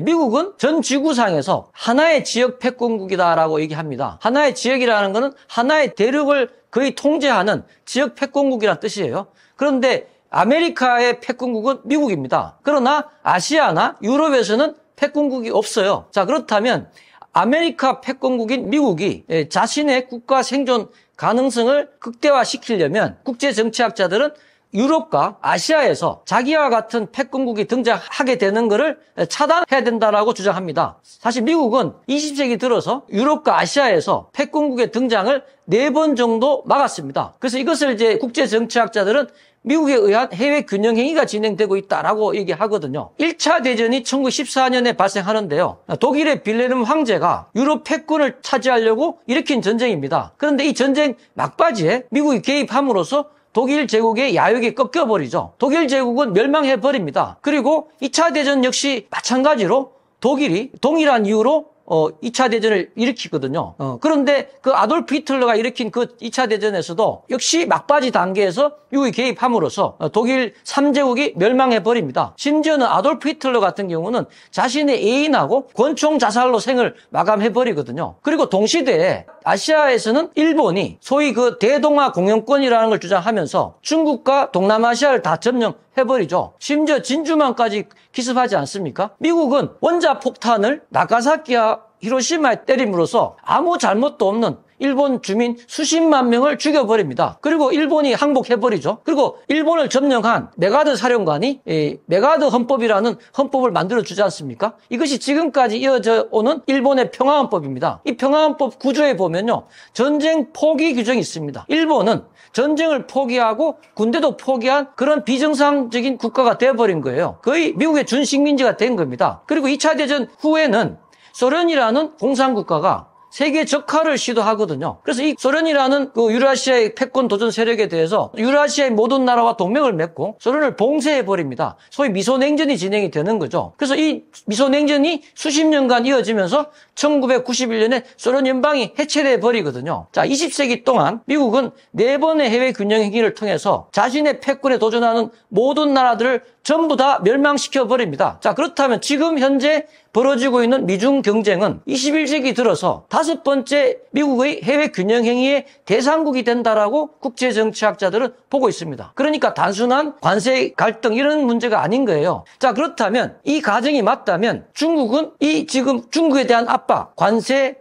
미국은 전 지구상에서 하나의 지역 패권국이다라고 얘기합니다. 하나의 지역이라는 것은 하나의 대륙을 거의 통제하는 지역 패권국이라는 뜻이에요. 그런데 아메리카의 패권국은 미국입니다. 그러나 아시아나 유럽에서는 패권국이 없어요. 자, 그렇다면 아메리카 패권국인 미국이 자신의 국가 생존 가능성을 극대화시키려면 국제정치학자들은 유럽과 아시아에서 자기와 같은 패권국이 등장하게 되는 것을 차단해야 된다라고 주장합니다. 사실 미국은 20세기 들어서 유럽과 아시아에서 패권국의 등장을 4번 정도 막았습니다. 그래서 이것을 이제 국제정치학자들은 미국에 의한 해외 균형 행위가 진행되고 있다라고 얘기하거든요. 1차 대전이 1914년에 발생하는데요. 독일의 빌헬름 황제가 유럽 패권을 차지하려고 일으킨 전쟁입니다. 그런데 이 전쟁 막바지에 미국이 개입함으로써 독일 제국의 야욕이 꺾여버리죠. 독일 제국은 멸망해버립니다. 그리고 2차 대전 역시 마찬가지로 독일이 동일한 이유로 2차 대전을 일으키거든요. 그런데 그 아돌프 히틀러가 일으킨 그 2차 대전에서도 역시 막바지 단계에서 미국이 개입함으로써 독일 3제국이 멸망해버립니다. 심지어는 아돌프 히틀러 같은 경우는 자신의 애인하고 권총 자살로 생을 마감해버리거든요. 그리고 동시대에 아시아에서는 일본이 소위 그 대동아 공영권이라는 걸 주장하면서 중국과 동남아시아를 다 점령해버리죠. 심지어 진주만까지 기습하지 않습니까? 미국은 원자폭탄을 나가사키와 히로시마에 때림으로써 아무 잘못도 없는 일본 주민 수십만 명을 죽여버립니다. 그리고 일본이 항복해버리죠. 그리고 일본을 점령한 메가드 사령관이 메가드 헌법이라는 헌법을 만들어주지 않습니까? 이것이 지금까지 이어져 오는 일본의 평화헌법입니다. 이 평화헌법 구조에 보면요, 전쟁 포기 규정이 있습니다. 일본은 전쟁을 포기하고 군대도 포기한 그런 비정상적인 국가가 되어버린 거예요. 거의 미국의 준식민지가 된 겁니다. 그리고 2차 대전 후에는 소련이라는 공산국가가 세계 적화를 시도하거든요. 그래서 이 소련이라는 그 유라시아의 패권 도전 세력에 대해서 유라시아의 모든 나라와 동맹을 맺고 소련을 봉쇄해버립니다. 소위 미소냉전이 진행이 되는 거죠. 그래서 이 미소냉전이 수십 년간 이어지면서 1991년에 소련 연방이 해체돼 버리거든요. 자, 20세기 동안 미국은 4번의 해외 균형 행위를 통해서 자신의 패권에 도전하는 모든 나라들을 전부 다 멸망시켜 버립니다. 자, 그렇다면 지금 현재 벌어지고 있는 미중 경쟁은 21세기 들어서 5번째 미국의 해외 균형 행위의 대상국이 된다라고 국제정치학자들은 보고 있습니다. 그러니까 단순한 관세 갈등 이런 문제가 아닌 거예요. 자, 그렇다면 이 가정이 맞다면 중국은 이 지금 중국에 대한 압박, 관세,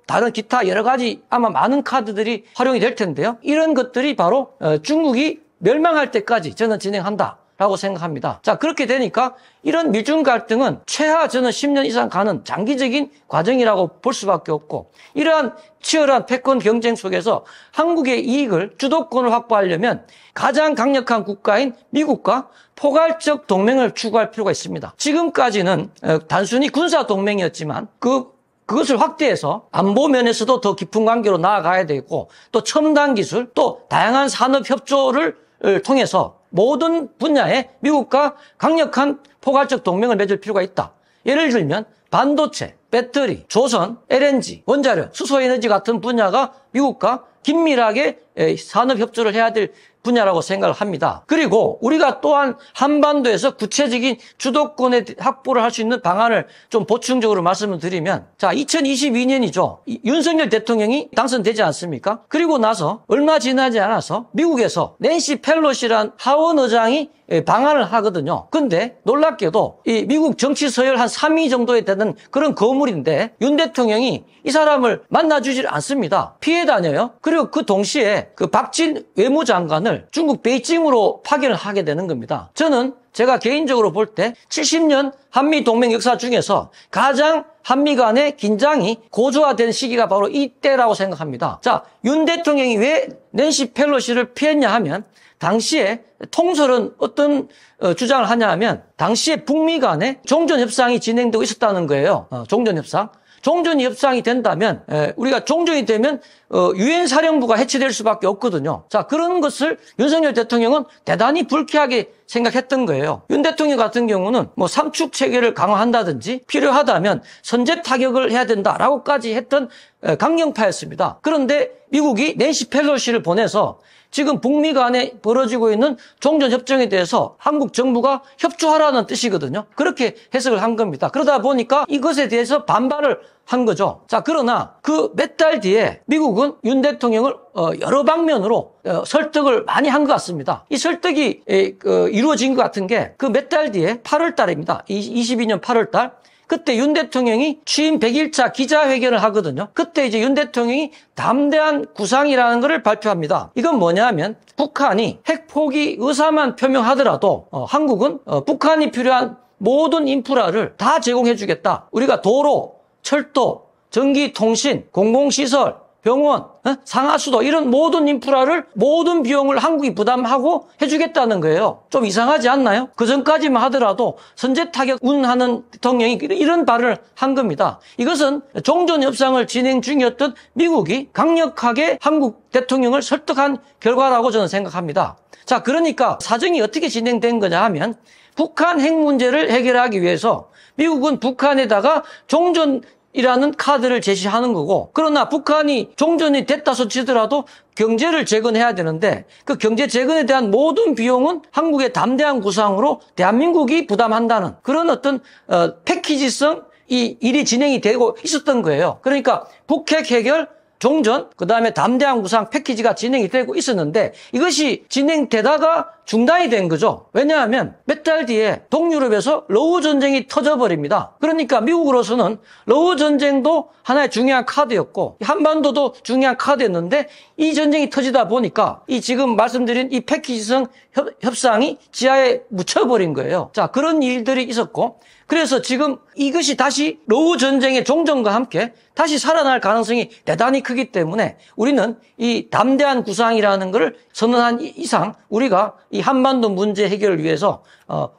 다른 기타 여러 가지 아마 많은 카드들이 활용이 될 텐데요. 이런 것들이 바로 중국이 멸망할 때까지 저는 진행한다 라고 생각합니다. 자, 그렇게 되니까 이런 미중 갈등은 최하 저는 10년 이상 가는 장기적인 과정이라고 볼 수밖에 없고, 이러한 치열한 패권 경쟁 속에서 한국의 이익을, 주도권을 확보하려면 가장 강력한 국가인 미국과 포괄적 동맹을 추구할 필요가 있습니다. 지금까지는 단순히 군사 동맹이었지만 그것을 확대해서 안보 면에서도 더 깊은 관계로 나아가야 되고, 또 첨단 기술, 또 다양한 산업 협조를 통해서 모든 분야에 미국과 강력한 포괄적 동맹을 맺을 필요가 있다. 예를 들면 반도체, 배터리, 조선, LNG, 원자력, 수소에너지 같은 분야가 미국과 긴밀하게 산업 협조를 해야 될 분야라고 생각을 합니다. 그리고 우리가 또한 한반도에서 구체적인 주도권의 확보를 할 수 있는 방안을 좀 보충적으로 말씀을 드리면, 자, 2022년이죠. 윤석열 대통령이 당선되지 않습니까? 그리고 나서 얼마 지나지 않아서 미국에서 낸시 펠로시란 하원 의장이 방한을 하거든요. 근데 놀랍게도 이 미국 정치 서열 한 3위 정도에 되는 그런 거물인데 윤 대통령이 이 사람을 만나주질 않습니다. 피해 다녀요. 그리고 그 동시에 그 박진 외무장관을 중국 베이징으로 파견을 하게 되는 겁니다. 저는 제가 개인적으로 볼 때 70년 한미 동맹 역사 중에서 가장 한미 간의 긴장이 고조화된 시기가 바로 이때라고 생각합니다. 자, 윤 대통령이 왜 낸시 펠로시를 피했냐 하면, 당시에 통설은 어떤 주장을 하냐 하면, 당시에 북미 간에 종전협상이 진행되고 있었다는 거예요. 종전협상. 종전협상이 된다면, 우리가 종전이 되면 유엔 사령부가 해체될 수밖에 없거든요. 자, 그런 것을 윤석열 대통령은 대단히 불쾌하게 생각했던 거예요. 윤 대통령 같은 경우는 삼축 체계를 강화한다든지 필요하다면 선제 타격을 해야 된다라고까지 했던 강경파였습니다. 그런데 미국이 낸시 펠로시를 보내서 지금 북미 간에 벌어지고 있는 종전협정에 대해서 한국 정부가 협조하라는 뜻이거든요. 그렇게 해석을 한 겁니다. 그러다 보니까 이것에 대해서 반발을 한 거죠. 자, 그러나 그 몇 달 뒤에 미국은 윤 대통령을 여러 방면으로 설득을 많이 한 것 같습니다. 이 설득이 이루어진 것 같은 게 그 몇 달 뒤에 8월 달입니다. 22년 8월 달. 그때 윤 대통령이 취임 100일차 기자회견을 하거든요. 그때 이제 윤 대통령이 담대한 구상이라는 것을 발표합니다. 이건 뭐냐면, 북한이 핵 포기 의사만 표명하더라도 한국은 북한이 필요한 모든 인프라를 다 제공해 주겠다. 우리가 도로, 철도, 전기, 통신, 공공시설, 병원, 상하수도 이런 모든 인프라를, 모든 비용을 한국이 부담하고 해주겠다는 거예요. 좀 이상하지 않나요? 그 전까지만 하더라도 선제 타격 운하는 대통령이 이런 발언을 한 겁니다. 이것은 종전협상을 진행 중이었던 미국이 강력하게 한국 대통령을 설득한 결과라고 저는 생각합니다. 자, 그러니까 사정이 어떻게 진행된 거냐 하면, 북한 핵 문제를 해결하기 위해서 미국은 북한에다가 종전이라는 카드를 제시하는 거고, 그러나 북한이 종전이 됐다 소치더라도 경제를 재건해야 되는데, 그 경제 재건에 대한 모든 비용은 한국의 담대한 구상으로 대한민국이 부담한다는 그런 어떤 패키지성 이 일이 진행이 되고 있었던 거예요. 그러니까 북핵 해결, 종전, 그 다음에 담대한 구상 패키지가 진행이 되고 있었는데, 이것이 진행되다가 중단이 된 거죠. 왜냐하면 몇 달 뒤에 동유럽에서 러우 전쟁이 터져버립니다. 그러니까 미국으로서는 러우 전쟁도 하나의 중요한 카드였고, 한반도도 중요한 카드였는데, 이 전쟁이 터지다 보니까 이 지금 말씀드린 이 패키지성 협상이 지하에 묻혀버린 거예요. 자, 그런 일들이 있었고, 그래서 지금 이것이 다시 러우 전쟁의 종전과 함께 다시 살아날 가능성이 대단히 크기 때문에 우리는 이 담대한 구상이라는 것을 선언한 이상 우리가 이 한반도 문제 해결을 위해서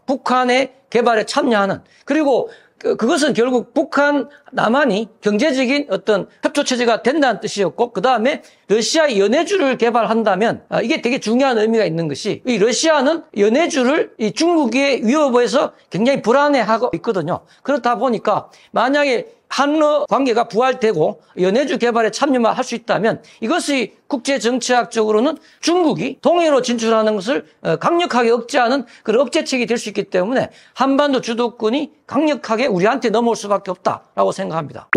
북한의 개발에 참여하는, 그리고 그것은 결국 북한, 남한이 경제적인 어떤 협조체제가 된다는 뜻이었고, 그 다음에 러시아의 연해주를 개발한다면, 이게 되게 중요한 의미가 있는 것이, 이 러시아는 연해주를 이 중국의 위협에서 굉장히 불안해하고 있거든요. 그렇다 보니까, 만약에 한러 관계가 부활되고 연해주 개발에 참여만 할 수 있다면 이것이 국제정치학적으로는 중국이 동해로 진출하는 것을 강력하게 억제하는 그런 억제책이 될 수 있기 때문에 한반도 주도권이 강력하게 우리한테 넘어올 수밖에 없다라고 생각합니다.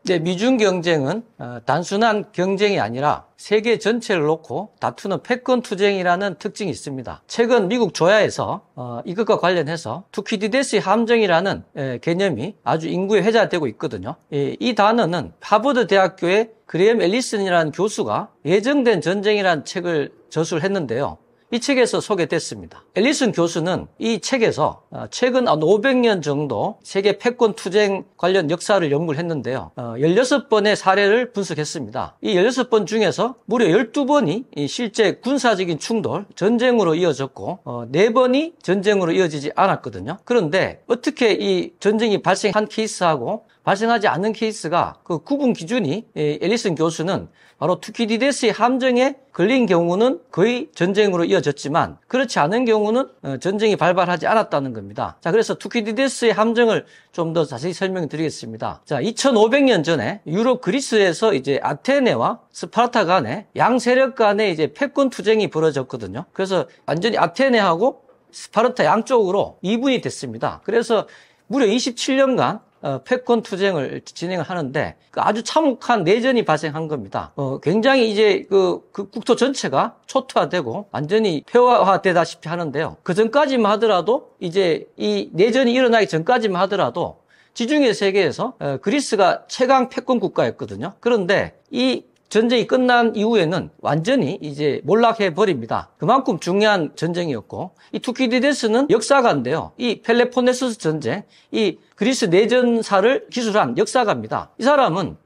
네, 미중 경쟁은 단순한 경쟁이 아니라 세계 전체를 놓고 다투는 패권투쟁이라는 특징이 있습니다. 최근 미국 조야에서 이것과 관련해서 투키디데스 함정이라는 개념이 아주 인구에 회자되고 있거든요. 이 단어는 하버드 대학교의 그레엄 앨리슨이라는 교수가 예정된 전쟁이라는 책을 저술을 했는데요. 이 책에서 소개됐습니다. 앨리슨 교수는 이 책에서 최근 500년 정도 세계 패권 투쟁 관련 역사를 연구를 했는데요. 16번의 사례를 분석했습니다. 이 16번 중에서 무려 12번이 실제 군사적인 충돌, 전쟁으로 이어졌고 4번이 전쟁으로 이어지지 않았거든요. 그런데 어떻게 이 전쟁이 발생한 케이스하고 발생하지 않는 케이스가 그 구분 기준이 앨리슨 교수는 바로 투키디데스의 함정에 걸린 경우는 거의 전쟁으로 이어졌지만 그렇지 않은 경우는 전쟁이 발발하지 않았다는 겁니다. 자, 그래서 투키디데스의 함정을 좀 더 자세히 설명드리겠습니다. 자, 2500년 전에 유럽 그리스에서 이제 아테네와 스파르타 간에 양 세력 간에 이제 패권 투쟁이 벌어졌거든요. 그래서 완전히 아테네하고 스파르타 양쪽으로 이분이 됐습니다. 그래서 무려 27년간 패권 투쟁을 진행을 하는데 아주 참혹한 내전이 발생한 겁니다. 굉장히 이제 그 국토 전체가 초토화되고 완전히 폐허화되다시피 하는데요. 그 전까지만 하더라도 이제 이 내전이 일어나기 전까지만 하더라도 지중해 세계에서 그리스가 최강 패권 국가였거든요. 그런데 이 전쟁이 끝난 이후에는 완전히 이제 몰락해 버립니다. 그만큼 중요한 전쟁이었고 이 투키디데스는 역사가인데요. 이 펠레폰네소스 전쟁, 이 그리스 내전사를 기술한 역사가입니다. 이 사람은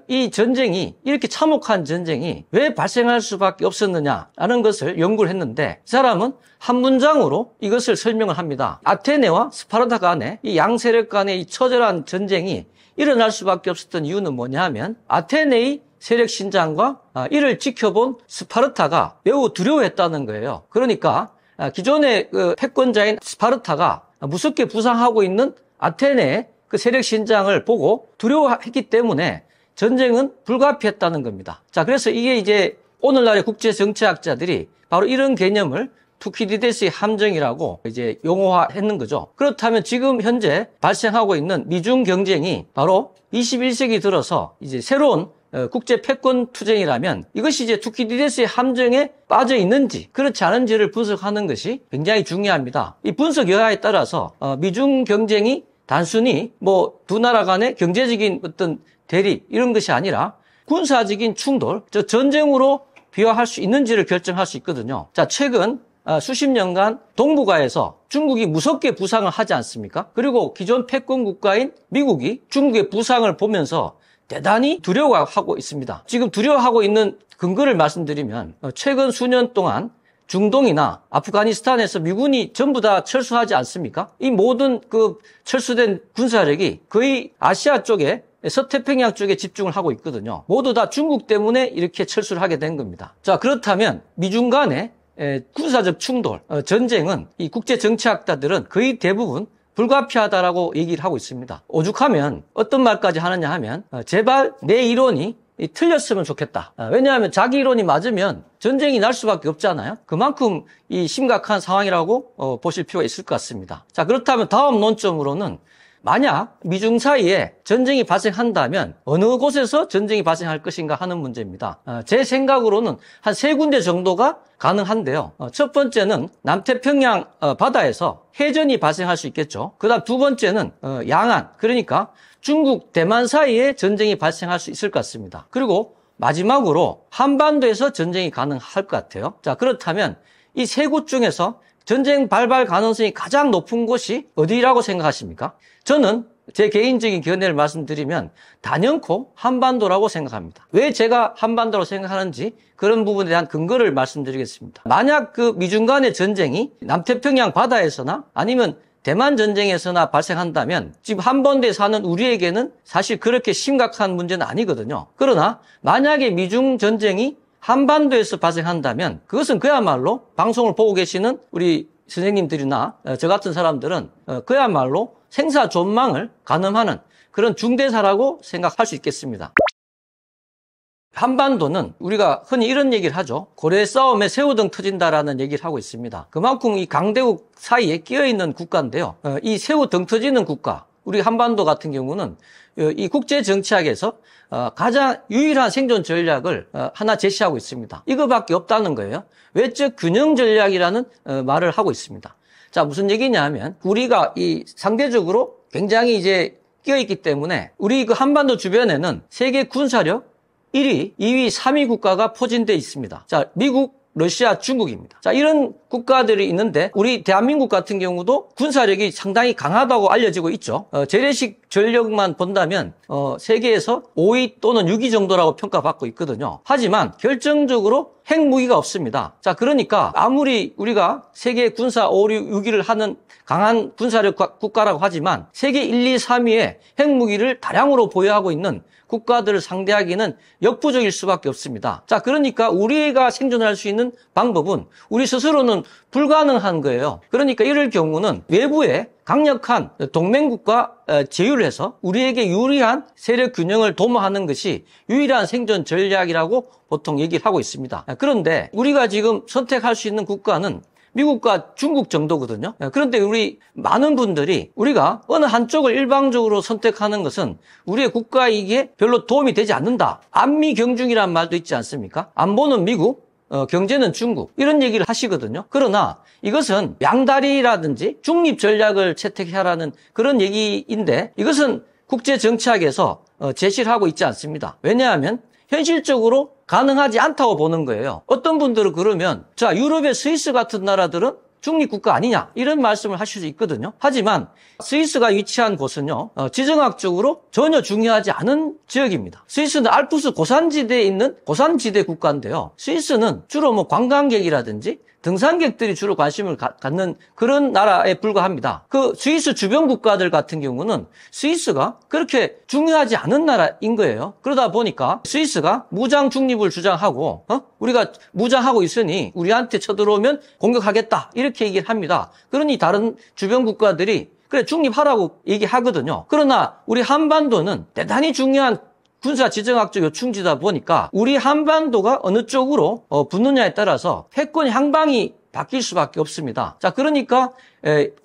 이 전쟁이 이렇게 참혹한 전쟁이 왜 발생할 수밖에 없었느냐라는 것을 연구를 했는데 이 사람은 한 문장으로 이것을 설명을 합니다. 아테네와 스파르타 간의 이 양세력 간의 이 처절한 전쟁이 일어날 수밖에 없었던 이유는 뭐냐 하면 아테네의 세력 신장과 이를 지켜본 스파르타가 매우 두려워했다는 거예요. 그러니까 기존의 그 패권자인 스파르타가 무섭게 부상하고 있는 아테네의 그 세력 신장을 보고 두려워했기 때문에 전쟁은 불가피했다는 겁니다. 자, 그래서 이게 이제 오늘날의 국제 정치학자들이 바로 이런 개념을 투키디데스의 함정이라고 이제 용어화했는 거죠. 그렇다면 지금 현재 발생하고 있는 미중 경쟁이 바로 21세기 들어서 이제 새로운 국제 패권 투쟁이라면 이것이 이제 투키디데스의 함정에 빠져 있는지 그렇지 않은지를 분석하는 것이 굉장히 중요합니다. 이 분석 여하에 따라서 미중 경쟁이 단순히 뭐 두 나라 간의 경제적인 어떤 대립 이런 것이 아니라 군사적인 충돌, 즉 전쟁으로 비화할 수 있는지를 결정할 수 있거든요. 자, 최근 수십 년간 동북아에서 중국이 무섭게 부상을 하지 않습니까? 그리고 기존 패권 국가인 미국이 중국의 부상을 보면서 대단히 두려워하고 있습니다. 지금 두려워하고 있는 근거를 말씀드리면 최근 수년 동안 중동이나 아프가니스탄에서 미군이 전부 다 철수하지 않습니까? 이 모든 그 철수된 군사력이 거의 아시아 쪽에 서태평양 쪽에 집중을 하고 있거든요. 모두 다 중국 때문에 이렇게 철수를 하게 된 겁니다. 자, 그렇다면 미중 간의 군사적 충돌, 전쟁은 이 국제 정치학자들은 거의 대부분 불가피하다라고 얘기를 하고 있습니다. 오죽하면 어떤 말까지 하느냐 하면 제발 내 이론이 틀렸으면 좋겠다. 왜냐하면 자기 이론이 맞으면 전쟁이 날 수밖에 없잖아요. 그만큼 이 심각한 상황이라고 보실 필요가 있을 것 같습니다. 자, 그렇다면 다음 논점으로는 만약 미중 사이에 전쟁이 발생한다면 어느 곳에서 전쟁이 발생할 것인가 하는 문제입니다. 제 생각으로는 한 3군데 정도가 가능한데요. 첫 번째는 남태평양 바다에서 해전이 발생할 수 있겠죠. 그다음 두 번째는 양안, 그러니까 중국, 대만 사이에 전쟁이 발생할 수 있을 것 같습니다. 그리고 마지막으로 한반도에서 전쟁이 가능할 것 같아요. 자, 그렇다면 이 3곳 중에서 전쟁 발발 가능성이 가장 높은 곳이 어디라고 생각하십니까? 저는 제 개인적인 견해를 말씀드리면 단연코 한반도라고 생각합니다. 왜 제가 한반도라고 생각하는지 그런 부분에 대한 근거를 말씀드리겠습니다. 만약 그 미중 간의 전쟁이 남태평양 바다에서나 아니면 대만 전쟁에서나 발생한다면 지금 한반도에 사는 우리에게는 사실 그렇게 심각한 문제는 아니거든요. 그러나 만약에 미중 전쟁이 한반도에서 발생한다면 그것은 그야말로 방송을 보고 계시는 우리 선생님들이나 저 같은 사람들은 그야말로 생사존망을 가늠하는 그런 중대사라고 생각할 수 있겠습니다. 한반도는 우리가 흔히 이런 얘기를 하죠. 고래 싸움에 새우등 터진다라는 얘기를 하고 있습니다. 그만큼 이 강대국 사이에 끼어있는 국가인데요. 이 새우등 터지는 국가, 우리 한반도 같은 경우는 이 국제정치학에서 가장 유일한 생존 전략을 하나 제시하고 있습니다. 이거밖에 없다는 거예요. 외적 균형 전략이라는 말을 하고 있습니다. 자, 무슨 얘기냐 하면 우리가 이 상대적으로 굉장히 이제 끼어있기 때문에 우리 그 한반도 주변에는 세계 군사력 1위, 2위, 3위 국가가 포진되어 있습니다. 자, 미국, 러시아, 중국입니다. 자, 이런 국가들이 있는데 우리 대한민국 같은 경우도 군사력이 상당히 강하다고 알려지고 있죠. 재래식 전력만 본다면 세계에서 5위 또는 6위 정도라고 평가받고 있거든요. 하지만 결정적으로 핵무기가 없습니다. 자, 그러니까 아무리 우리가 세계 군사 5, 6위를 하는 강한 군사력 국가라고 하지만 세계 1, 2, 3위에 핵무기를 다량으로 보유하고 있는 국가들을 상대하기는 역부족일 수밖에 없습니다. 자, 그러니까 우리가 생존할 수 있는 방법은 우리 스스로는 불가능한 거예요. 그러니까 이럴 경우는 외부에 강력한 동맹국과 제휴를 해서 우리에게 유리한 세력 균형을 도모하는 것이 유일한 생존 전략이라고 보통 얘기를 하고 있습니다. 그런데 우리가 지금 선택할 수 있는 국가는 미국과 중국 정도거든요. 그런데 우리 많은 분들이 우리가 어느 한쪽을 일방적으로 선택하는 것은 우리의 국가 이익에 별로 도움이 되지 않는다. 안미경중이라는 말도 있지 않습니까? 안보는 미국, 경제는 중국, 이런 얘기를 하시거든요. 그러나 이것은 양다리라든지 중립 전략을 채택하라는 그런 얘기인데 이것은 국제정치학에서 제시를 하고 있지 않습니다. 왜냐하면 현실적으로 가능하지 않다고 보는 거예요. 어떤 분들은 그러면 자, 유럽의 스위스 같은 나라들은 중립국가 아니냐 이런 말씀을 하실 수 있거든요. 하지만 스위스가 위치한 곳은요, 지정학적으로 전혀 중요하지 않은 지역입니다. 스위스는 알프스 고산지대에 있는 고산지대 국가인데요. 스위스는 주로 뭐 관광객이라든지 등산객들이 주로 관심을 갖는 그런 나라에 불과합니다. 그 스위스 주변 국가들 같은 경우는 스위스가 그렇게 중요하지 않은 나라인 거예요. 그러다 보니까 스위스가 무장 중립을 주장하고 우리가 무장하고 있으니 우리한테 쳐들어오면 공격하겠다 이렇게 얘기를 합니다. 그러니 다른 주변 국가들이 그래 중립하라고 얘기하거든요. 그러나 우리 한반도는 대단히 중요한 군사 지정학적 요충지다 보니까 우리 한반도가 어느 쪽으로 붙느냐에 따라서 패권 향방이 바뀔 수밖에 없습니다. 자, 그러니까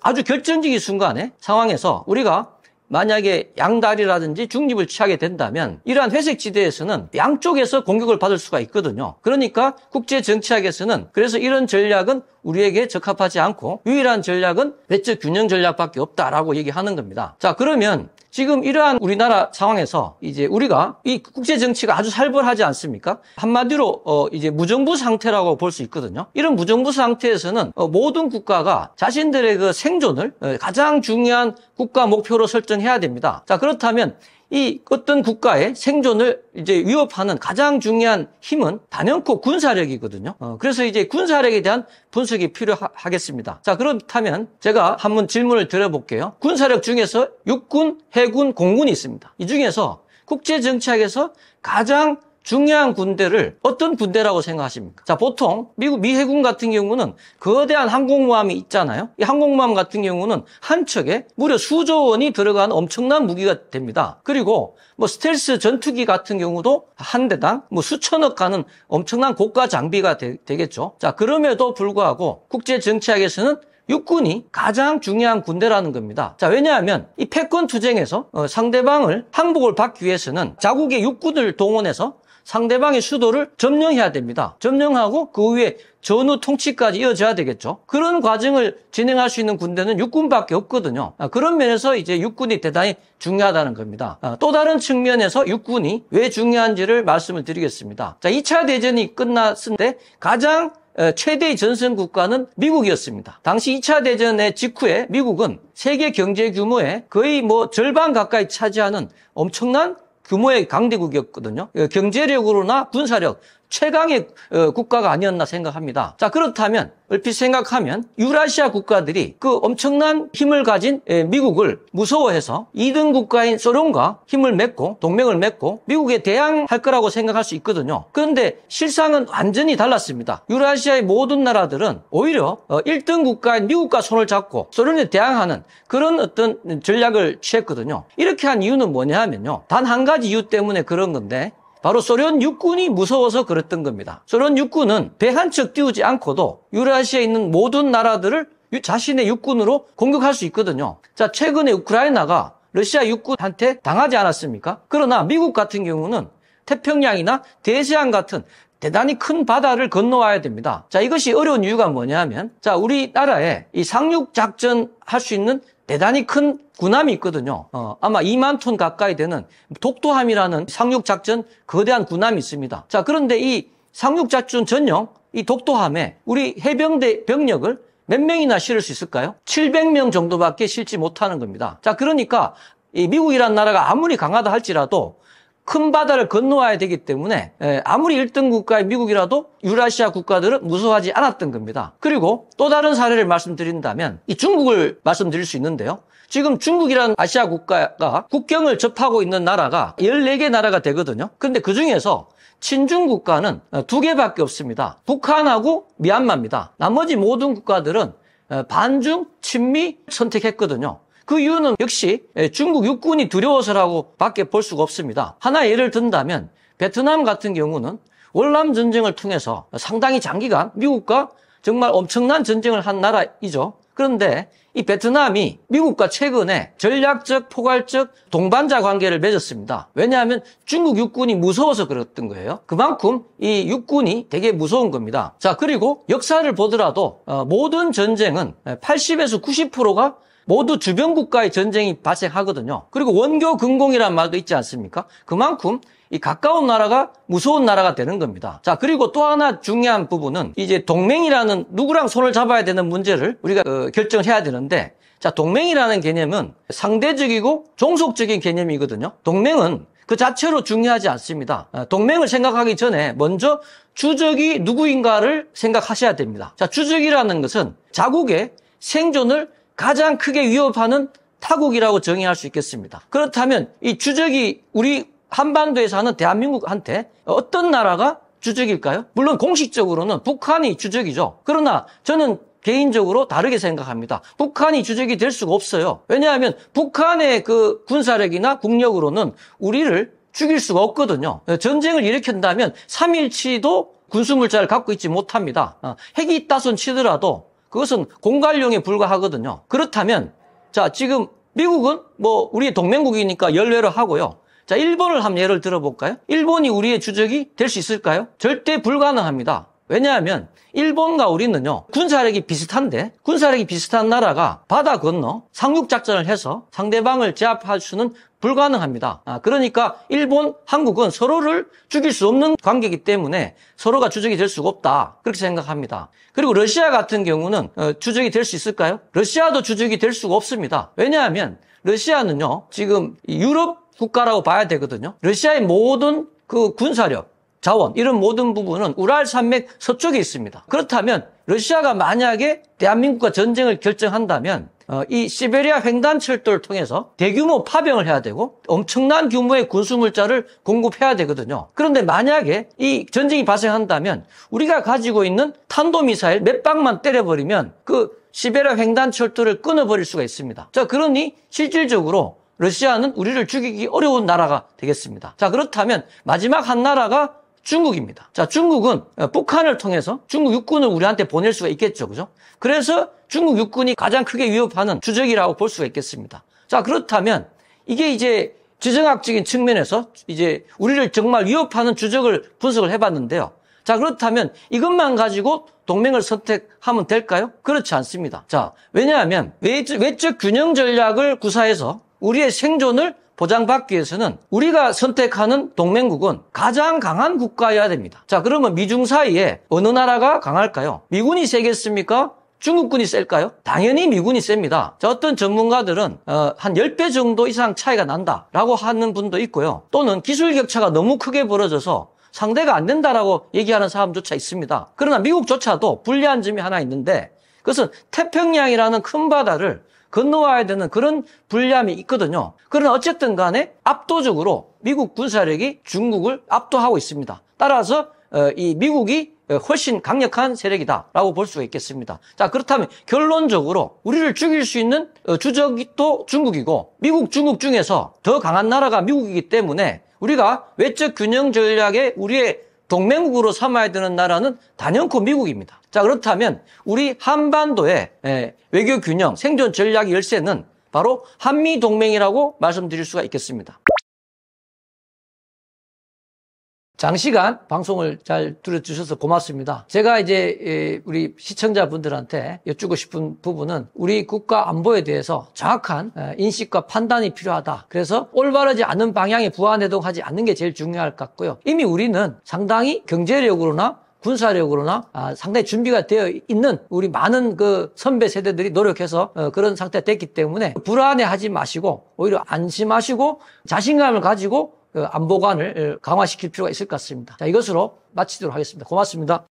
아주 결정적인 순간에 상황에서 우리가 만약에 양다리라든지 중립을 취하게 된다면 이러한 회색 지대에서는 양쪽에서 공격을 받을 수가 있거든요. 그러니까 국제정치학에서는 그래서 이런 전략은 우리에게 적합하지 않고 유일한 전략은 외적 균형 전략밖에 없다라고 얘기하는 겁니다. 자, 그러면 지금 이러한 우리나라 상황에서 이제 우리가 이 국제 정치가 아주 살벌하지 않습니까? 한마디로 이제 무정부 상태라고 볼 수 있거든요. 이런 무정부 상태에서는 모든 국가가 자신들의 그 생존을 가장 중요한 국가 목표로 설정해야 됩니다. 자, 그렇다면 이 어떤 국가의 생존을 이제 위협하는 가장 중요한 힘은 단연코 군사력이거든요. 그래서 이제 군사력에 대한 분석이 필요하겠습니다. 자, 그렇다면 제가 한번 질문을 드려볼게요. 군사력 중에서 육군, 해군, 공군이 있습니다. 이 중에서 국제정치학에서 가장 중요한 군대를 어떤 군대라고 생각하십니까? 자, 보통 미 해군 같은 경우는 거대한 항공모함이 있잖아요. 이 항공모함 같은 경우는 한 척에 무려 수조 원이 들어가는 엄청난 무기가 됩니다. 그리고 뭐 스텔스 전투기 같은 경우도 한 대당 뭐 수천억 가는 엄청난 고가 장비가 되겠죠. 자, 그럼에도 불구하고 국제 정치학에서는 육군이 가장 중요한 군대라는 겁니다. 자, 왜냐하면 이 패권 투쟁에서 상대방을 항복을 받기 위해서는 자국의 육군을 동원해서 상대방의 수도를 점령해야 됩니다. 점령하고 그 후에 전후 통치까지 이어져야 되겠죠. 그런 과정을 진행할 수 있는 군대는 육군밖에 없거든요. 그런 면에서 이제 육군이 대단히 중요하다는 겁니다. 또 다른 측면에서 육군이 왜 중요한지를 말씀을 드리겠습니다. 자, 2차 대전이 끝났을 때 가장 최대의 전선 국가는 미국이었습니다. 당시 2차 대전의 직후에 미국은 세계 경제 규모의 거의 뭐 절반 가까이 차지하는 엄청난 규모의 강대국이었거든요. 경제력으로나 군사력 최강의 국가가 아니었나 생각합니다. 자, 그렇다면 얼핏 생각하면 유라시아 국가들이 그 엄청난 힘을 가진 미국을 무서워해서 2등 국가인 소련과 힘을 맺고 동맹을 맺고 미국에 대항할 거라고 생각할 수 있거든요. 그런데 실상은 완전히 달랐습니다. 유라시아의 모든 나라들은 오히려 1등 국가인 미국과 손을 잡고 소련에 대항하는 그런 어떤 전략을 취했거든요. 이렇게 한 이유는 뭐냐 하면요. 단 한 가지 이유 때문에 그런 건데 바로 소련 육군이 무서워서 그랬던 겁니다. 소련 육군은 배 한 척 띄우지 않고도 유라시아에 있는 모든 나라들을 자신의 육군으로 공격할 수 있거든요. 자, 최근에 우크라이나가 러시아 육군한테 당하지 않았습니까? 그러나 미국 같은 경우는 태평양이나 대서양 같은 대단히 큰 바다를 건너와야 됩니다. 자, 이것이 어려운 이유가 뭐냐면, 자, 우리나라에 이 상륙작전 할 수 있는 대단히 큰 군함이 있거든요. 아마 2만 톤 가까이 되는 독도함이라는 상륙작전 거대한 군함이 있습니다. 자, 그런데 이 상륙작전 전용 이 독도함에 우리 해병대 병력을 몇 명이나 실을 수 있을까요? 700명 정도밖에 실지 못하는 겁니다. 자, 그러니까 이 미국이라는 나라가 아무리 강하다 할지라도 큰 바다를 건너와야 되기 때문에 아무리 1등 국가의 미국이라도 유라시아 국가들은 무서워하지 않았던 겁니다. 그리고 또 다른 사례를 말씀드린다면 이 중국을 말씀드릴 수 있는데요. 지금 중국이라는 아시아 국가가 국경을 접하고 있는 나라가 14개 나라가 되거든요. 그런데 그중에서 친중 국가는 2개밖에 없습니다. 북한하고 미얀마입니다. 나머지 모든 국가들은 반중, 친미 선택했거든요. 그 이유는 역시 중국 육군이 두려워서라고 밖에 볼 수가 없습니다. 하나 예를 든다면 베트남 같은 경우는 월남 전쟁을 통해서 상당히 장기간 미국과 정말 엄청난 전쟁을 한 나라이죠. 그런데 이 베트남이 미국과 최근에 전략적, 포괄적 동반자 관계를 맺었습니다. 왜냐하면 중국 육군이 무서워서 그랬던 거예요. 그만큼 이 육군이 되게 무서운 겁니다. 자, 그리고 역사를 보더라도 모든 전쟁은 80에서 90%가 모두 주변 국가의 전쟁이 발생하거든요. 그리고 원교 근공이라는 말도 있지 않습니까? 그만큼 이 가까운 나라가 무서운 나라가 되는 겁니다. 자, 그리고 또 하나 중요한 부분은 이제 동맹이라는 누구랑 손을 잡아야 되는 문제를 우리가 결정해야 되는데, 자, 동맹이라는 개념은 상대적이고 종속적인 개념이거든요. 동맹은 그 자체로 중요하지 않습니다. 동맹을 생각하기 전에 먼저 주적이 누구인가를 생각하셔야 됩니다. 자, 주적이라는 것은 자국의 생존을 가장 크게 위협하는 타국이라고 정의할 수 있겠습니다. 그렇다면 이 주적이 우리 한반도에 사는 대한민국한테 어떤 나라가 주적일까요? 물론 공식적으로는 북한이 주적이죠. 그러나 저는 개인적으로 다르게 생각합니다. 북한이 주적이 될 수가 없어요. 왜냐하면 북한의 그 군사력이나 국력으로는 우리를 죽일 수가 없거든요. 전쟁을 일으킨다면 3.1치도 군수물자를 갖고 있지 못합니다. 핵이 있다 손 치더라도 그것은 공갈용에 불과하거든요. 그렇다면 자, 지금 미국은 뭐 우리의 동맹국이니까 열외로 하고요. 자, 일본을 한번 예를 들어볼까요? 일본이 우리의 주적이 될 수 있을까요? 절대 불가능합니다. 왜냐하면 일본과 우리는요, 군사력이 비슷한데 군사력이 비슷한 나라가 바다 건너 상륙작전을 해서 상대방을 제압할 수는 불가능합니다. 그러니까 일본, 한국은 서로를 죽일 수 없는 관계이기 때문에 서로가 주적이 될 수가 없다. 그렇게 생각합니다. 그리고 러시아 같은 경우는 주적이 될 수 있을까요? 러시아도 주적이 될 수가 없습니다. 왜냐하면 러시아는요, 지금 유럽 국가라고 봐야 되거든요. 러시아의 모든 그 군사력, 자원, 이런 모든 부분은 우랄 산맥 서쪽에 있습니다. 그렇다면 러시아가 만약에 대한민국과 전쟁을 결정한다면 이 시베리아 횡단철도를 통해서 대규모 파병을 해야 되고 엄청난 규모의 군수물자를 공급해야 되거든요. 그런데 만약에 이 전쟁이 발생한다면 우리가 가지고 있는 탄도미사일 몇 방만 때려버리면 그 시베리아 횡단철도를 끊어버릴 수가 있습니다. 자, 그러니 실질적으로 러시아는 우리를 죽이기 어려운 나라가 되겠습니다. 자, 그렇다면 마지막 한 나라가 중국입니다. 자, 중국은 북한을 통해서 중국 육군을 우리한테 보낼 수가 있겠죠. 그죠? 그래서 중국 육군이 가장 크게 위협하는 주적이라고 볼 수가 있겠습니다. 자, 그렇다면 이게 이제 지정학적인 측면에서 이제 우리를 정말 위협하는 주적을 분석을 해봤는데요. 자, 그렇다면 이것만 가지고 동맹을 선택하면 될까요? 그렇지 않습니다. 자, 왜냐하면 외적 균형 전략을 구사해서 우리의 생존을 보장받기 위해서는 우리가 선택하는 동맹국은 가장 강한 국가여야 됩니다. 자, 그러면 미중 사이에 어느 나라가 강할까요? 미군이 세겠습니까? 중국군이 셀까요? 당연히 미군이 셉니다. 자, 어떤 전문가들은 한 10배 정도 이상 차이가 난다라고 하는 분도 있고요. 또는 기술 격차가 너무 크게 벌어져서 상대가 안 된다라고 얘기하는 사람조차 있습니다. 그러나 미국조차도 불리한 점이 하나 있는데 그것은 태평양이라는 큰 바다를 건너와야 되는 그런 불리함이 있거든요. 그러나 어쨌든 간에 압도적으로 미국 군사력이 중국을 압도하고 있습니다. 따라서 이 미국이 훨씬 강력한 세력이다라고 볼 수가 있겠습니다. 자, 그렇다면 결론적으로 우리를 죽일 수 있는 주적이 또 중국이고 미국, 중국 중에서 더 강한 나라가 미국이기 때문에 우리가 외적 균형 전략에 우리의 동맹국으로 삼아야 되는 나라는 단연코 미국입니다. 자, 그렇다면 우리 한반도의 외교 균형, 생존 전략의 열쇠는 바로 한미 동맹이라고 말씀드릴 수가 있겠습니다. 장시간 방송을 잘 들어주셔서 고맙습니다. 제가 이제 우리 시청자분들한테 여쭈고 싶은 부분은 우리 국가 안보에 대해서 정확한 인식과 판단이 필요하다. 그래서 올바르지 않은 방향에 부안해동하지 않는 게 제일 중요할 것 같고요. 이미 우리는 상당히 경제력으로나 군사력으로나 상당히 준비가 되어 있는 우리 많은 그 선배 세대들이 노력해서 그런 상태가 됐기 때문에 불안해하지 마시고 오히려 안심하시고 자신감을 가지고 안보관을 강화시킬 필요가 있을 것 같습니다. 자, 이것으로 마치도록 하겠습니다. 고맙습니다.